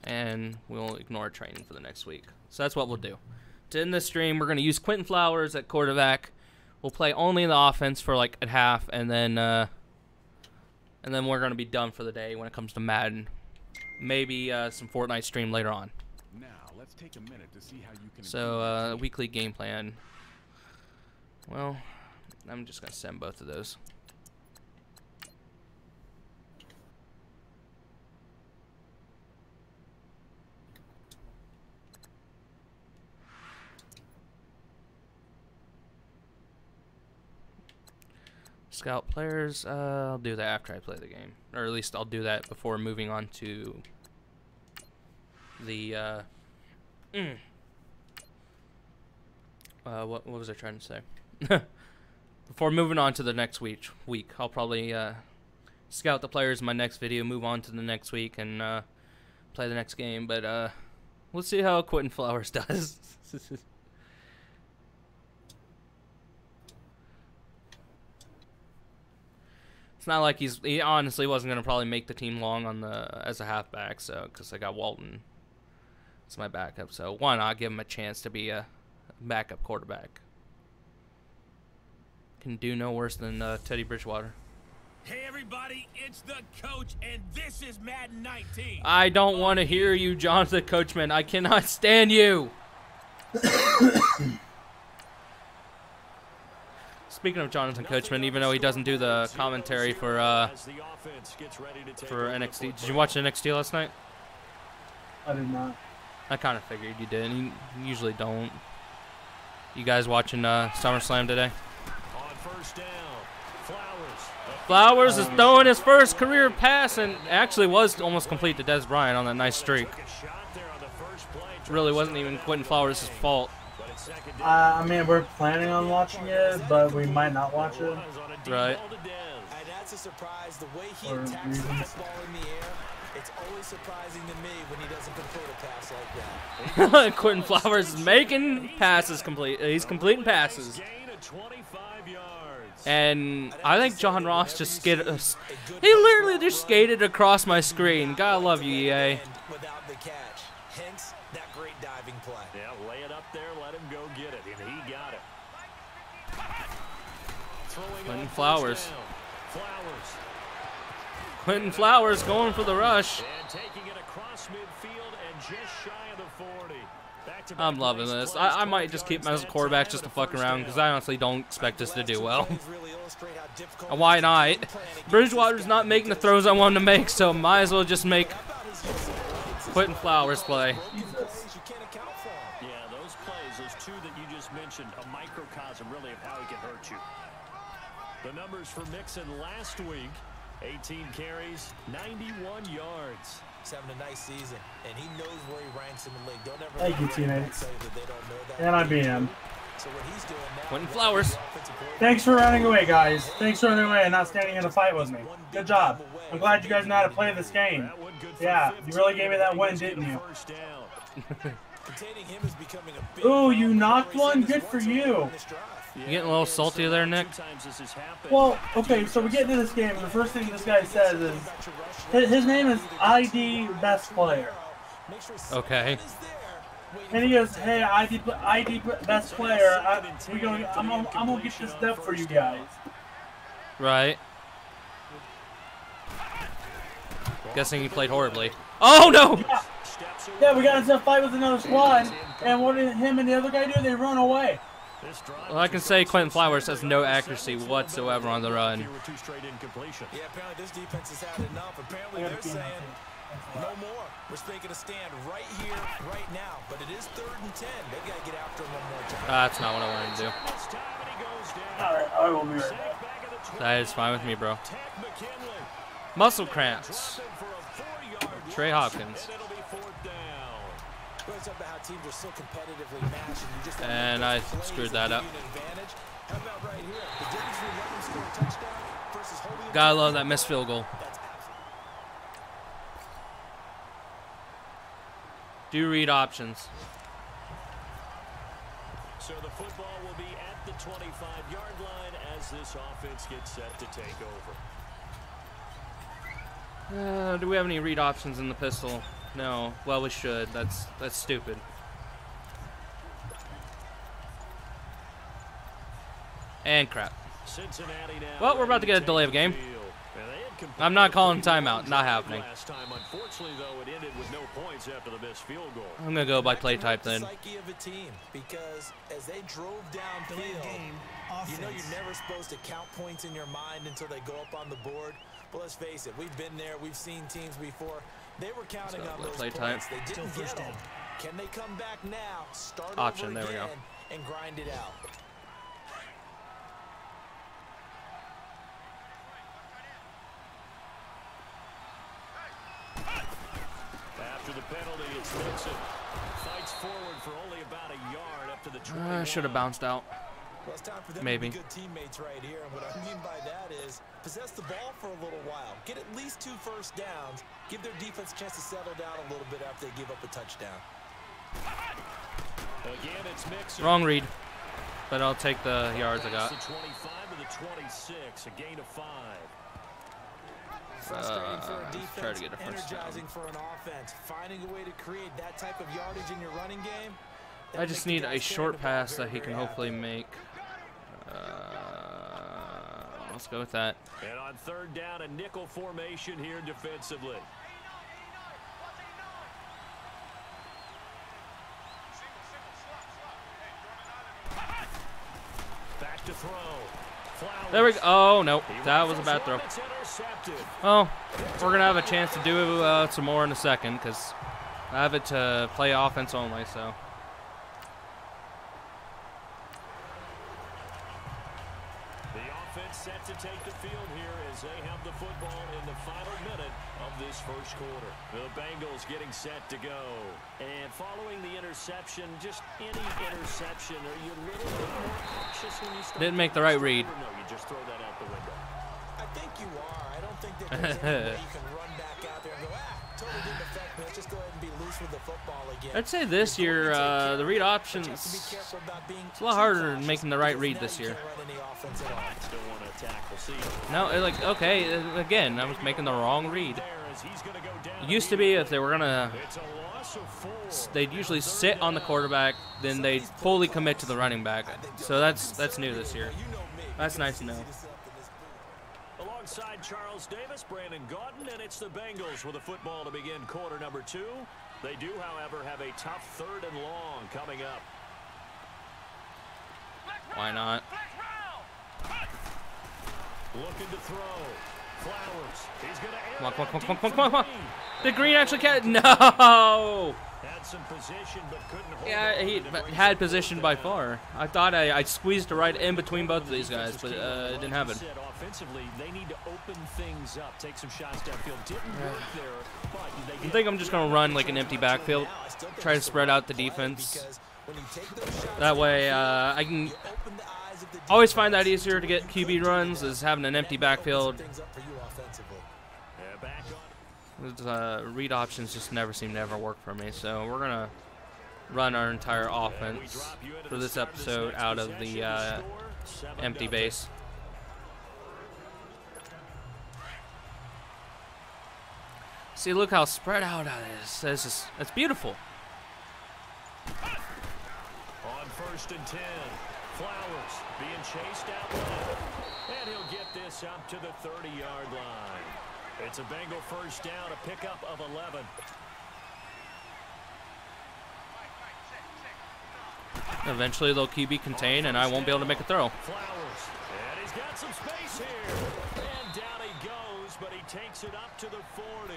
And we'll ignore training for the next week. So that's what we'll do. To end this stream, we're gonna use Quentin Flowers at quarterback. We'll play only the offense for like at half, and then we're gonna be done for the day when it comes to Madden. Maybe some Fortnite stream later on. Now, let's take a minute to see how you can So weekly game plan. Well, I'm just gonna send both of those. Scout players, I'll do that after I play the game. Or at least I'll do that before moving on to the, what was I trying to say? Before moving on to the next week, I'll probably, scout the players in my next video, move on to the next week, and, play the next game. But, we'll see how Quentin Flowers does. It's not like he honestly wasn't gonna probably make the team long on the as a halfback, so because I got Walton, it's my backup. So why not give him a chance to be a backup quarterback? Can do no worse than Teddy Bridgewater. Hey everybody, it's the coach, and this is Madden 19. I don't want to hear you, Jonathan Coachman. I cannot stand you. Speaking of Jonathan Coachman, even though he doesn't do the commentary for NXT, did you watch NXT last night? I did not. I kind of figured you did. You usually don't. You guys watching SummerSlam today? Flowers is throwing his first career pass, and actually was almost complete to Des Bryant on that nice streak. It really wasn't even Quentin Flowers' fault. I mean, we're planning on watching it, but we might not watch it. Right. And that's a surprise. The way he attacks the football in the air, it's always surprising to me when he doesn't complete a pass like that. Quentin Flowers is making passes complete. He's completing passes. And I think John Ross just skated. He literally just skated across my screen. Gotta love you, EA. Without the catch. Hence, that great diving play. Yeah, lay it up there, let him go get it, and he got it. Quentin Flowers. Quentin Flowers going for the rush. And taking it across midfield and just shy of the 40. I'm loving this. I might just keep him as a quarterback just to fuck around because I honestly don't expect us to do well. Why not? Bridgewater's not making the throws I want him to make, so might as well just make Quentin Flowers play. Yeah, those plays, those two that you just mentioned, a microcosm really of how he can hurt you. The numbers for Mixon last week, 18 carries, 91 yards. He's having a nice season, and he knows where he ranks in the league. Don't ever Thank you, teammates. say that they don't know that. And I beat him. So what he's doing now, Quentin Flowers. Thanks for running away, guys. Thanks for running away and not standing in a fight with me. Good job. I'm glad you guys know how to play this game. Yeah, you really gave me that win, didn't you? containing him is becoming a big Ooh, you knocked one? Good for you. You getting a little salty there, Nick? Well, okay, so we get into this game, and the first thing this guy says is, his name is ID Best Player. Okay. And he goes, hey, ID Best Player, I'm gonna get this dub for you guys. Right. Guessing he played horribly. Oh, no! Yeah, we got into a fight with another squad, and what did him and the other guy do? They run away. Well, I can say Quentin Flowers has no accuracy whatsoever on the run. Yeah, apparently this defense has had enough. Apparently they're saying no more. We're taking a stand right here, right now. But it is 3rd and 10. They got to get after him one more time. That's not what I wanted to do. All right, I will be right back. That is fine with me, bro. Muscle cramps. Trey Hopkins. It's about how teams are so competitively matched, and you just And I screwed that up. How about right here? The difference between letting them score a touchdown versus holding them. Gotta love that missed field goal. Do read options. So the football will be at the 25-yard line as this offense gets set to take over. Do we have any read options in the pistol? No. Well, we should. That's stupid. And crap. Cincinnati now. Well, we're about to get a delay of game. I'm not calling timeout. Not happening. Last time, unfortunately, though, it ended with no points after the missed field goal. I'm gonna go by play type then. Psyche of a team, because as they drove downfield, you know you're never supposed to count points in your mind until they go up on the board. But let's face it, we've been there. We've seen teams before. They were counting on those play points. type. They didn't get them. Can they come back now? Start Option. over There we go. again and grind it out. After the penalty, it's Mixon. Fights forward for only about a yard up to the 20. I should have bounced out. Well, it's time for them Maybe. to be good teammates right here. And what I mean by that is possess the ball for a little while. Get at least 2 first downs. Give their defense a chance to settle down a little bit after they give up a touchdown. Again, it's Mixon. Wrong read. But I'll take the yards I got. The 25 to the 26, a gain of 5. Frustrating for a defense, try to get a first down. energizing for an offense. Finding a way to create that type of yardage in your running game. I just need a short pass that he can hopefully make. Let's go with that. And on third down, a nickel formation here defensively. Back to throw. Flowers. There we go. Oh, no. That was a bad throw. Well, we're going to have a chance to do some more in a second because I have it to play offense only, so. The offense set to take the field here as they have the football in the final minute of this first quarter. The Bengals getting set to go. And following the interception, just any interception, are you a little bit more cautious when you start? Didn't make the right read. No, you just throw that out the window. I think you are. I don't think that there's any way you can run back out there and go, totally didn't affect me. Let's just go ahead and be loose with the football again. I'd say this year, the read options, it's a lot harder than making the right read this year. Still want to attack. We'll see. No, okay, again, I was making the wrong read. It used to be if they were going to, they'd usually sit on the quarterback, then they'd fully commit to the running back. So that's new this year. That's nice to know. Alongside Charles Davis, Brandon Gaudin, and it's the Bengals with a football to begin quarter number 2. They do, however, have a tough 3rd and long coming up. Why not? Looking to throw. Flowers. He's going to air. Come on. Did Green actually catch? No! Had some position, but couldn't hold. Yeah, he had position by far. I thought I squeezed it right in between both of these guys, but it didn't happen. Offensively, they need to open things up, take some shots downfield. Didn't work there, but I think I'm just going to run like an empty backfield, try to spread out the defense. That way I can always find that easier to get QB runs is having an empty backfield. Read options just never seem to ever work for me, so we're going to run our entire offense for this episode out of the empty base. See, look how spread out that is. It's beautiful. On 1st and 10, Flowers being chased out left, and he'll get this up to the 30-yard line. It's a Bengal first down, a pickup of 11. Eventually they'll QB contain, and I won't be able to make a throw. Flowers, and he's got some space here. And down he goes, but he takes it up to the 40.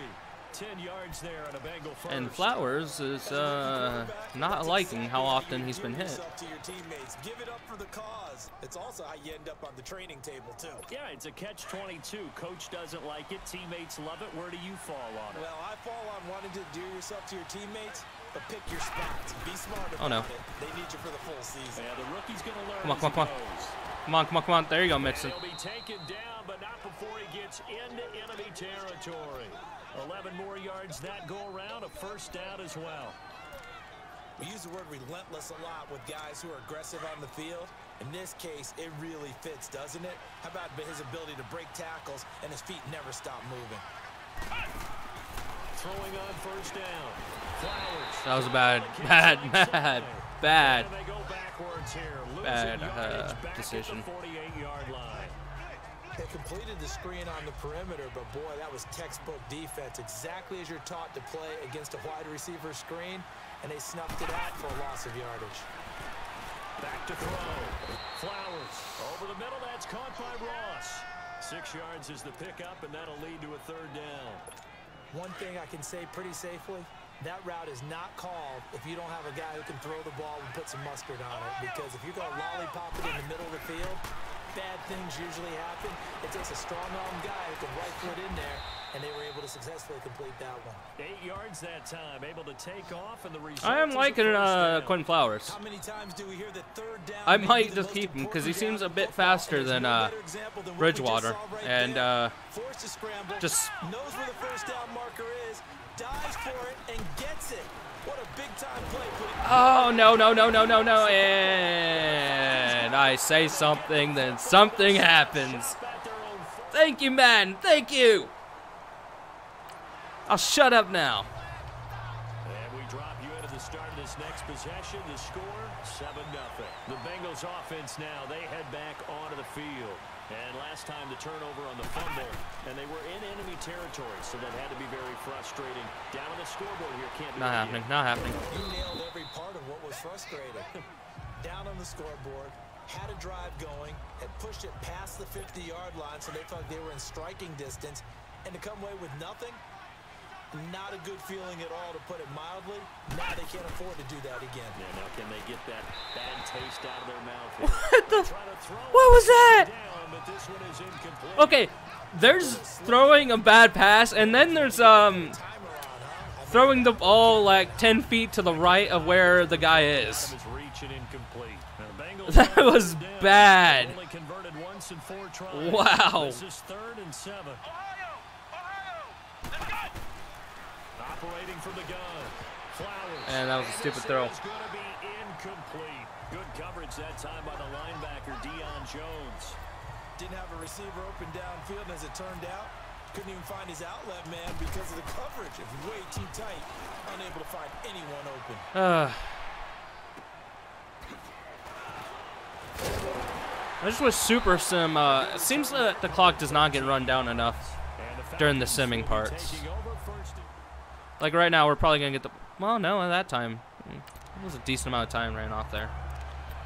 10 yards there on a Bengal first. And Flowers is not liking how often he's been hit. Give it up for the cause. It's also how you end up on the training table too. Yeah, it's a catch-22. Coach doesn't like it. Teammates love it. Where do you fall on it? Well, I fall on wanting to do yourself to your teammates but pick your spots. Be smart about Oh, no. it. They need you for the full season. Yeah, the rookie's going to learn. Come on, come on, come on. Come on, come on, come on. There you go, Mixon. He'll be taken down, but not before he gets into enemy territory. 11 more yards that go around, a first down as well. We use the word relentless a lot with guys who are aggressive on the field. In this case, it really fits, doesn't it? How about his ability to break tackles and his feet never stop moving? Throwing on first down. Flowers. That was a bad And they go backwards here. bad Back decision. at the 48-yard line. They completed the screen on the perimeter, but boy, that was textbook defense. Exactly as you're taught to play against a wide receiver screen, and they snuffed it out for a loss of yardage. Back to throw. Flowers over the middle. That's caught by Ross. 6 yards is the pickup, and that'll lead to a third down. One thing I can say pretty safely, that route is not called if you don't have a guy who can throw the ball and put some mustard on it. Because if you're going to lollipop it in the middle of the field, bad things usually happen. It takes a strong-arm guy who can right foot in there, and they were able to successfully complete that one. 8 yards that time, able to take off, and the result I am is a liking first down. Quentin Flowers. How many times do we hear that third down I may might be the just most keep him because he important seems a down in bit football, faster and there's than no better example than what we Bridgewater, just saw right and there. Forced to scramble, just knows where the first down marker is, dives for it, and gets it. What a big-time play. oh no, and I say something, then something happens. Thank you, man. Thank you. I'll shut up now. And we drop you into the start of this next possession. The score, 7-0. The Bengals offense now, they head back onto the field. And last time the turnover on the fumble, and they were in enemy territory, so that had to be very frustrating. Down on the scoreboard here, can't be Not happening, not happening. You nailed every part of what was frustrating. Down on the scoreboard, had a drive going, had pushed it past the 50-yard line, so they felt they were in striking distance, and to come away with nothing, not a good feeling at all, to put it mildly. Now they can't afford to do that again. Yeah, now can they get that bad taste out of their mouth here? What the? Trying to throw What was that? down, but this one is incomplete. Okay, there's throwing a bad pass, and then there's throwing the ball like 10 feet to the right of where the guy is. Is reaching incomplete. Now, the Bengals That have was it down. bad. Only converted once in 4 tries. Wow. This is 3rd and 7. Operating from the gun. Flowers. And that was a And stupid this throw. is going to be incomplete. Good coverage that time by the linebacker, Deion Jones. Didn't have a receiver open downfield, and as it turned out, couldn't even find his outlet man because of the coverage. It was way too tight, unable to find anyone open. I just wish Super Sim, it seems that the clock does not get run down enough during the simming parts. Like right now, we're probably going to get the, well, no, at that time, it was a decent amount of time ran off there.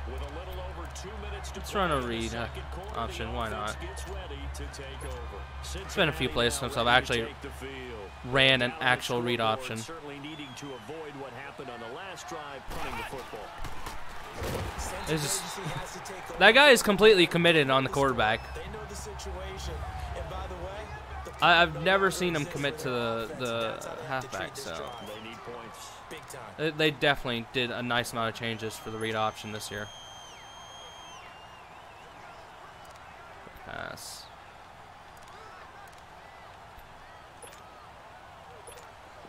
With a little over 2 minutes to Let's run a play in the read second quarter, option, the why not? offense gets ready to take over. It's been a few plays since I've Cincinnati actually now ready to take the field. ran an Down the actual read scoreboard, option. Certainly needing to avoid what happened on the last drive, punting the football. It's just, that guy is completely committed on the quarterback. They know the situation, and by the way, I've never seen him commit to the halfback, so They need points. big time. they definitely did a nice amount of changes for the read option this year. Pass.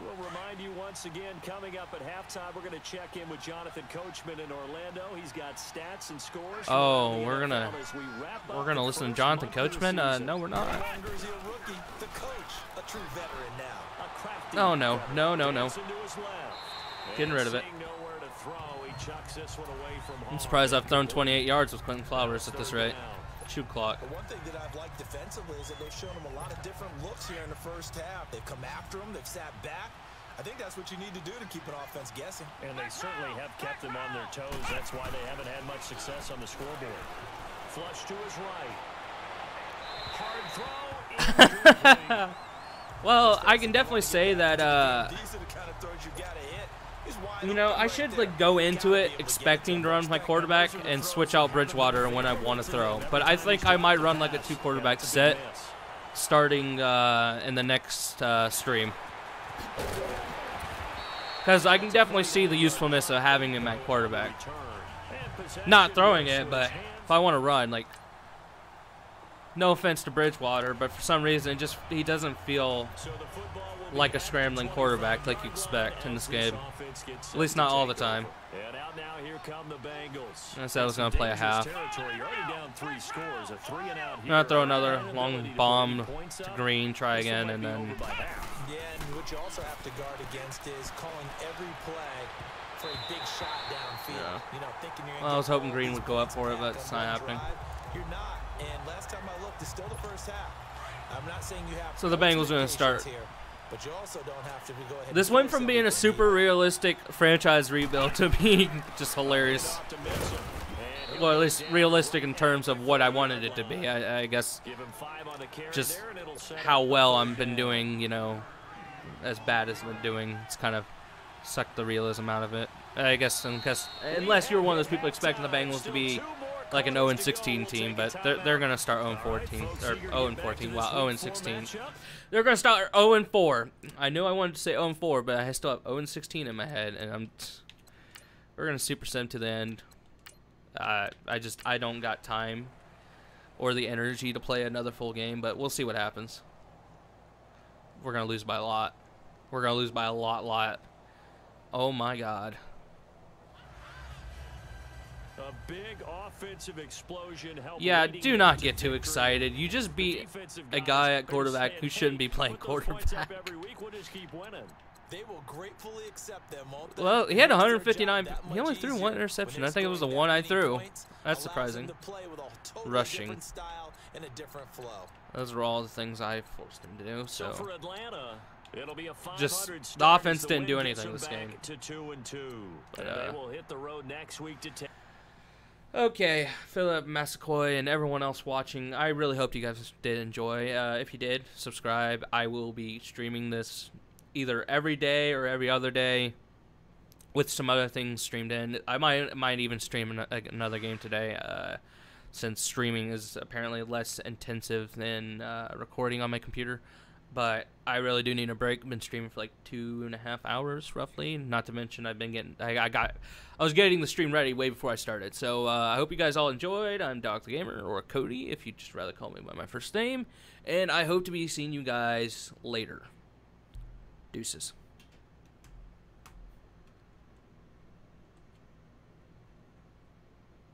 We'll remind you once again, coming up at halftime, we're going to check in with Jonathan Coachman in Orlando. He's got stats and scores. Oh, from the we're NFL as we wrap up gonna the listen to first Jonathan month of the Coachman. season. No, we're No not. longer is he a rookie, the coach, a true veteran now. A crafty Oh no, veteran. no. Dancing to his left. Getting rid of it. Seeing nowhere to throw, he chucks this one away from I'm home. surprised I've thrown 28 yards with Quentin Flowers at this rate. Shoot clock. The one thing that I've liked defensively is that they've shown him a lot of different looks here in the first half. They've come after him, they've sat back. I think that's what you need to do to keep an offense guessing. And they certainly have kept them on their toes. That's why they haven't had much success on the scoreboard. Flush to his right. Hard throw. Incomplete. Well, I can definitely say that These are the kind of throws you gotta hit. He's wide you know, open I right should there. like go into Gotta it be able to get expecting it to run my quarterback and switch out Bridgewater when I want to throw. But I think I might run like a 2 quarterback set starting in the next stream. Because I can definitely see the usefulness of having him at quarterback. Not throwing it, but if I want to run, like, no offense to Bridgewater, but for some reason, just he doesn't feel like a scrambling quarterback like you expect in this game. At least not all the time. I said I was going to play a half. I'm going to throw another long bomb to Green, try again, and then... Yeah, and what you also have to guard against is calling every play for a big shot downfield. Yeah. You know, thinking you're Well, I was hoping Green would go up for it, but it's not happening. You're not. And last time I looked, it's still the first half. I'm not saying you have. So the Bengals are going to start. Here, but you also don't have to go ahead. This went from being a super realistic franchise rebuild to being just hilarious. Well, at least realistic in terms of what I wanted it to be. I guess just how well I've been doing, you know, as bad as I've been doing. It's kind of sucked the realism out of it. I guess unless you're one of those people expecting the Bengals to be like an 0-16 team, but they're going to start 0-14 or 0-14. Wow, 0-16. They're going to start 0-4. I knew I wanted to say 0-4, but I still have 0-16 in my head, and we're going to super sim to the end. I don't got time or the energy to play another full game, but we'll see what happens. We're going to lose by a lot. We're going to lose by a lot. Oh my God. A big offensive explosion. Yeah, do not get too excited. You just beat a guy at quarterback who shouldn't be playing quarterback. They will gratefully accept them, won't they? Well, he had 159. He only threw one interception. I think it was the one I threw. That's surprising. Rushing. Those were all the things I forced him to do. So for Atlanta, it'll be a just the offense didn't do anything this game. To 2-2. But, they will hit the road next week to okay, Philip, Massaquoi, and everyone else watching, I really hope you guys did enjoy. If you did, subscribe. I will be streaming this either every day or every other day with some other things streamed in. I might even stream another game today since streaming is apparently less intensive than recording on my computer. But I really do need a break. I've been streaming for like 2.5 hours, roughly. Not to mention I've been getting, I was getting the stream ready way before I started. So I hope you guys all enjoyed. I'm Doc the Gamer, or Cody, if you'd just rather call me by my first name. And I hope to be seeing you guys later. Deuces.